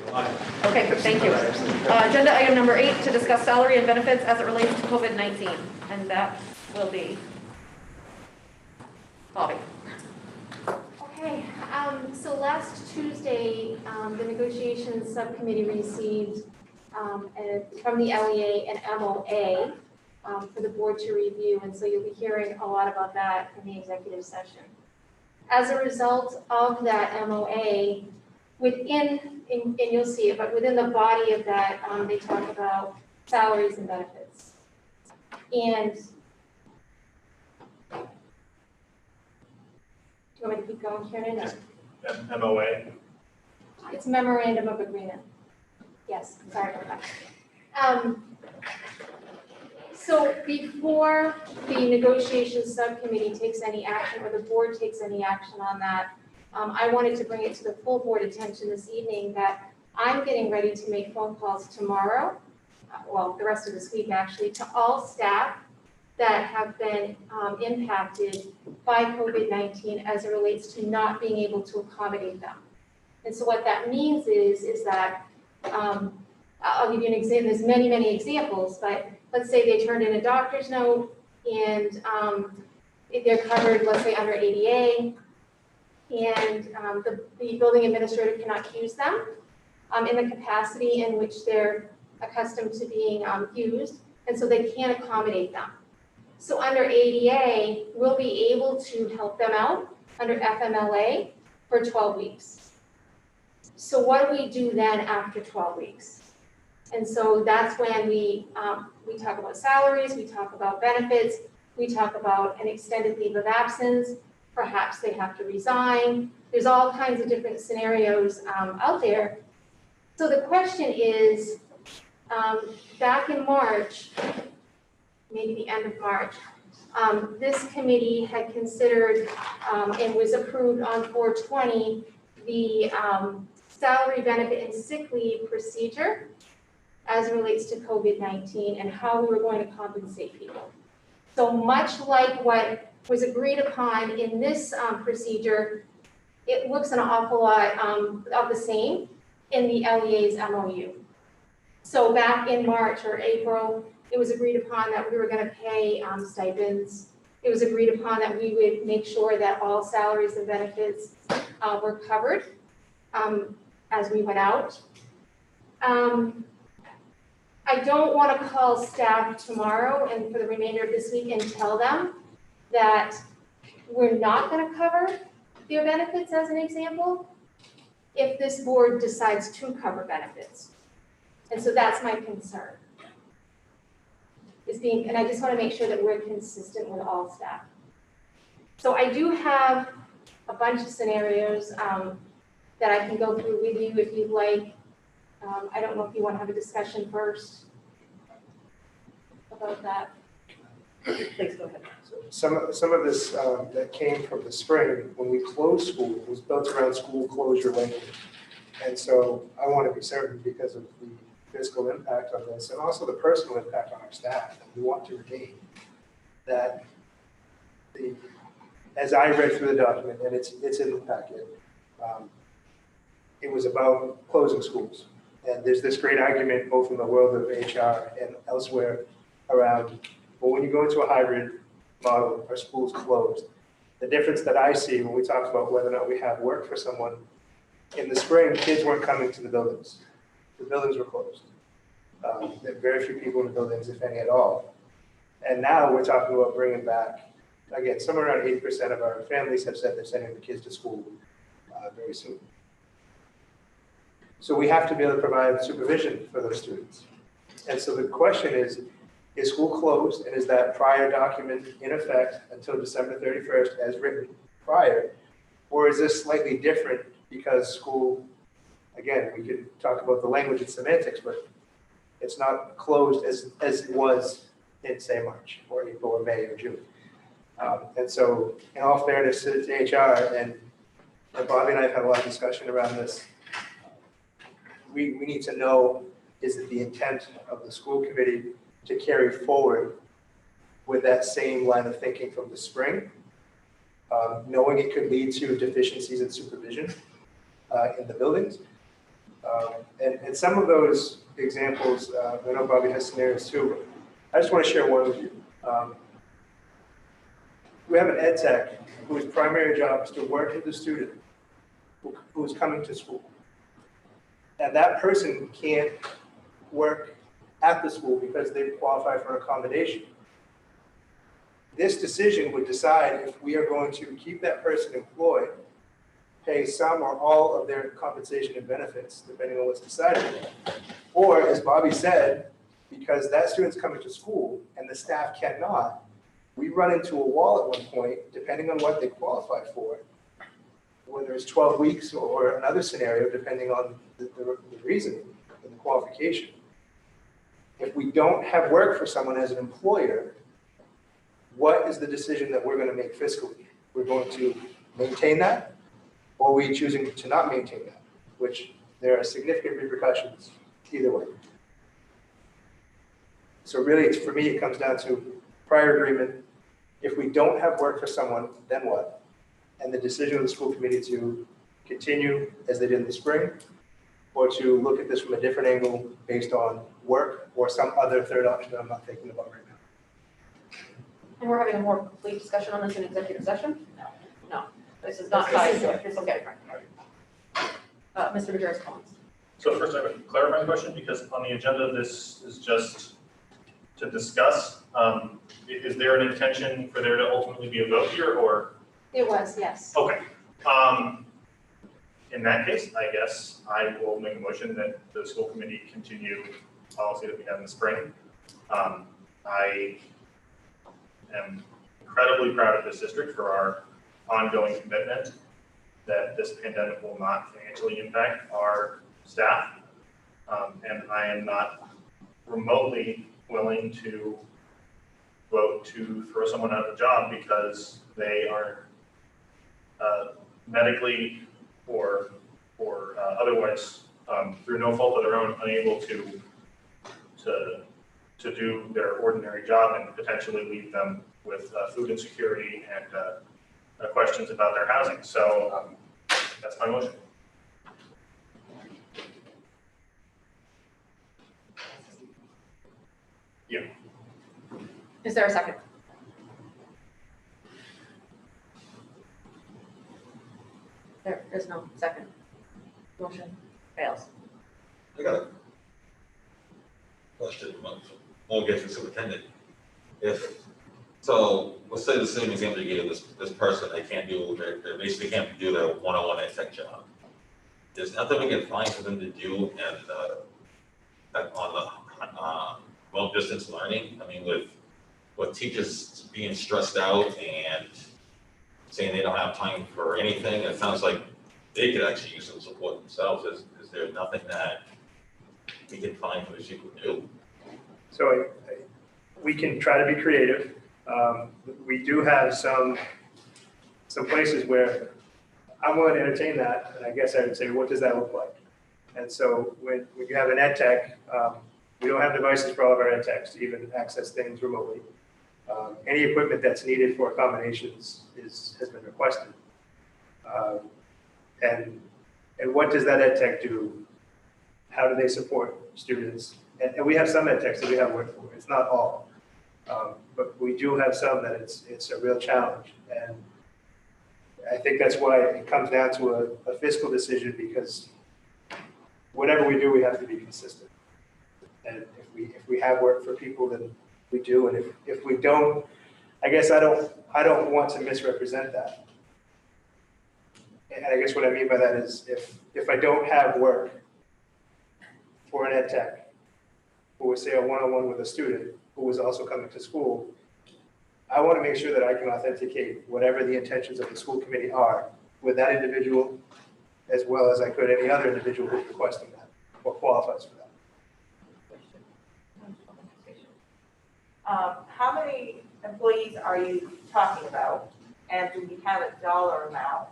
Okay, good, thank you. Agenda item number 8, to discuss salary and benefits as it relates to COVID-19, and that will be Bobby. Okay, so last Tuesday, the negotiations subcommittee received from the LEA an MOA for the board to review, and so you'll be hearing a lot about that in the executive session. As a result of that MOA, and you'll see it, but within the body of that, they talk about salaries and benefits. And do you want me to keep going, Kieran? or- MOA. It's memorandum of agreement. Yes, sorry about that. So before the negotiations subcommittee takes any action, or the board takes any action on that, I wanted to bring it to the full board attention this evening that I'm getting ready to make phone calls tomorrow, well, the rest of this week actually, to all staff that have been impacted by COVID-19 as it relates to not being able to accommodate them. And so what that means is that, I'll give you an example, there's many examples, but let's say they turned in a doctor's note and if they're covered, let's say under ADA, and the building administrator cannot use them in the capacity in which they're accustomed to being used, and so they can't accommodate them. So under ADA, we'll be able to help them out under FMLA for 12 weeks. So what do we do then after 12 weeks? And so that's when we talk about salaries, we talk about benefits, we talk about an extended leave of absence, perhaps they have to resign. There's all kinds of different scenarios out there. So the question is, back in March, maybe the end of March, this committee had considered and was approved on 4/20 the salary benefit and sick leave procedure as it relates to COVID-19 and how we were going to compensate people. So much like what was agreed upon in this procedure, it looks an awful lot of the same in the LEA's MOU. So back in March or April, it was agreed upon that we were going to pay stipends. It was agreed upon that we would make sure that all salaries and benefits were covered as we went out. I don't want to call staff tomorrow and for the remainder of this week and tell them that we're not going to cover their benefits as an example, if this board decides to cover benefits. And so that's my concern. And I just want to make sure that we're consistent with all staff. So I do have a bunch of scenarios that I can go through with you if you'd like. I don't know if you want to have a discussion first about that. Please go ahead. Some of this that came from the spring, when we closed school, was built around school closure language. And so I want to be certain, because of the physical impact of this and also the personal impact on our staff that we want to retain, that as I read through the document, and it's in the packet, it was about closing schools. And there's this great argument both in the world of HR and elsewhere around, well, when you go into a hybrid model, our schools closed. The difference that I see when we talk about whether or not we have work for someone, in the spring, kids weren't coming to the buildings. The buildings were closed. There were very few people in the buildings, if any at all. And now we're talking about bringing back, again, somewhere around 80% of our families have said they're sending the kids to school very soon. So we have to be able to provide supervision for those students. And so the question is school closed, and is that prior document in effect until December 31st as written prior? Or is this slightly different because school, again, we could talk about the language and semantics, but it's not closed as it was in, say, March or April or May or June. And so in all fairness to HR, and Bobby and I have had a lot of discussion around this, we need to know, is it the intent of the school committee to carry forward with that same line of thinking from the spring, knowing it could lead to deficiencies in supervision in the buildings, And some of those examples, I know Bobby has scenarios too, but I just want to share one with you. We have an ed tech whose primary job is to work with the student who's coming to school. And that person can't work at the school because they qualify for accommodation. This decision would decide if we are going to keep that person employed, pay some or all of their compensation and benefits, depending on what's decided. Or, as Bobby said, because that student's coming to school and the staff cannot, we run into a wall at one point, depending on what they qualify for, whether it's 12 weeks or another scenario, depending on the reasoning and the qualification. If we don't have work for someone as an employer, what is the decision that we're going to make fiscally? We're going to maintain that, or are we choosing to not maintain that? Which there are significant repercussions either way. So really, for me, it comes down to prior agreement. If we don't have work for someone, then what? And the decision of the school committee to continue as they did in the spring, or to look at this from a different angle based on work or some other third option that I'm not thinking about right now. And we're having a more complete discussion on this in executive session? No, this is not tied to it, it's okay. Mr. Majerus comments. So first I have a clarifying question, because on the agenda, this is just to discuss. Is there an intention for there to ultimately be a vote here, or? It was, yes. Okay. In that case, I guess I will make a motion that the school committee continue the policy that we had in the spring. I am incredibly proud of this district for our ongoing commitment that this pandemic will not financially impact our staff. And I am not remotely willing to vote to throw someone out of a job because they are medically or otherwise, through no fault of their own, unable to do their ordinary job, and potentially leave them with food insecurity and questions about their housing. So that's my motion. Yeah. Is there a second? There is no second. Motion fails. I got a question, we'll get to the superintendent. So let's say the same example you gave, this person, they basically can't do their one-on-one ed tech job. There's nothing we can find for them to do and on the long distance learning. I mean, with teachers being stressed out and saying they don't have time for anything, it sounds like they could actually use some support themselves. Is there nothing that we can find for these people to do? So we can try to be creative. We do have some places where I'm willing to entertain that, and I guess I would say, what does that look like? And so when you have an ed tech, we don't have devices for all of our ed techs to even access things remotely. Any equipment that's needed for accommodations has been requested. And what does that ed tech do? How do they support students? And we have some ed techs that we have worked for. It's not all. But we do have some that it's a real challenge. And I think that's why it comes down to a fiscal decision, because whatever we do, we have to be consistent. And if we have work for people, then we do. And if we don't, I guess I don't want to misrepresent that. And I guess what I mean by that is if I don't have work for an ed tech who would say a one-on-one with a student who was also coming to school, I want to make sure that I can authenticate whatever the intentions of the school committee are with that individual, as well as I could any other individual who's requesting that or qualifies for that. How many employees are you talking about? And do we have a dollar amount?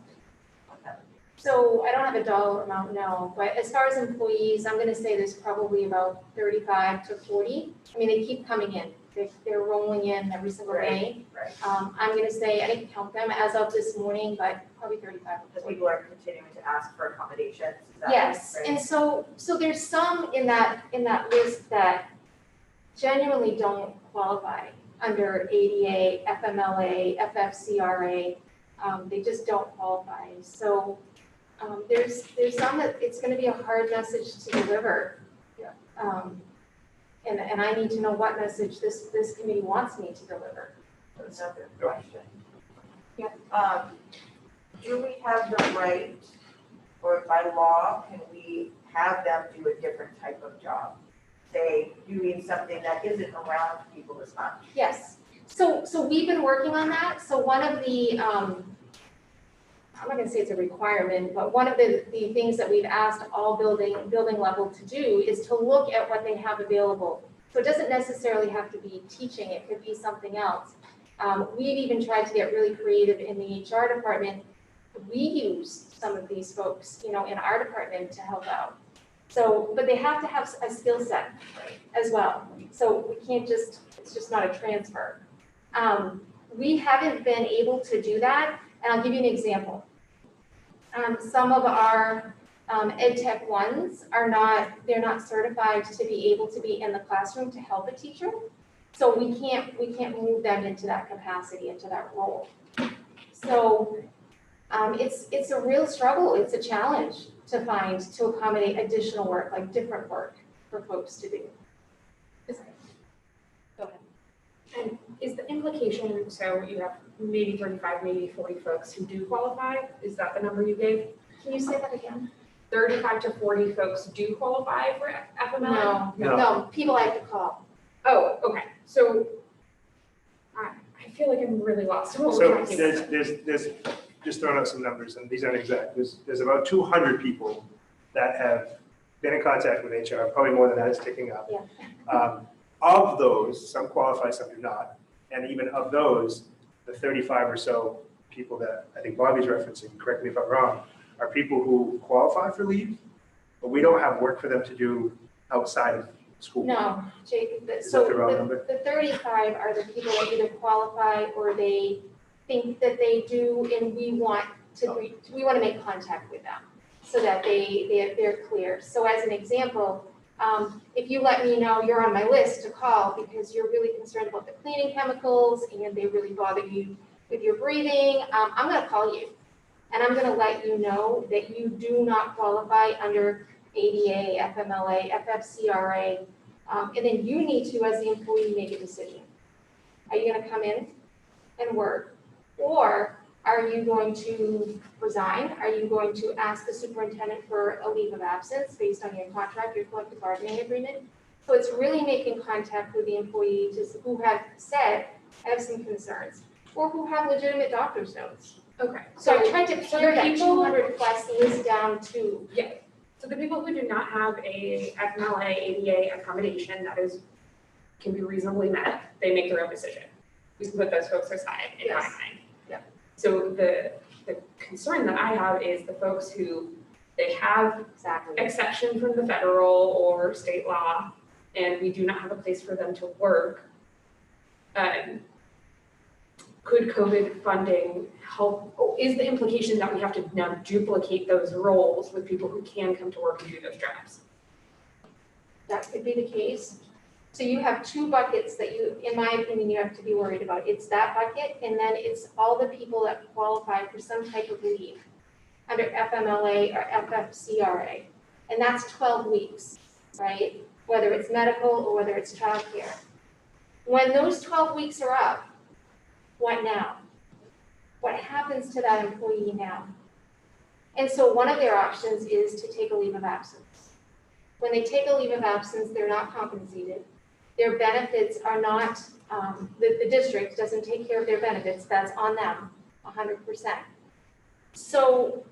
So I don't have a dollar amount, no, but as far as employees, I'm gonna say there's probably about 35 to 40. I mean, they keep coming in. they're rolling in every single day. Right. I'm gonna say, I didn't count them as of this morning, but probably 35. Because people are continuing to ask for accommodations, is that Yes, right? and so there's some in that list that genuinely don't qualify under ADA, FMLA, FFCRA. They just don't qualify. So there's some that it's gonna be a hard message to deliver. Yeah. And I need to know what message this committee wants me to deliver. That's a good question. Yeah. Do we have the right, or by law, can we have them do a different type of job? Say, doing something that isn't around people as much? Yes, so we've been working on that. So one of the, I'm not gonna say it's a requirement, but one of the things that we've asked all building level to do is to look at what they have available. So it doesn't necessarily have to be teaching, it could be something else. We've even tried to get really creative in the HR department. We use some of these folks, in our department to help out. So, but they have to have a skill set as well. So we can't it's just not a transfer. We haven't been able to do that, and I'll give you an example. Some of our ed tech ones they're not certified to be able to be in the classroom to help a teacher. So we can't move them into that capacity, into that role. So it's a real struggle, it's a challenge to accommodate additional work, like different work for folks to do. Go ahead. And is the implication, so you have maybe 35, maybe 40 folks who do qualify? Is that the number you gave? Can you say that again? 35 to 40 folks do qualify for FMLA? No, people I have to call. Oh, okay. So I feel like I'm really lost in what we're So talking about. there's, just throwing out some numbers, and these aren't exact, there's about 200 people that have been in contact with HR, probably more than that, it's ticking up. Yeah. Of those, some qualify, some do not, and even of those, the 35 or so people that I think Bobby's referencing, correct me if I'm wrong, are people who qualify for leave, but we don't have work for them to do outside of school. No, Jake, Is that the wrong number? the 35 are the people that either qualify or they think that they do, and we want to make contact with them so that they're clear. So as an example, if you let me know you're on my list to call because you're really concerned about the cleaning chemicals and they really bother you with your breathing, I'm gonna call you. And I'm gonna let you know that you do not qualify under ADA, FMLA, FFCRA, and then you need to, as the employee, make a decision. Are you gonna come in and work? Or are you going to resign? Are you going to ask the superintendent for a leave of absence based on your contract, your collective bargaining agreement? So it's really making contact with the employee who have said, I have some concerns, or who have legitimate doctor's notes. Okay. So I tried to pare that people- 200 plus list down to. Yeah. So the people who do not have a FMLA, ADA accommodation that can be reasonably met, they make their own decision. We can put those folks aside in my Yes. mind. Yeah. So the concern that I have is the folks who they have Exactly. exception from the federal or state law, and we do not have a place for them to work. Could COVID funding help, is the implication that we have to now duplicate those roles with people who can come to work and do those jobs? That could be the case. So you have two buckets that in my opinion, you have to be worried about. It's that bucket, and then it's all the people that qualify for some type of leave under FMLA or FFCRA. And that's 12 weeks, right? Whether it's medical or whether it's childcare. When those 12 weeks are up, what now? What happens to that employee now? And so one of their options is to take a leave of absence. When they take a leave of absence, they're not compensated. Their benefits are not, the district doesn't take care of their benefits, that's on them, 100%. So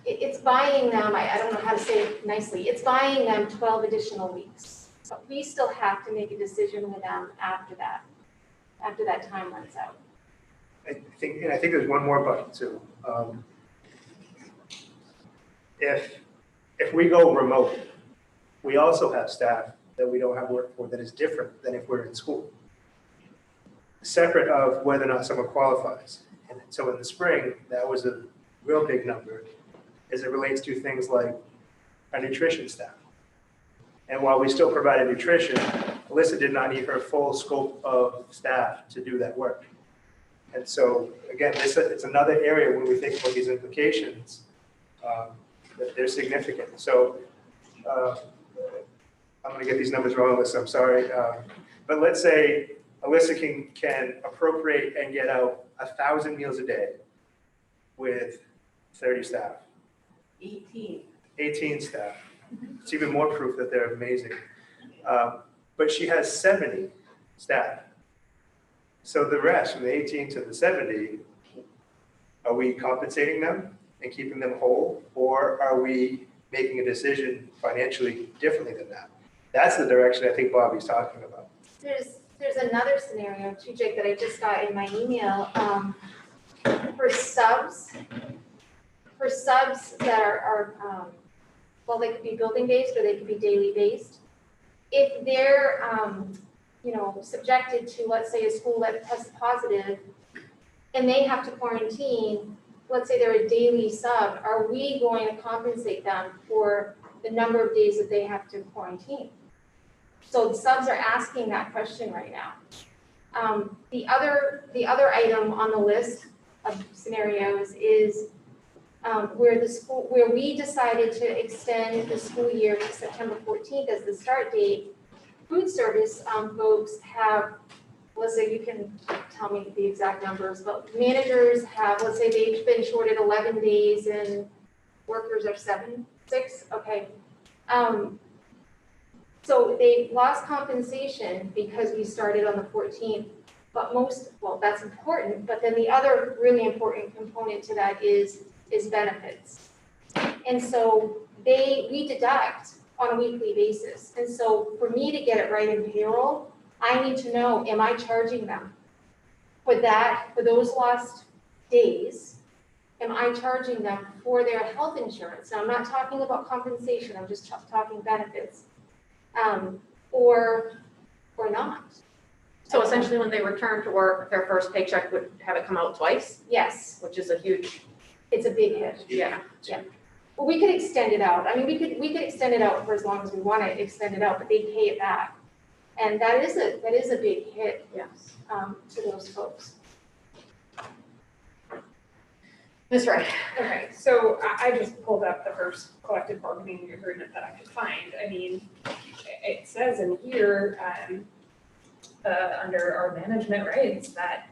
it's buying them, I don't know how to say it nicely, it's buying them 12 additional weeks. But we still have to make a decision with them after that time runs out. I think there's one more bucket too. If we go remote, we also have staff that we don't have work for that is different than if we're in school. Separate of whether or not someone qualifies. And so in the spring, that was a real big number as it relates to things like our nutrition staff. And while we still provided nutrition, Alyssa did not need her full scope of staff to do that work. And so, again, it's another area when we think about these implications, that they're significant. So I'm gonna get these numbers wrong, Alyssa, I'm sorry. But let's say Alyssa can appropriate and get out 1,000 meals a day with 30 staff. 18 staff. It's even more proof that they're amazing. But she has 70 staff. So the rest, from the 18 to the 70, are we compensating them and keeping them whole? Or are we making a decision financially differently than that? That's the direction I think Bobby's talking about. There's another scenario too, Jake, that I just got in my email. For subs that are well, they could be building based or they could be daily based. If they're, subjected to, let's say, a school that tests positive and they have to quarantine, let's say they're a daily sub, are we going to compensate them for the number of days that they have to quarantine? So the subs are asking that question right now. The other item on the list of scenarios is where we decided to extend the school year to September 14th as the start date. Food service folks have, let's say, you can tell me the exact numbers, but managers have, let's say they've been shorted 11 days and workers are 6, okay. So they lost compensation because we started on the 14th, but that's important, but then the other really important component to that is benefits. And so we deduct on a weekly basis. And so for me to get it right in payroll, I need to know, am I charging them for those lost days? Am I charging them for their health insurance? Now, I'm not talking about compensation, I'm just talking benefits. Or not. So essentially, when they return to work, their first paycheck would have it come out twice, Yes, which is a huge, it's a big hit. yeah. Well, we could extend it out. I mean, we could extend it out for as long as we want to extend it out, but they pay it back. And that is a big hit, Yes. to those folks. Ms. Wright. Okay, so I just pulled up the first collective bargaining agreement that I could find. I mean, it says in here, under our management rights that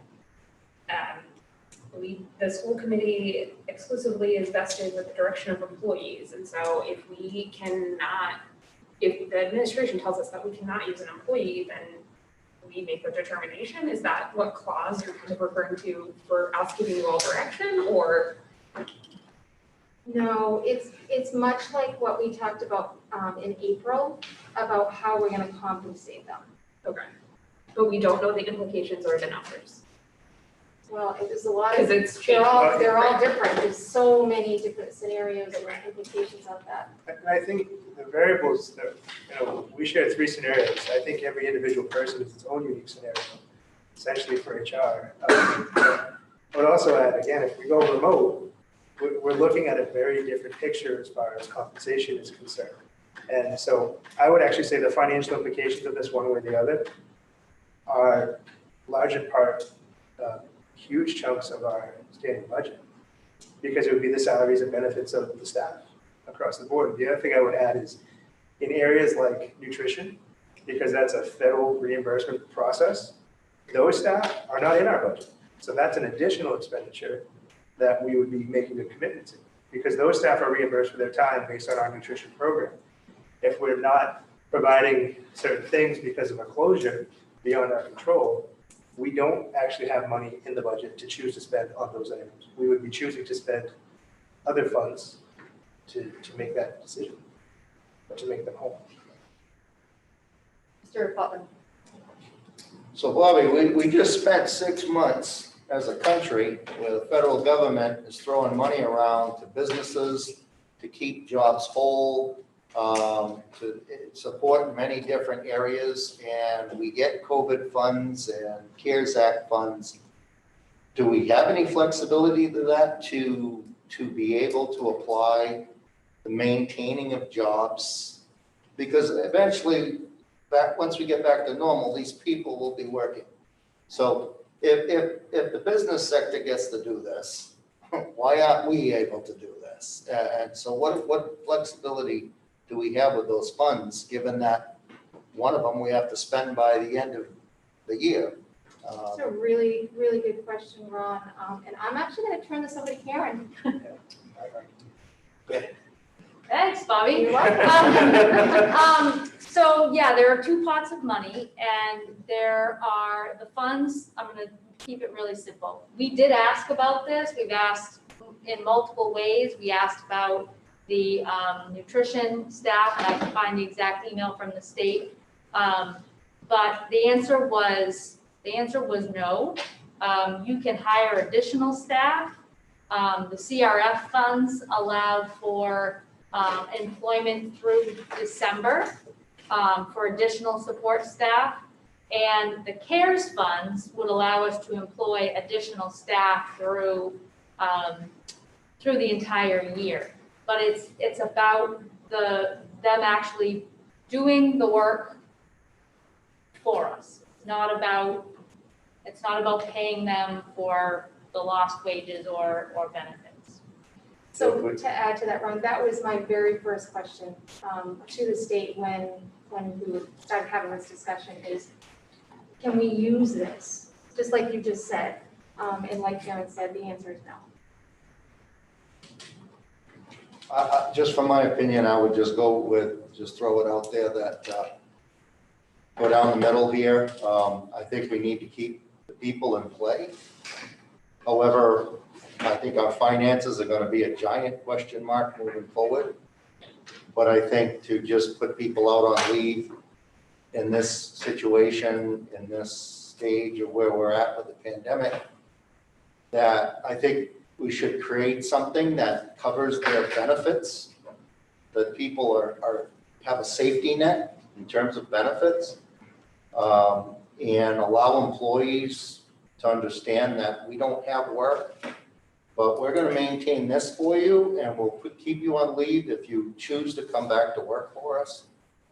the school committee exclusively is vested with the direction of employees. And so if the administration tells us that we cannot use an employee, then we make the determination. Is that what clause you're kind of referring to for us giving you all direction, or? No, it's much like what we talked about in April about how we're gonna compensate them. Okay, but we don't know the implications or the numbers. Well, it was a lot Because of, it's they're all changing. different. There's so many different scenarios and implications of that. And I think the variables that, we shared 3 scenarios. I think every individual person is its own unique scenario, essentially for HR. I would also add, again, if we go remote, we're looking at a very different picture as far as compensation is concerned. And so I would actually say the financial implications of this one way or the other are large in part huge chunks of our standing budget, because it would be the salaries and benefits of the staff across the board. The other thing I would add is in areas like nutrition, because that's a federal reimbursement process, those staff are not in our budget. So that's an additional expenditure that we would be making a commitment to, because those staff are reimbursed for their time based on our nutrition program. If we're not providing certain things because of a closure beyond our control, we don't actually have money in the budget to choose to spend on those items. We would be choosing to spend other funds to make that decision, or to make them whole. Mr. Putnam. So Bobby, we just spent 6 months as a country where the federal government is throwing money around to businesses to keep jobs whole, to support many different areas, and we get COVID funds and CARES Act funds. Do we have any flexibility to that to be able to apply the maintaining of jobs? Because eventually, once we get back to normal, these people will be working. So if the business sector gets to do this, why aren't we able to do this? And so what flexibility do we have with those funds, given that one of them we have to spend by the end of the year? That's a really, really good question, Ron. And I'm actually gonna turn this over to Karen. Thanks, Bobby. You're welcome. So yeah, there are two pots of money, and there are the funds. I'm gonna keep it really simple. We did ask about this. We've asked in multiple ways. We asked about the nutrition staff, and I can find the exact email from the state. But the answer was no. You can hire additional staff. The CRF funds allow for employment through December for additional support staff. And the CARES funds would allow us to employ additional staff through the entire year. But it's about them actually doing the work for us. It's not about paying them for the lost wages or benefits. So to add to that, Ron, that was my very first question to the state when we started having this discussion is, can we use this? Just like you just said, and like Karen said, the answer is no. Just from my opinion, I would just throw it out there that, go down the middle here. I think we need to keep the people in play. However, I think our finances are gonna be a giant question mark moving forward. But I think to just put people out on leave in this situation, in this stage of where we're at with the pandemic, that I think we should create something that covers their benefits, that people have a safety net in terms of benefits, and allow employees to understand that we don't have work, but we're gonna maintain this for you, and we'll keep you on leave if you choose to come back to work for us,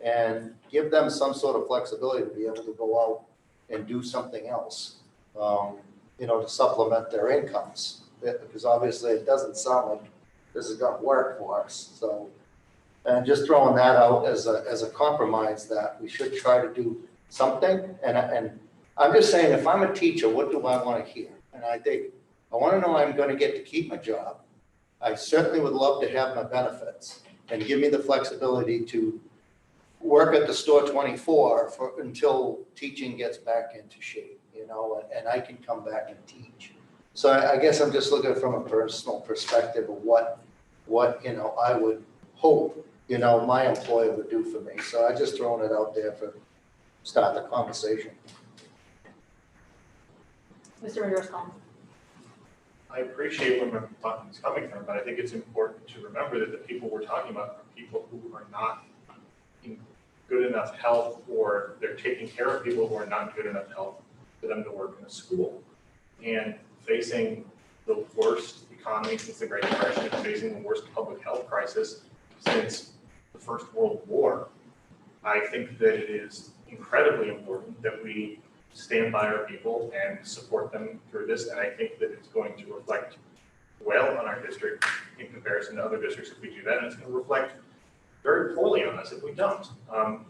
and give them some sort of flexibility to be able to go out and do something else, to supplement their incomes. Because obviously it doesn't sound like this is gonna work for us, so. And just throwing that out as a compromise that we should try to do something, and I'm just saying, if I'm a teacher, what do I wanna hear? And I think, I wanna know I'm gonna get to keep my job. I certainly would love to have my benefits, and give me the flexibility to work at the store 24 until teaching gets back into shape, and I can come back and teach. So I guess I'm just looking from a personal perspective of what I would hope, my employer would do for me. So I just throwing it out there for start the conversation. Mr. Rivers-Collins. I appreciate where my thought is coming from, but I think it's important to remember that the people we're talking about are people who are not in good enough health, or they're taking care of people who are not in good enough health for them to work in a school. And facing the worst economy since the Great Depression, and facing the worst public health crisis since the First World War, I think that it is incredibly important that we stand by our people and support them through this. And I think that it's going to reflect well on our district in comparison to other districts if we do that. And it's going to reflect very poorly on us if we don't.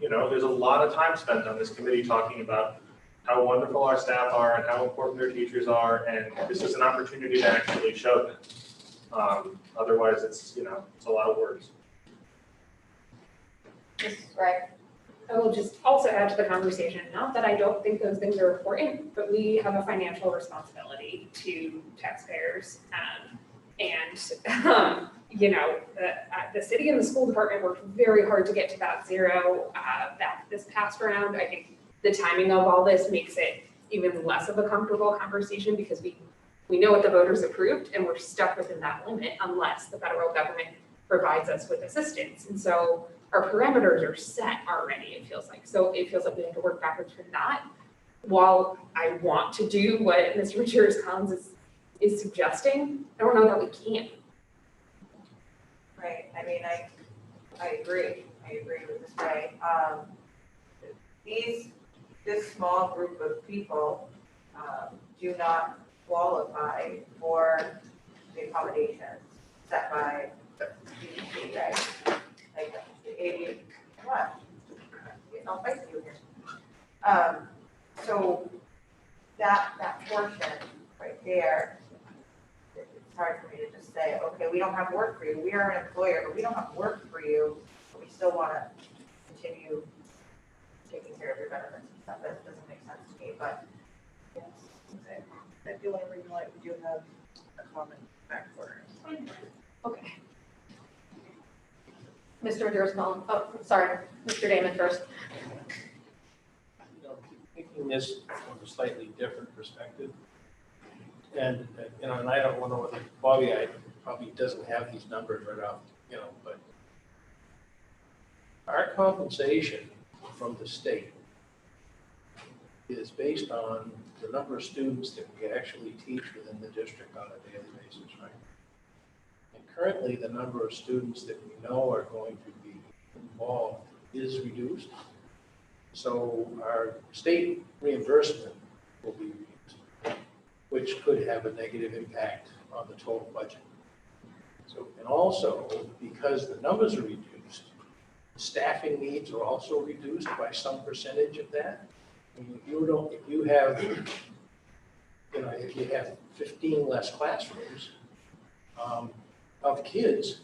There's a lot of time spent on this committee talking about how wonderful our staff are and how important their teachers are. And this is an opportunity to actually show them. Otherwise, it's a lot of words. Right. I will just also add to the conversation, not that I don't think those things are important, but we have a financial responsibility to taxpayers. The city and the school department worked very hard to get to that zero this past round. I think the timing of all this makes it even less of a comfortable conversation because we know what the voters approved and we're stuck within that limit unless the federal government provides us with assistance. And so our parameters are set already, it feels like. So it feels like we have to work backwards from that. While I want to do what Mr. Matthias-Collins is suggesting, I don't know that we can. Right, I mean, I agree with this Ray. This small group of people, do not qualify for the accommodations set by DEP, right? Like, the 80, what? I'll fight you here. So that portion right there, it's hard for me to just say, okay, we don't have work for you. We are an employer, but we don't have work for you. But we still want to continue taking care of your benefits and stuff. That doesn't make sense to me, but yes. I feel like we do have a comment back for it. Okay. Mr. Matthias-Collins, oh, sorry, Mr. Damon first. You know, taking this from a slightly different perspective. And, you know, and I don't know whether Bobby, probably doesn't have these numbers right off, you know, but our compensation from the state is based on the number of students that we actually teach within the district on a daily basis, right? And currently, the number of students that we know are going to be involved is reduced. So our state reimbursement will be reduced, which could have a negative impact on the total budget. So, and also, because the numbers are reduced, staffing needs are also reduced by some percentage of that. I mean, if you have 15 less classrooms of kids,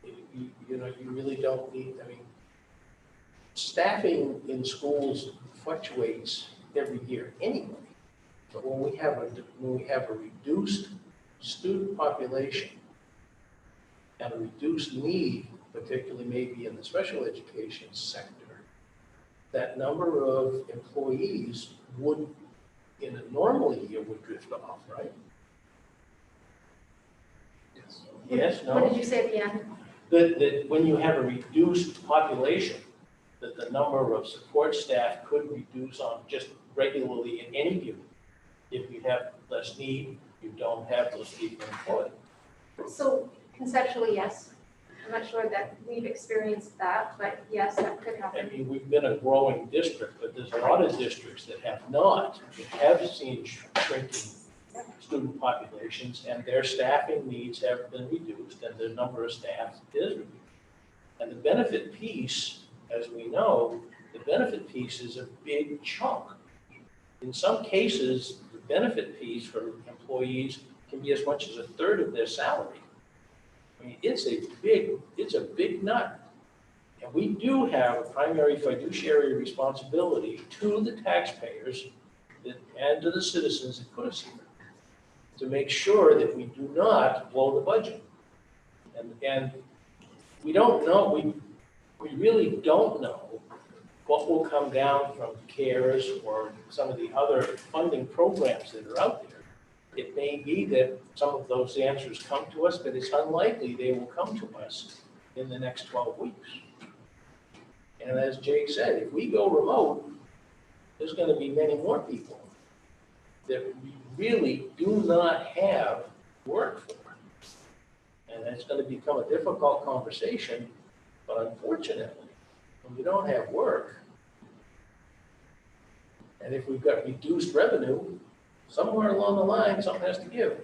you really don't need, I mean, staffing in schools fluctuates every year anyway. But when we have a reduced student population and a reduced need, particularly maybe in the special education sector, that number of employees would, in a normal year, would drift off, right? Yes. Yes, no? What did you say at the end? That when you have a reduced population, that the number of support staff could reduce on just regularly in any given. If you have less need, you don't have those people employed. So conceptually, yes. I'm not sure that we've experienced that, but yes, that could I happen. mean, we've been a growing district, but there's a lot of districts that have not, that have seen shrinking student populations, and their staffing needs have been reduced, and the number of staff is reduced. And the benefit piece, as we know, the benefit piece is a big chunk. In some cases, the benefit piece for employees can be as much as a third of their salary. I mean, it's a big nut. And we do have a primary fiduciary responsibility to the taxpayers and to the citizens that put us here to make sure that we do not blow the budget. And we don't know, we really don't know what will come down from CARES or some of the other funding programs that are out there. It may be that some of those answers come to us, but it's unlikely they will come to us in the next 12 weeks. And as Jake said, if we go remote, there's going to be many more people that we really do not have work for. And it's going to become a difficult conversation, but unfortunately, when we don't have work, and if we've got reduced revenue, somewhere along the line, something has to give.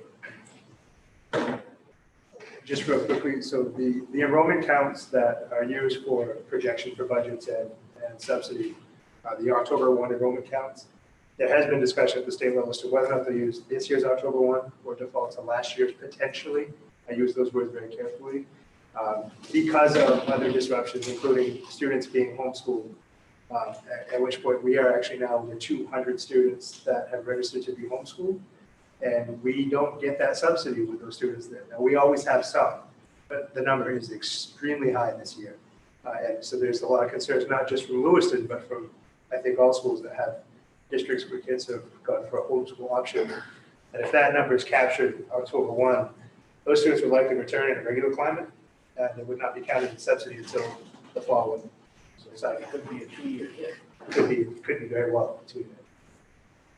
Just real quickly, so the enrollment counts that are used for projection for budgets and subsidy, the October 1 enrollment counts, there has been discussion at the state level as to whether or not they use this year's October 1 or default to last year's potentially. I use those words very carefully. Because of other disruptions, including students being homeschooled, at which point we are actually now over 200 students that have registered to be homeschooled. And we don't get that subsidy with those students there. Now, we always have some, but the number is extremely high this year. And so there's a lot of concerns, not just from Lewiston, but from, I think, all schools that have districts where kids have gone for a homeschool option. And if that number is captured October 1, those students would likely return in a regular climate. They would not be counted in subsidy until the following. So it could be a 2-year hit. Could be very well 2 years.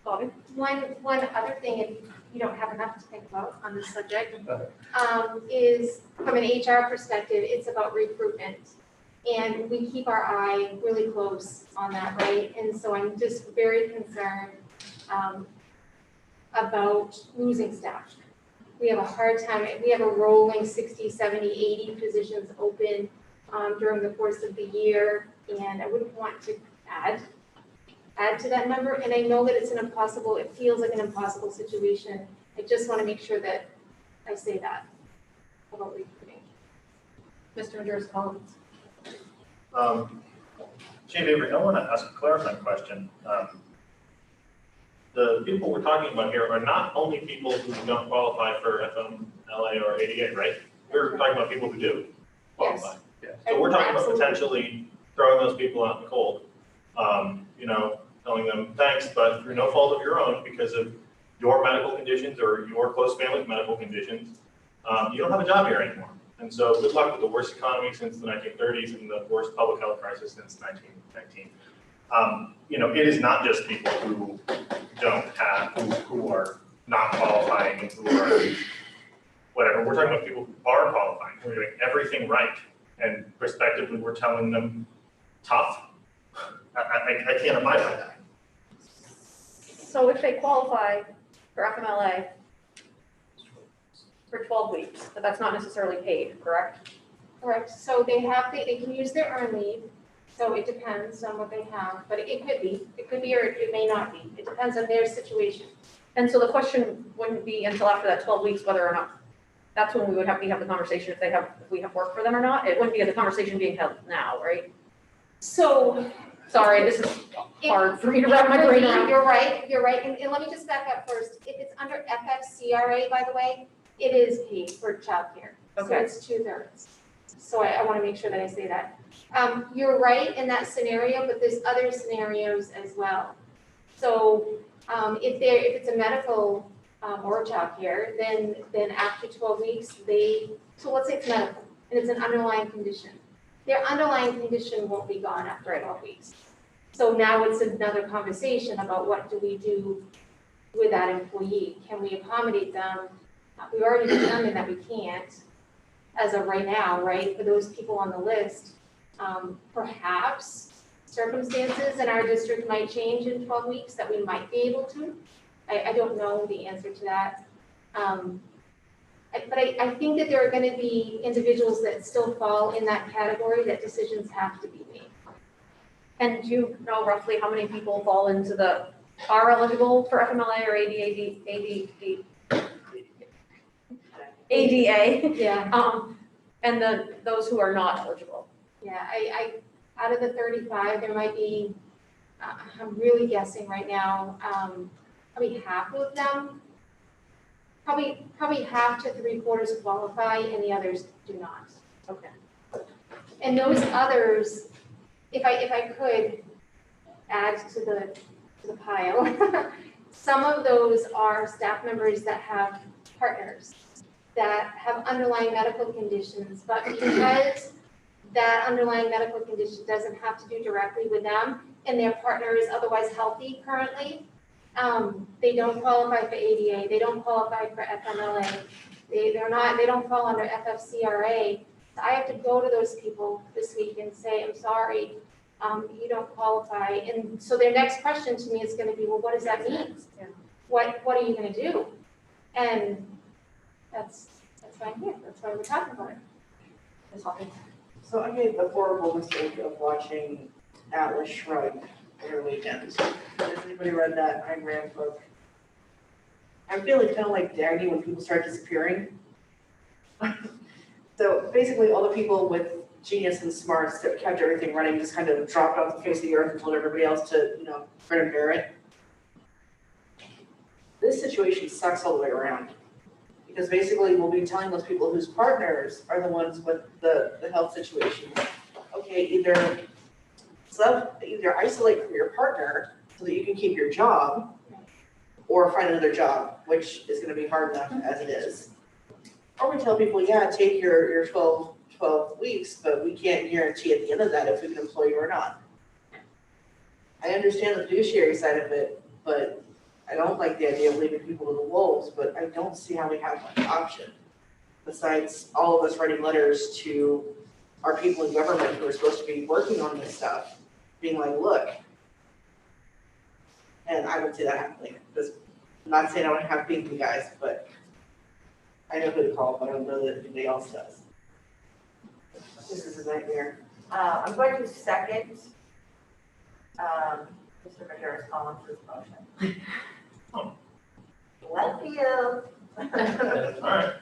Bobby? One other thing, if you don't have enough to think about on this subject, Okay. is from an HR perspective, it's about recruitment. And we keep our eye really close on that, right? And so I'm just very concerned about losing staff. We have a hard time, we have a rolling 60, 70, 80 positions open during the course of the year, and I wouldn't want to add to that number. And I know that it's it feels like an impossible situation. I just want to make sure that I say that about recruiting. Mr. Andrews, Collins? Chief Avery, I want to ask a clarifying question. The people we're talking about here are not only people who don't qualify for FMLA or ADA, right? We're talking about people who do qualify. Yes. So we're talking about Absolutely. potentially throwing those people out in the cold. Telling them, thanks, but through no fault of your own, because of your medical conditions or your close family's medical conditions, you don't have a job here anymore. And so good luck with the worst economy since the 1930s and the worst public health crisis since 1919. It is not just people who don't have, who are not qualifying, who are whatever. We're talking about people who are qualifying, who are doing everything right. And respectively, we're telling them tough. I can't abide by that. So if they qualify for FMLA for 12 weeks, but that's not necessarily paid, correct? Correct, so they can use their earned leave, so it depends on what they have, but it could be or it may not be. It depends on their situation. And so the question wouldn't be until after that 12 weeks whether or not, that's when we would have the conversation if we have work for them or not. It wouldn't be the conversation being held now, right? So. Sorry, this is hard for me to wrap my brain around. You're right, and let me just back up first. If it's under FFCRA, by the way, it is paid for childcare. So Okay. it's 2/3. So I want to make sure that I say that. You're right in that scenario, but there's other scenarios as well. So if it's a medical or childcare, then after 12 weeks, so let's say it's medical and it's an underlying condition. Their underlying condition won't be gone after 12 weeks. So now it's another conversation about what do we do with that employee? Can we accommodate them? We've already determined that we can't as of right now, right, for those people on the list. Perhaps circumstances in our district might change in 12 weeks that we might be able to. I don't know the answer to that. But I think that there are going to be individuals that still fall in that category that decisions have to be made. And do you know roughly how many people fall into are eligible for FMLA or ADA? Yeah. And those who are not eligible? Yeah, I out of the 35, there might be, I'm really guessing right now, probably half of them, probably half to 3/4 qualify and the others do not. Okay. And those others, if I could add to the pile, some of those are staff members that have partners that have underlying medical conditions, but because that underlying medical condition doesn't have to do directly with them and their partner is otherwise healthy currently, they don't qualify for ADA, they don't qualify for FMLA, they don't fall under FFCRA. So I have to go to those people this week and say, I'm sorry, you don't qualify. And so their next question to me is going to be, well, what does that mean? Yeah. What are you going to do? And that's why I'm here. That's why we're talking about it. Ms. Hawkins? So I made the horrible mistake of watching Atlas Shrugged over the weekend. Has anybody read that Ayn Rand book? I'm feeling kind of like Dagny when people start disappearing. So basically all the people with genius and smarts that kept everything running just kind of dropped off the face of the earth and told everybody else to, grin and bear it. This situation sucks all the way around. Because basically we'll be telling those people whose partners are the ones with the health situation, okay, either isolate from your partner so that you can keep your job, or find another job, which is gonna be hard enough as it is. Or we tell people, yeah, take your 12 12 weeks, but we can't guarantee at the end of that if we can employ you or not. I understand the fiduciary side of it, but I don't like the idea of leaving people to the wolves, but I don't see how we have much option. Besides all of us writing letters to our people in government who are supposed to be working on this stuff, being like, look. And I would say that happening, because I'm not saying I don't have faith in you guys, but I know who to call, but I don't know that anybody else does. This is a nightmare. I'm going to second, Mr. Madeira's Collins' motion. Love you. All right.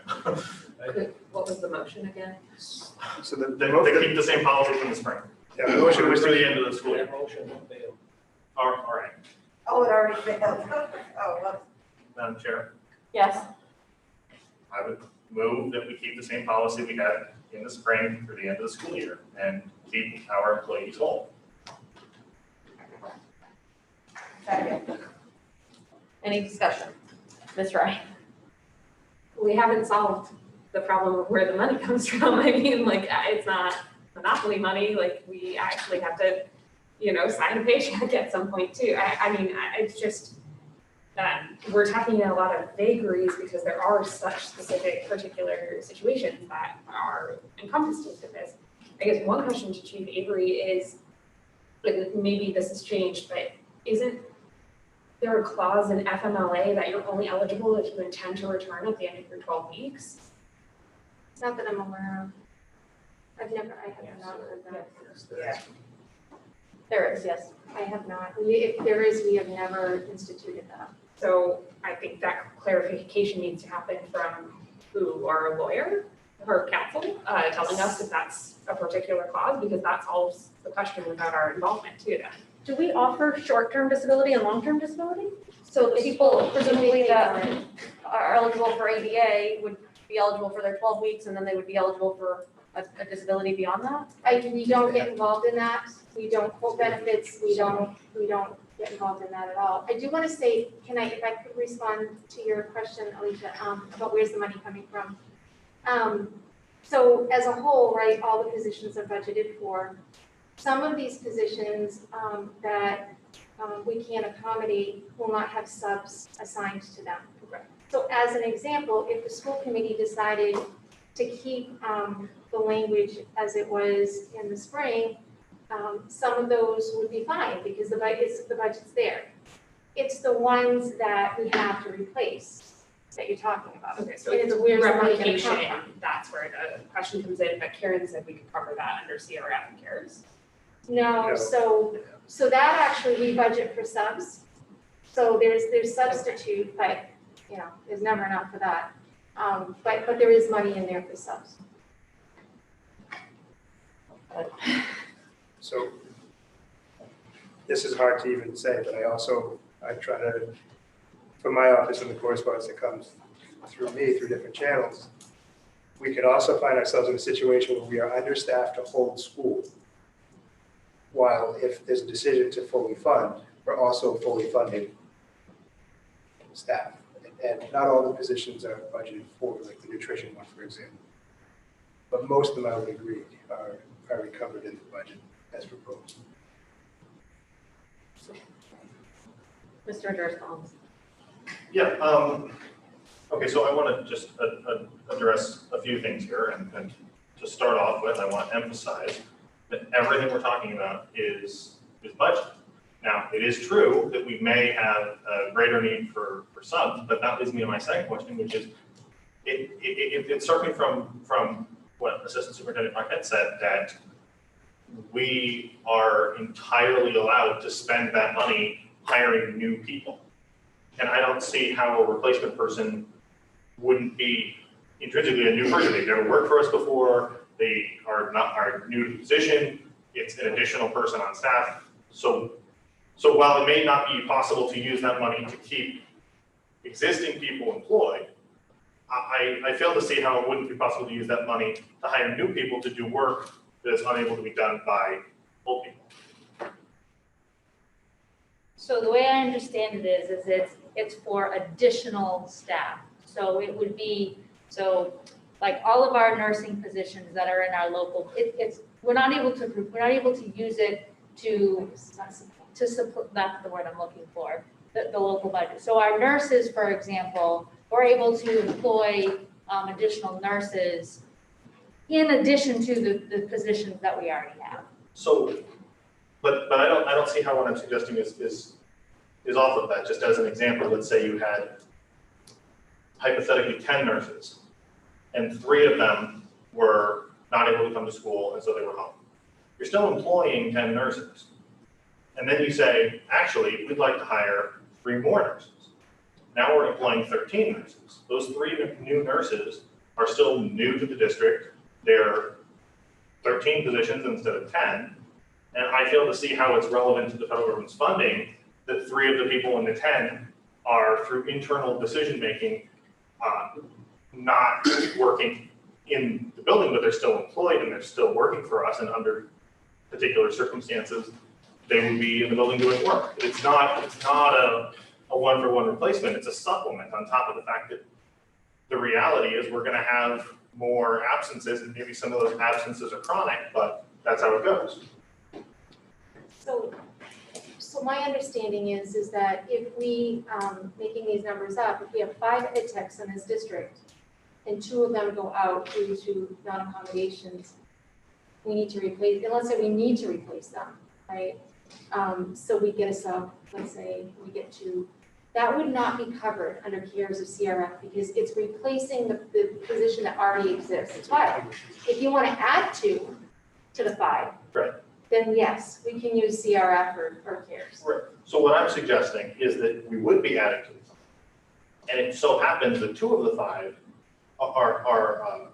What was the motion again? So the They keep the same policy from the spring. yeah, the motion was Through to, the end of the school year. That motion will fail. All right, Oh, it already failed. Oh, well, Madam Chair, Yes, I would move that we keep the same policy we had in the spring through the end of the school year and keep our employees whole. second. any discussion? Ms. Ryan? We haven't solved the problem of where the money comes from. I mean, like, it's not monopoly money, like, we actually have to, sign a paycheck at some point too. It's just that we're talking a lot of vagaries because there are such specific particular situations that are encompassed into this. I guess one question to Chief Avery is, and maybe this has changed, but isn't there a clause in FMLA that you're only eligible if you intend to return at the end of your 12 weeks? Not that I'm aware of. I have not heard that. Yeah. There is, yes. I have not. If there is, we have never instituted that. So I think that clarification needs to happen from who, our lawyer or counsel, telling us if that's a particular clause, because that solves the question without our involvement too then. Do we offer short-term disability and long-term disability? So The people school presumably pays that on it. are eligible for ADA would be eligible for their 12 weeks and then they would be eligible for a disability beyond that? We don't get involved in that. We don't quote benefits. We don't get involved in that at all. I do want to say, if I could respond to your question, Alicia, about where's the money coming from? So as a whole, right, all the positions are budgeted for. Some of these positions that we can't accommodate will not have subs assigned to them. So as an example, if the school committee decided to keep the language as it was in the spring, some of those would be fine because the budget's there. It's the ones that we have to replace that you're talking about. Okay, so And it's it's where's the money gonna replication, come from? that's where the question comes in, but Karen said we could cover that under CRF and CARES. No, so that actually, we budget for subs. So there's substitute, but, there's never enough for that. But there is money in there for subs. so this is hard to even say, but I try to, from my office and the correspondence that comes through me through different channels, we could also find ourselves in a situation where we are understaffed to hold school. While if there's a decision to fully fund, we're also fully funding staff. And not all the positions are budgeted for, like the nutrition one, for example. But most of them, I would agree, are recovered in the budget as proposed. Mr. Madeira's. Yeah, okay, so I want to just address a few things here, and to start off with, I want to emphasize that everything we're talking about is budget. Now, it is true that we may have a greater need for subs, but that leads me to my second question, which is, it's certainly from what Assistant Superintendent Marquette said, that we are entirely allowed to spend that money hiring new people. And I don't see how a replacement person wouldn't be intrinsically a new person. They've never worked for us before. They are new to the position. It's an additional person on staff. So while it may not be possible to use that money to keep existing people employed, I fail to see how it wouldn't be possible to use that money to hire new people to do work that is unable to be done by old people. So the way I understand it is it's for additional staff. So it would be, like all of our nursing positions that are in our local, we're not able to use it to support, that's the word I'm looking for, the local budget. So our nurses, for example, we're able to employ additional nurses in addition to the positions that we already have. So, but I don't see how what I'm suggesting is off of that. Just as an example, let's say you had hypothetically 10 nurses, and 3 of them were not able to come to school, and so they were home. You're still employing 10 nurses. And then you say, actually, we'd like to hire 3 more nurses. Now we're employing 13 nurses. Those 3 new nurses are still new to the district. They're 13 positions instead of 10. And I fail to see how it's relevant to the federal government's funding that 3 of the people in the 10 are, through internal decision-making, not working in the building, but they're still employed and they're still working for us, and under particular circumstances, they would be in the building doing work. It's not a one-for-one replacement, it's a supplement on top of the fact that the reality is we're gonna have more absences, and maybe some of those absences are chronic, but that's how it goes. So my understanding is that if we, making these numbers up, if we have 5 ed techs in this district and 2 of them go out due to non-accommodations, we need to replace, and let's say we need to replace them, right? So we get a sub, let's say we get 2, that would not be covered under CARES of CRF because it's replacing the position that already exists. But if you want to add 2 to the 5, Right. then yes, we can use CRF or CARES. Right. So what I'm suggesting is that we would be adding to the fund. And it so happens that 2 of the 5 are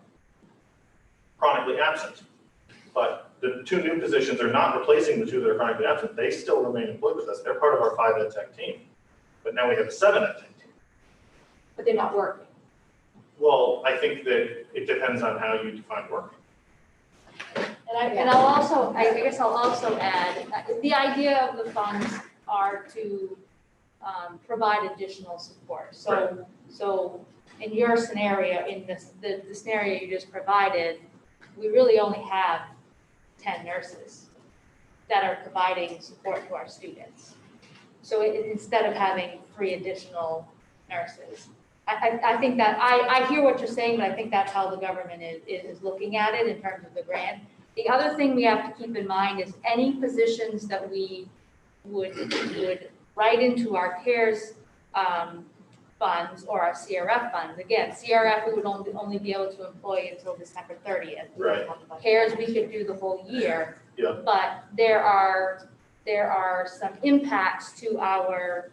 chronically absent. But the 2 new positions are not replacing the 2 that are chronically absent. They still remain employed with us. They're part of our 5 ed tech team. But now we have a 7 ed tech team. But they're not working. Well, I think that it depends on how you define work. And I'll also, I guess I'll also add, the idea of the funds are to provide additional support. So in your scenario, in the scenario you just provided, we really only have 10 nurses that are providing support to our students. So instead of having 3 additional nurses, I think that, I hear what you're saying, but I think that's how the government is looking at it in terms of the grant. The other thing we have to keep in mind is any positions that we would write into our CARES funds or our CRF funds. Again, CRF, we would only be able to employ until December 30th. Right. CARES, we could do the whole year. Yeah. But there are some impacts to our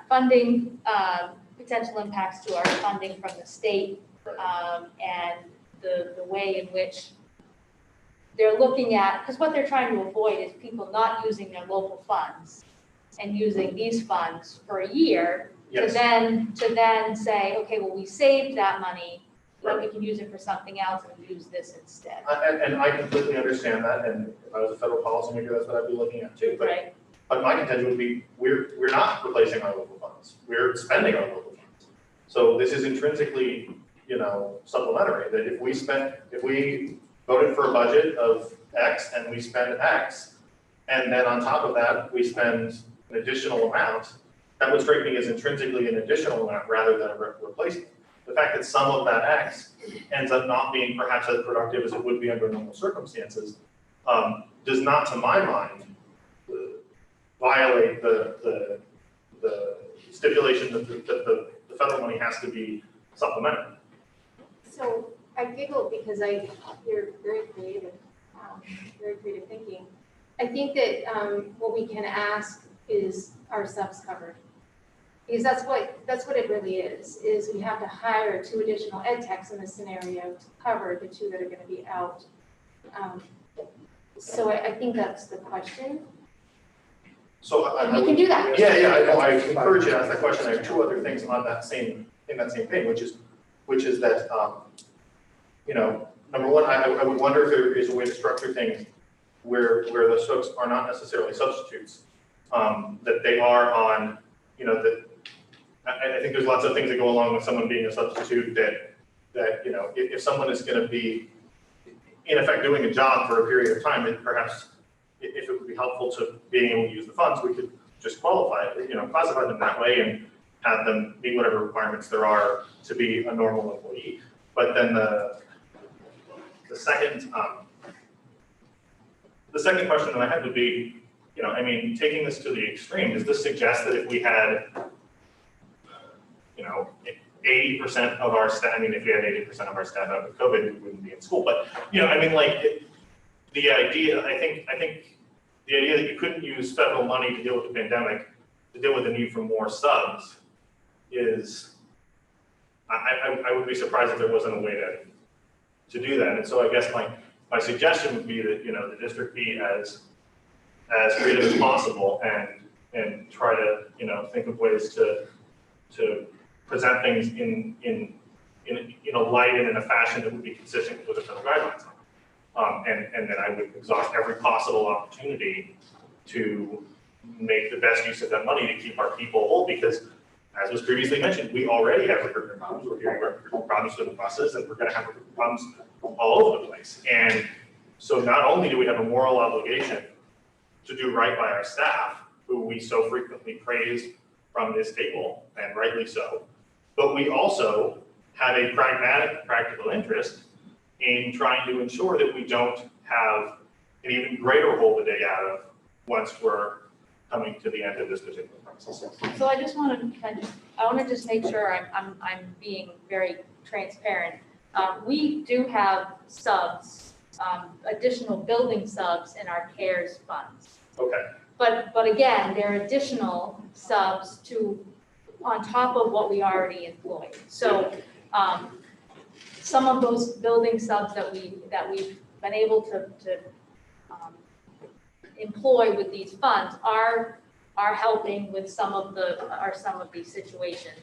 funding, potential impacts to our funding from the state, and the way in which they're looking at, because what they're trying to avoid is people not using their local funds and using these funds for a year to Yes. then say, okay, well, we saved that money, but we can use it for something else and use this instead. And I completely understand that, and if I was a federal policymaker, that's what I'd be looking at too. Right. But my contention would be, we're not replacing our local funds, we're spending our local funds. So this is intrinsically, supplementary, that if we voted for a budget of X and we spend X, and then on top of that, we spend an additional amount, that would strike me as intrinsically an additional amount rather than a replacement. The fact that some of that X ends up not being perhaps as productive as it would be under normal circumstances, does not, to my mind, violate the stipulation that the federal money has to be supplementary. So I giggle because you're very creative thinking. I think that what we can ask is, are subs covered? Because that's what it really is we have to hire 2 additional ed techs in this scenario to cover the 2 that are gonna be out. So I think that's the question. So We can do that. Yeah, I know, I encourage you to ask that question. I have 2 other things on that same thing, which is that, number one, I would wonder if there is a way to structure things where those folks are not necessarily substitutes, that they are on, that I think there's lots of things that go along with someone being a substitute that, you know, if someone is gonna be in effect doing a job for a period of time, then perhaps if it would be helpful to being able to use the funds, we could just qualify it, you know, classify them that way and have them meet whatever requirements there are to be a normal employee. But then the second question that I had would be, you know, I mean, taking this to the extreme, does this suggest that if we had, you know, 80% of our staff, I mean, if we had 80% of our staff out with COVID, we wouldn't be in school. But, you know, I mean, like, the idea, I think the idea that you couldn't use federal money to deal with the pandemic, to deal with the need for more subs is, I would be surprised if there wasn't a way to do that. And so I guess my suggestion would be that, you know, the district be as creative as possible and try to, you know, think of ways to present things in a light and in a fashion that would be consistent with the federal guidelines. And then I would exhaust every possible opportunity to make the best use of that money to keep our people whole, because as was previously mentioned, we already have recruitment problems. We're hearing about recruitment problems with the buses, and we're gonna have recruitment problems all over the place. And so not only do we have a moral obligation to do right by our staff, who we so frequently praise from this table, and rightly so, but we also have a pragmatic, practical interest in trying to ensure that we don't have an even greater hole to dig out of once we're coming to the end of this particular process. So I just want to just make sure I'm being very transparent. We do have subs, additional building subs in our CARES funds. Okay. But again, they're additional subs on top of what we already employ. So some of those building subs that we've been able to employ with these funds are helping with some of these situations,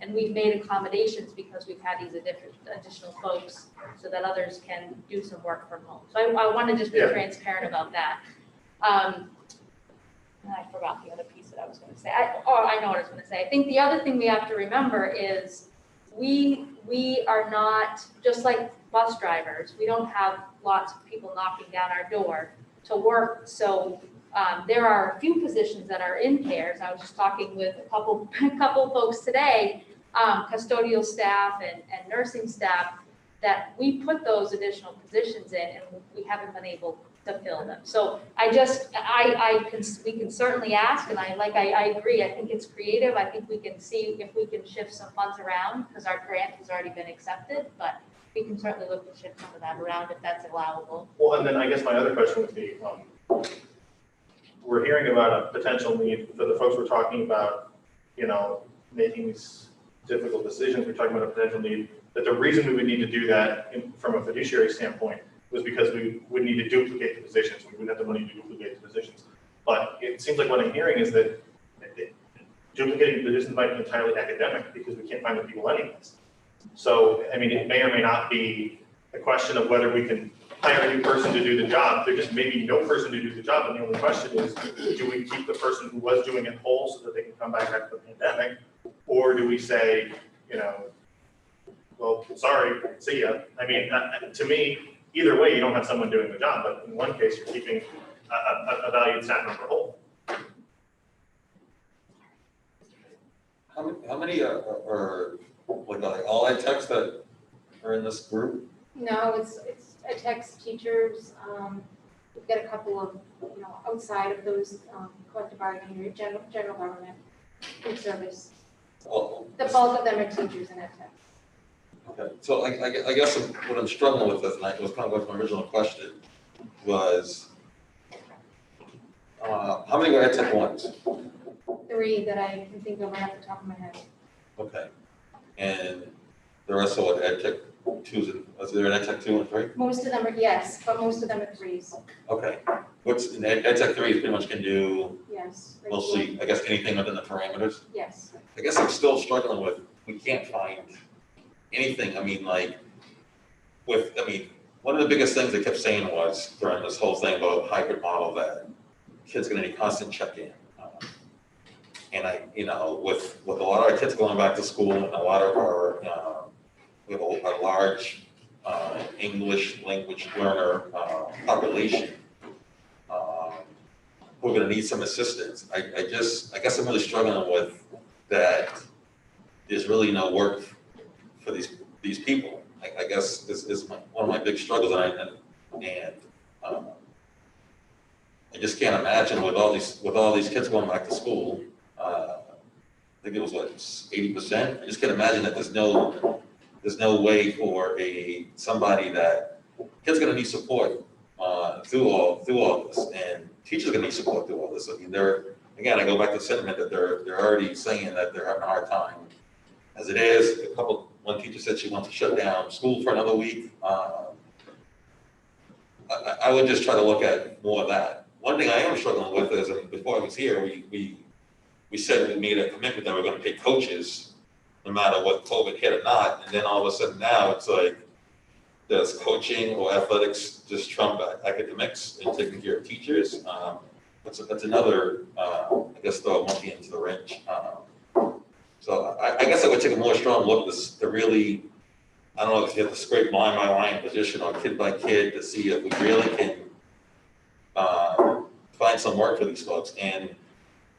and we've made accommodations because we've had these additional folks so that others can do some work from home. So I want to just be transparent about that. And I forgot the other piece that I was going to say. I know what I was going to say. I think the other thing we have to remember is we are not, just like bus drivers, we don't have lots of people knocking down our door to work. So there are a few positions that are in CARES. I was just talking with a couple folks today, custodial staff and nursing staff, that we put those additional positions in and we haven't been able to fill them. So we can certainly ask, and I agree. I think it's creative. I think we can see if we can shift some funds around because our grant has already been accepted, but we can certainly look to shift some of that around if that's allowable. Well, and then I guess my other question would be, we're hearing about a potential need for the folks we're talking about, you know, making these difficult decisions. We're talking about a potential need, that the reason we would need to do that from a fiduciary standpoint was because we would need to duplicate the positions. We wouldn't have the money to duplicate the positions. But it seems like what I'm hearing is that duplicating the positions might be entirely academic because we can't find the people anyways. So, I mean, it may or may not be a question of whether we can hire a new person to do the job. There just may be no person to do the job, and the only question is, do we keep the person who was doing it whole so that they can come back after the pandemic? Or do we say, you know, well, sorry, see ya. I mean, to me, either way, you don't have someone doing the job, but in one case, you're keeping a valued staff member whole. How many are like all ed techs that are in this group? No, it's ed techs, teachers, we've got a couple of, outside of those collective bargaining, general government, food service. Well, The bulk of them are teachers and ed techs. okay, so I guess what I'm struggling with, and it was kind of what my original question was, how many were ed tech ones? 3 that I can think of right off the top of my head. Okay, and the rest are what, ed tech 2s, is there an ed tech 2 and 3? Most of them are, yes, but most of them are 3s, Okay, what's, in ed tech 3 pretty much can do yes. mostly, I guess, anything within the parameters? Yes. I guess I'm still struggling with, we can't find anything, one of the biggest things they kept saying was during this whole thing about hybrid model that kids are gonna need constant check-in. And with a lot of our kids going back to school and a lot of our, we have a large English language learner population, who are gonna need some assistance. I guess I'm really struggling with that there's really no work for these people. I guess this is one of my big struggles, and I just can't imagine with all these kids going back to school. I think it was what, 80%. I just can't imagine that there's no way for somebody that kids gonna need support through all this, and teachers gonna need support through all this. I mean, I go back to the sentiment that they're already saying that they're having a hard time. As it is, one teacher said she wants to shut down school for another week. I would just try to look at more of that. One thing I am struggling with is, before I was here, we said we made a commitment that we're gonna pay coaches no matter what COVID hit or not, and then all of a sudden now it's like, does coaching or athletics just trump academics and taking care of teachers? That's another, I guess, throw a monkey into the wrench. So I guess I would take a more strong look to really, I don't know if you have to scrape line by line position or kid by kid to see if we really can find some work for these folks. And,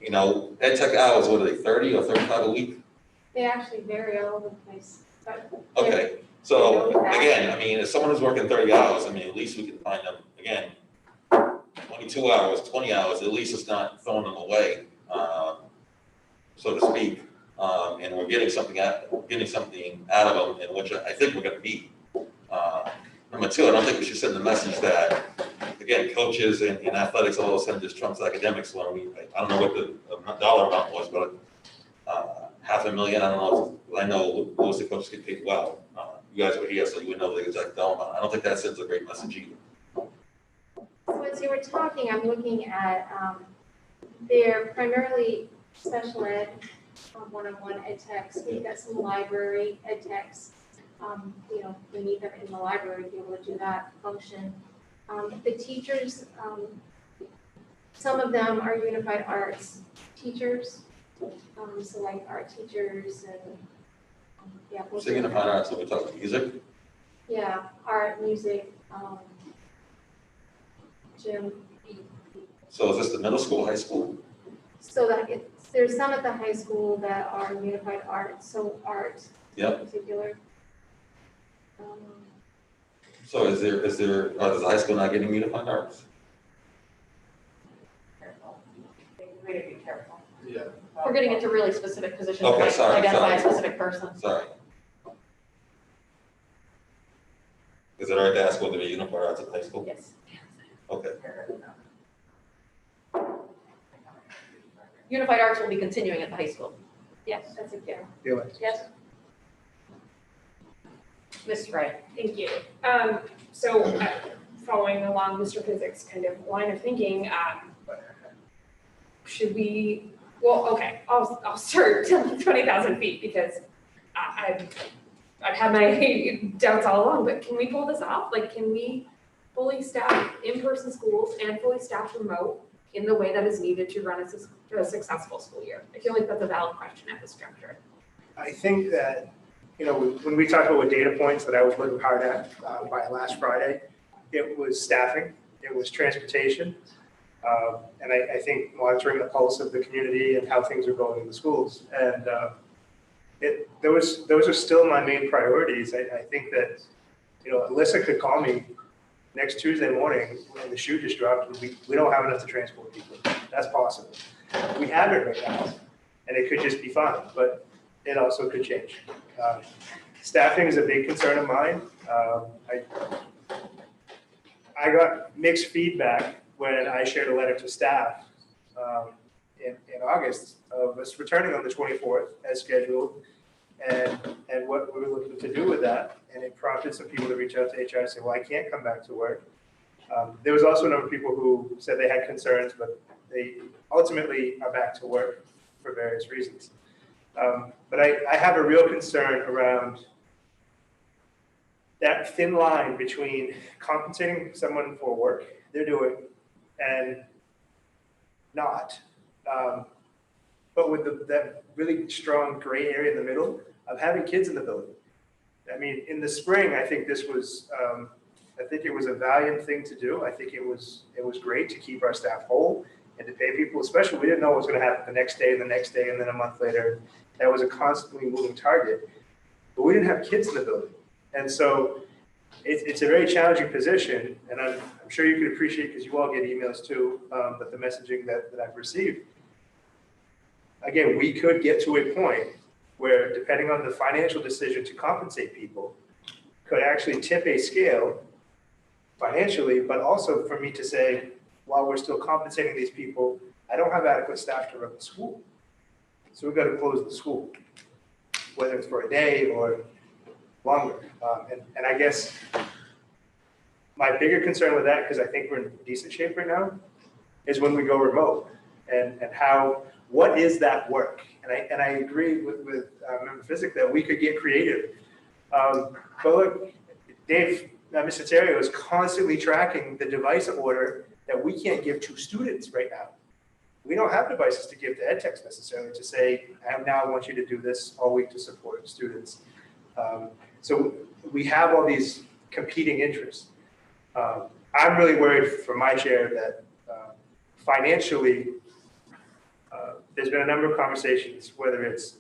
ed tech hours, what are they, 30 or 35 a week? They actually vary all over the place, but. Okay, so again, I mean, if someone is working 30 hours, I mean, at least we can find them, again, 22 hours, 20 hours, at least it's not throwing them away, so to speak. And we're getting something out of them, in which I think we're gonna need. Number two, I don't think we should send the message that, again, coaches and athletics all of a sudden just trumps academics when I don't know what the dollar amount was, but $500,000, I don't know, I know most of the coaches get paid well. You guys were here, so you would know the exact dollar amount. I don't think that sends a great message either. So as you were talking, I'm looking at, they're primarily special ed, one-on-one ed techs. We've got some library ed techs. We need them in the library to be able to do that function. The teachers, some of them are unified arts teachers. So like art teachers and, yeah. So unified arts, so we're talking music? Yeah, art, music, gym. So is this the middle school, high school? So that there's some at the high school that are unified arts, so art in particular. So is there, does the high school not getting unified arts? Careful. We need to be careful. Yeah. We're getting into really specific positions, Okay, like sorry, identify a sorry. specific person. Sorry. Is it all right to ask whether they unified arts at high school? Yes. Okay. Unified arts will be continuing at the high school. Yes, that's a given. Yes. Ms. Wright. Thank you. So following along Mr. Physics' kind of line of thinking, should we, well, okay, I'll start to 20,000 feet because I've had my doubts all along, but can we pull this off? Like, can we fully staff in-person schools and fully staff remote in the way that is needed to run a successful school year? I feel like that's a valid question at this juncture. I think that, when we talked about what data points that I was working hard at by last Friday, it was staffing, it was transportation, and I think monitoring the pulse of the community and how things are going in the schools. And those are still my main priorities. I think that, Alyssa could call me next Tuesday morning when the shoe just dropped, and we don't have enough to transport people. That's possible. We have it right now, and it could just be fine, but it also could change. Staffing is a big concern of mine. I got mixed feedback when I shared a letter to staff in August of us returning on the 24th as scheduled, and what we were looking to do with that. And it prompted some people to reach out to HR and say, well, I can't come back to work. There was also a number of people who said they had concerns, but they ultimately are back to work for various reasons. But I have a real concern around that thin line between compensating someone for work they're doing and not. but with that really strong gray area in the middle of having kids in the building. I mean, in the spring, I think this was, I think it was a valiant thing to do. I think it was great to keep our staff whole and to pay people, especially we didn't know what was going to happen the next day and the next day and then a month later. That was a constantly moving target, but we didn't have kids in the building. And so it's a very challenging position, and I'm sure you can appreciate, because you all get emails too, but the messaging that I've received. Again, we could get to a point where, depending on the financial decision to compensate people, could actually tip a scale financially, but also for me to say, while we're still compensating these people, I don't have adequate staff to run the school. So we've got to close the school, whether it's for a day or longer. And I guess my bigger concern with that, because I think we're in decent shape right now, is when we go remote and how, what is that work? And I agree with Member Physic that we could get creative. But look, Dave, Mr. Terrio is constantly tracking the device order that we can't give to students right now. We don't have devices to give to ed techs necessarily to say, I now want you to do this all week to support students. So we have all these competing interests. I'm really worried for my chair that financially, there's been a number of conversations, whether it's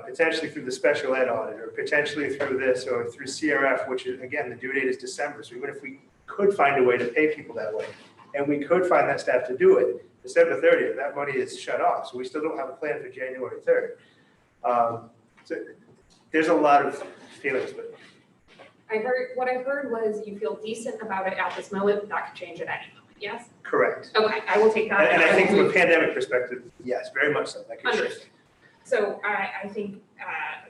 potentially through the special ed audit or potentially through this or through CRF, which is, again, the due date is December. So even if we could find a way to pay people that way, and we could find that staff to do it, December 30th, that money is shut off. So we still don't have a plan for January 3rd. So there's a lot of feelings, but What I heard was you feel decent about it at this moment, but that could change at any moment, yes? correct. Okay, I will take that. And I think from a pandemic perspective, yes, very much so. That could shift. Understood. So I think,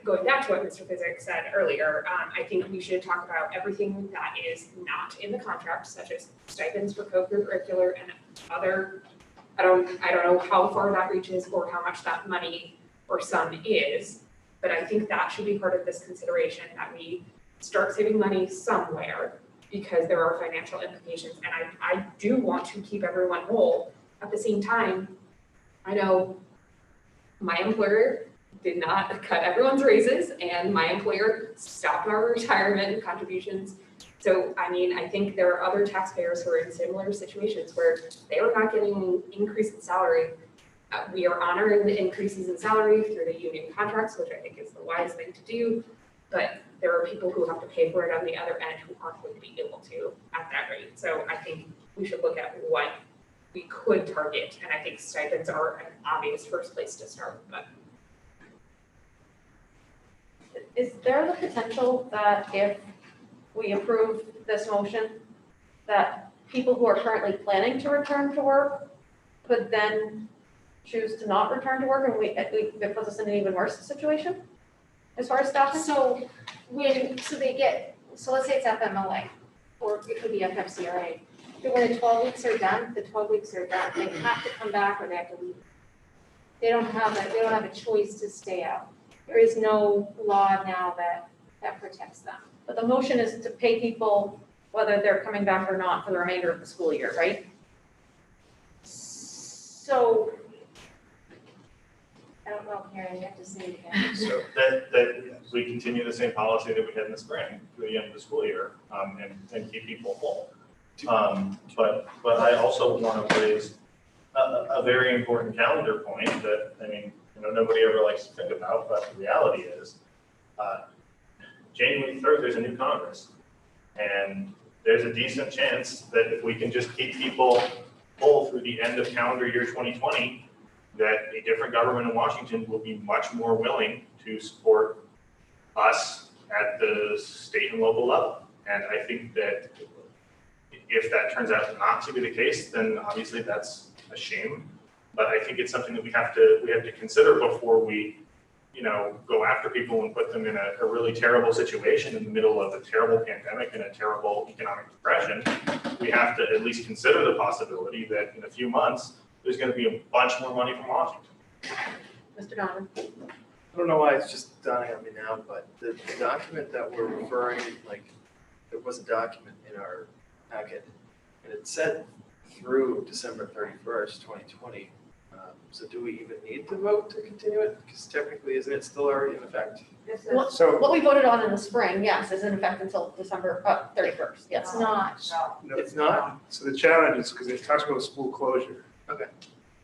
going back to what Mr. Physic said earlier, I think we should talk about everything that is not in the contract, such as stipends for co-curricular and other, I don't know how far that reaches or how much that money or sum is, but I think that should be part of this consideration, that we start saving money somewhere because there are financial implications. And I do want to keep everyone whole. At the same time, I know my employer did not cut everyone's raises and my employer stopped our retirement contributions. So, I mean, I think there are other taxpayers who are in similar situations where they are not getting an increase in salary. We are honoring the increases in salary through the union contracts, which I think is the wise thing to do. But there are people who have to pay for it on the other end who aren't going to be able to at that rate. So I think we should look at what we could target, and I think stipends are an obvious first place to start, but. Is there the potential that if we approve this motion, that people who are currently planning to return to work could then choose to not return to work, and it puts us in an even worse situation as far as staffing? So let's say it's FMLA, or it could be FFCRA. When the 12 weeks are done, they have to come back or they have to leave. They don't have a choice to stay out. There is no law now that protects them. But the motion is to pay people whether they're coming back or not for the remainder of the school year, right? So, I don't know, Karen, you have to say it again. So that we continue the same policy that we had in the spring through the end of the school year, and keep people whole. But I also want to raise a very important calendar point that, I mean, nobody ever likes to think about, but the reality is, January 3rd, there's a new Congress. And there's a decent chance that if we can just keep people whole through the end of calendar year 2020, that a different government in Washington will be much more willing to support us at the state and local level. And I think that if that turns out not to be the case, then obviously that's a shame. But I think it's something that we have to consider before we, go after people and put them in a really terrible situation in the middle of a terrible pandemic and a terrible economic depression. We have to at least consider the possibility that in a few months, there's going to be a bunch more money from Washington. Mr. Donovan? I don't know why it's just dawning on me now, but the document that we're referring, there was a document in our packet, and it said through December 31st, 2020. So do we even need to vote to continue it? Because technically, isn't it still already in effect? This is, What, So, what we voted on in the spring, yes, is in effect until December 31st, yes. It's not. no, no, It's not? so the challenge is because it talks about school closure.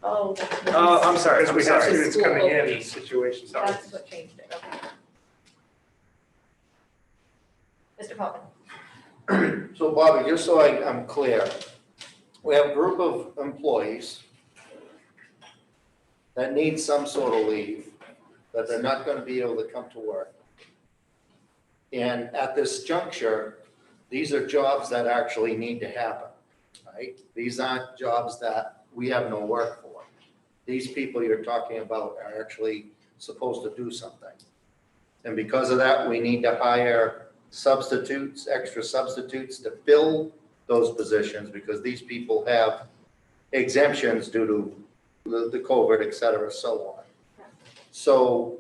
Oh, Oh, I'm sorry, Because I'm we have sorry. students coming in in situations. that's what changed it, okay. Mr. Coffin? So Bobby, just so I'm clear, we have a group of employees that need some sort of leave, that they're not gonna be able to come to work. And at this juncture, these are jobs that actually need to happen, right? These aren't jobs that we have no work for. These people you're talking about are actually supposed to do something. And because of that, we need to hire substitutes, extra substitutes to fill those positions because these people have exemptions due to the COVID, et cetera, so on. So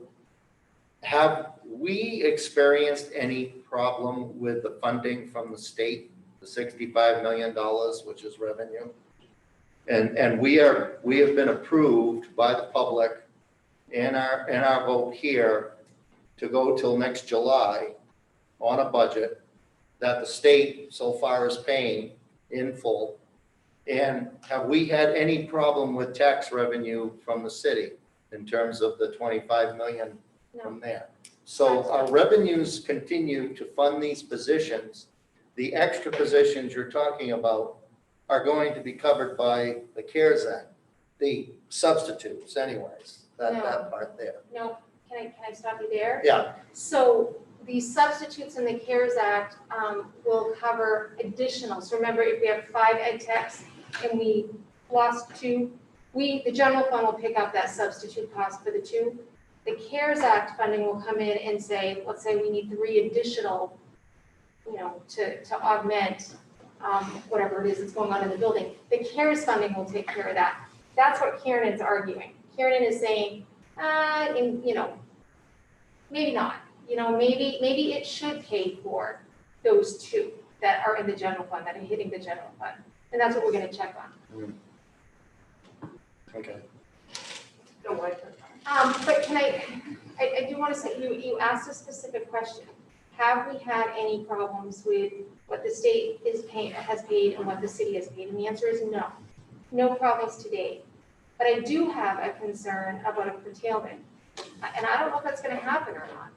have we experienced any problem with the funding from the state, the $65 million, which is revenue? And we have been approved by the public in our vote here to go till next July on a budget that the state so far is paying in full. And have we had any problem with tax revenue from the city in terms of the 25 million from there? So our revenues continue to fund these positions. The extra positions you're talking about are going to be covered by the CARES Act, the substitutes anyways, that part there. No, can I stop you there? Yeah, So the substitutes in the CARES Act will cover additional. So remember, if we have 5 ed techs and we lost 2, the general fund will pick up that substitute cost for the 2. The CARES Act funding will come in and say, let's say we need 3 additional, to augment whatever it is that's going on in the building. The CARES funding will take care of that. That's what Kieran is arguing. Kieran is saying, maybe not. Maybe it should pay for those 2 that are in the general fund, that are hitting the general fund. And that's what we're gonna check on. okay. But can I do wanna say, you asked a specific question. Have we had any problems with what the state has paid and what the city has paid? And the answer is no. No problems today. But I do have a concern about a curtailment. And I don't know if that's gonna happen or not.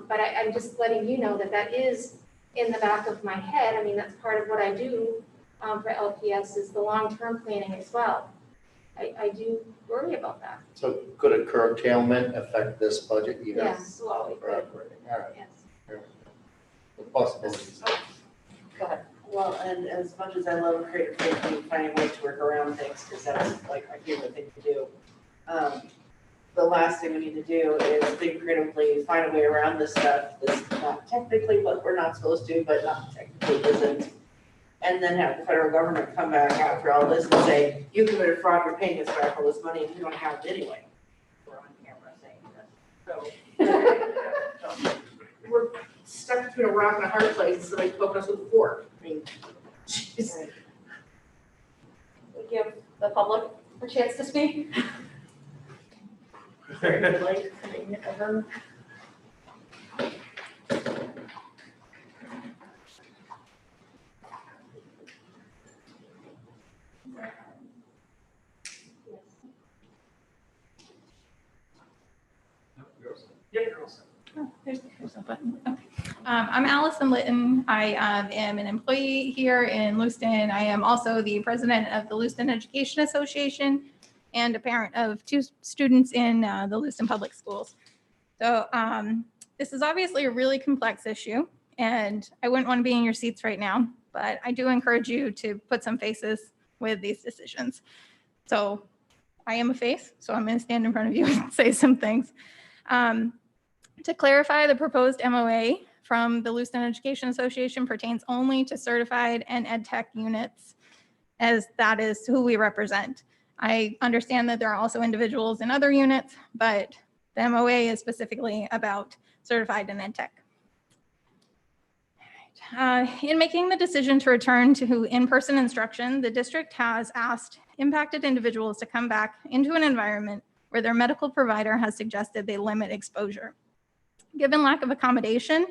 But I'm just letting you know that is in the back of my head. I mean, that's part of what I do for LPS is the long-term planning as well. I do worry about that. So could a curtailment affect this budget year? Yes, well, it could, All right, yes. possibilities. Go ahead. Well, and as much as I love creative thinking, finding ways to work around things, because that's like my favorite thing to do. The last thing we need to do is think creatively, find a way around this stuff that's not technically what we're not supposed to, but not technically isn't. And then have the federal government come back after all this and say, you committed fraud, you're paying us back all this money, and you don't have it anyway. We're on camera saying this. So we're stuck between a rock and a hard place, and somebody's poking us with a fork. I mean, jeez. We give the public a chance to speak. There's no button. Okay. I'm Allison Litton. I am an employee here in Lewiston. I am also the president of the Lewiston Education Association and a parent of 2 students in the Lewiston Public Schools. So this is obviously a really complex issue, and I wouldn't want to be in your seats right now, but I do encourage you to put some faces with these decisions. So I am a face, so I'm going to stand in front of you and say some things. To clarify, the proposed MOA from the Lewiston Education Association pertains only to certified and ed tech units, as that is who we represent. I understand that there are also individuals in other units, but the MOA is specifically about certified and ed tech. All right. In making the decision to return to in-person instruction, the district has asked impacted individuals to come back into an environment where their medical provider has suggested they limit exposure. Given lack of accommodation,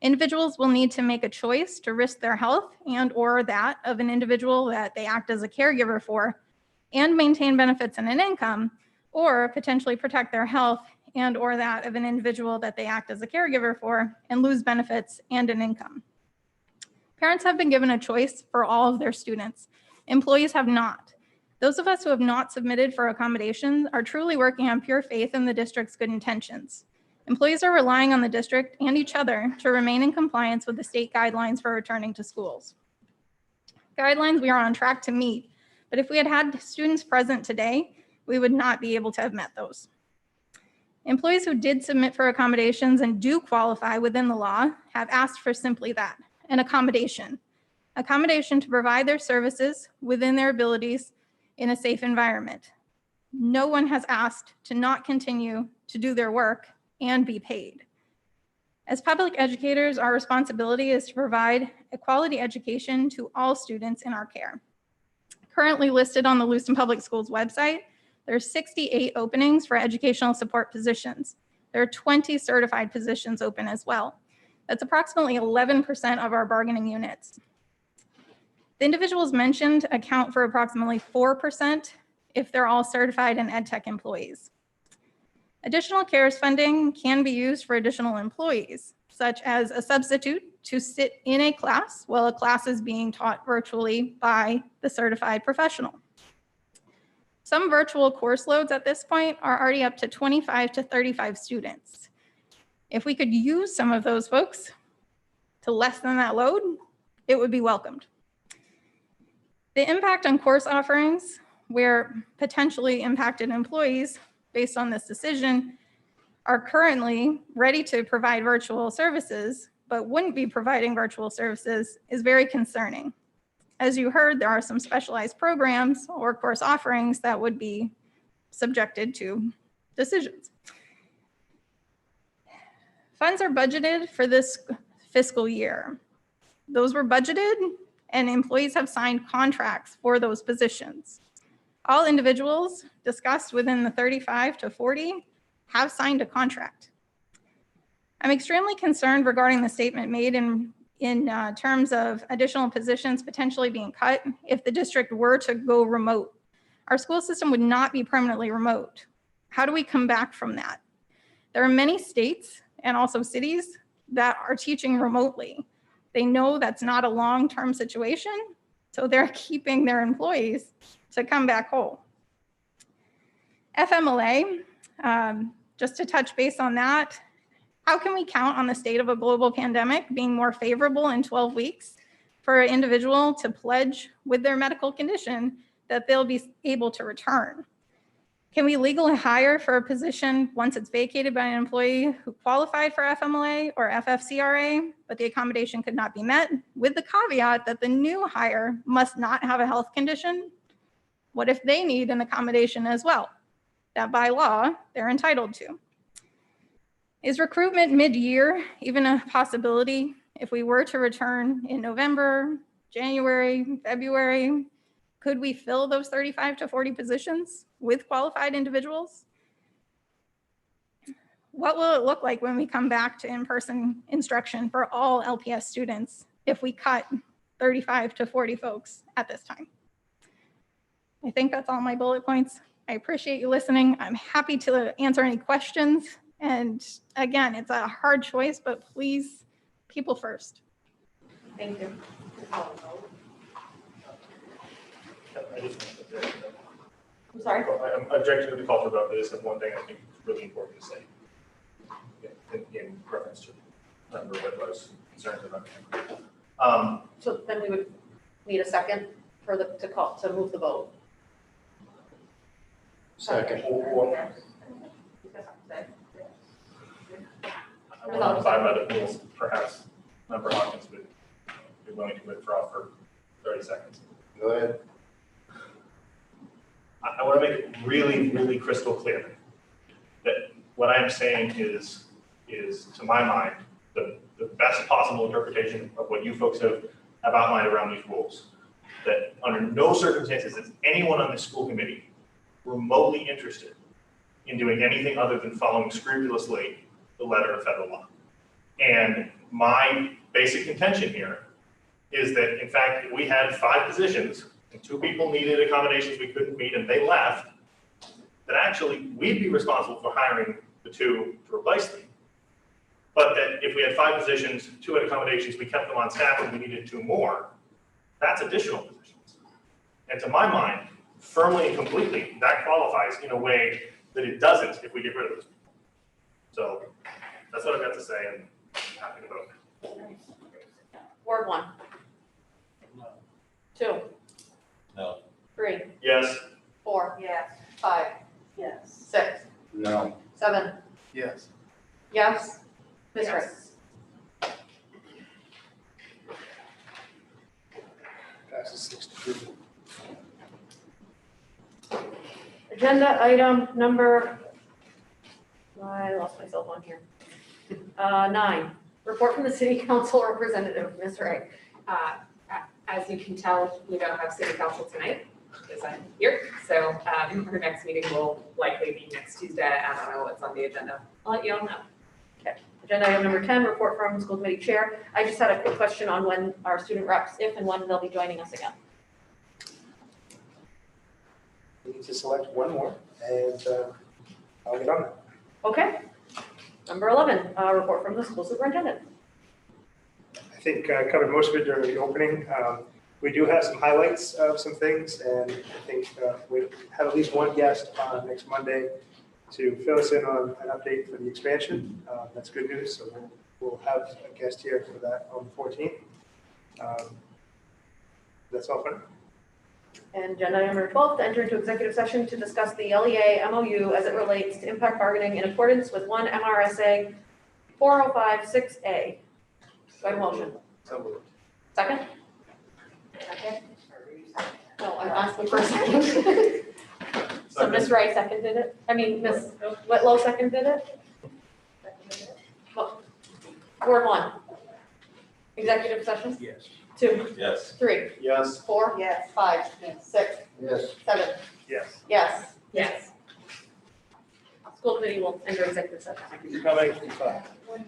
individuals will need to make a choice to risk their health and/or that of an individual that they act as a caregiver for and maintain benefits and an income, or potentially protect their health and/or that of an individual that they act as a caregiver for and lose benefits and an income. Parents have been given a choice for all of their students. Employees have not. Those of us who have not submitted for accommodations are truly working on pure faith in the district's good intentions. Employees are relying on the district and each other to remain in compliance with the state guidelines for returning to schools. Guidelines we are on track to meet, but if we had had students present today, we would not be able to have met those. Employees who did submit for accommodations and do qualify within the law have asked for simply that, an accommodation. Accommodation to provide their services within their abilities in a safe environment. No one has asked to not continue to do their work and be paid. As public educators, our responsibility is to provide a quality education to all students in our care. Currently listed on the Lewiston Public Schools website, there are 68 openings for educational support positions. There are 20 certified positions open as well. That's approximately 11% of our bargaining units. The individuals mentioned account for approximately 4% if they're all certified and ed tech employees. Additional CARES funding can be used for additional employees, such as a substitute to sit in a class while a class is being taught virtually by the certified professional. Some virtual course loads at this point are already up to 25 to 35 students. If we could use some of those folks to lessen that load, it would be welcomed. The impact on course offerings, where potentially impacted employees, based on this decision, are currently ready to provide virtual services, but wouldn't be providing virtual services, is very concerning. As you heard, there are some specialized programs or course offerings that would be subjected to decisions. Funds are budgeted for this fiscal year. Those were budgeted and employees have signed contracts for those positions. All individuals discussed within the 35 to 40 have signed a contract. I'm extremely concerned regarding the statement made in terms of additional positions potentially being cut if the district were to go remote. Our school system would not be permanently remote. How do we come back from that? There are many states and also cities that are teaching remotely. They know that's not a long-term situation, so they're keeping their employees to come back whole. FMLA, just to touch base on that, how can we count on the state of a global pandemic being more favorable in 12 weeks for an individual to pledge with their medical condition that they'll be able to return? Can we legally hire for a position once it's vacated by an employee who qualified for FMLA or FFCRA, but the accommodation could not be met, with the caveat that the new hire must not have a health condition? What if they need an accommodation as well, that by law they're entitled to? Is recruitment mid-year even a possibility if we were to return in November, January, February? Could we fill those 35 to 40 positions with qualified individuals? What will it look like when we come back to in-person instruction for all LPS students if we cut 35 to 40 folks at this time? I think that's all my bullet points. I appreciate you listening. I'm happy to answer any questions. And again, it's a hard choice, but please, people first. Thank you. I'm sorry? I'm objecting to the call for vote, but this is one thing I think is really important to say in reference to the number of what I was concerned about. So then we would need a second for to move the vote. Second. I will not abide by the rules, perhaps Member Hawkins would be willing to withdraw for 30 seconds. Go ahead. I want to make it really, really crystal clear that what I am saying is to my mind, the best possible interpretation of what you folks have outlined around these rules. That under no circumstances is anyone on this school committee remotely interested in doing anything other than following scrupulously the letter of federal law. And my basic contention here is that, in fact, we had 5 positions and 2 people needed accommodations we couldn't meet and they left, that actually we'd be responsible for hiring the 2 to replace them. But that if we had 5 positions, 2 had accommodations, we kept them on staff and we needed 2 more, that's additional positions. And to my mind, firmly and completely, that qualifies in a way that it doesn't if we get rid of those people. So that's what I've got to say, and I'm happy to vote. Ward 1. No. 2. No. 3. Yes. 4. Yes. 5. Yes. 6. No. 7. Yes. Yes. Ms. Wright. Passes 6-2. Agenda item number, I lost myself on here. 9, report from the city council representative, Ms. Wright. As you can tell, we don't have city council tonight because I'm here. So our next meeting will likely be next Tuesday. I don't know what's on the agenda. I'll let you all know. Okay. Agenda item number 10, report from school committee chair. I just had a quick question on when our student reps, if and when they'll be joining us again. We need to select one more, and I'll get on that. Okay. Number 11, report from the school superintendent. I think I covered most of it during the opening. We do have some highlights of some things, and I think we have at least one guest on next Monday to fill us in on an update for the expansion. That's good news, so we'll have a guest here for that on the 14th. That's all for now. And agenda item number 12, to enter into executive session to discuss the LEA MOU as it relates to impact bargaining in accordance with 1 MRSA 4056A. Do I have a motion? So moved. Second? No, I'm asking for a second. So Ms. Wright seconded it. I mean, Ms. Whitlow seconded it. Ward 1. Executive session? Yes. 2, Yes. 3, Yes. 4, Yes. 5, 6, Yes. 7. Yes. Yes. Yes. School committee will enter executive session. Thank you for coming.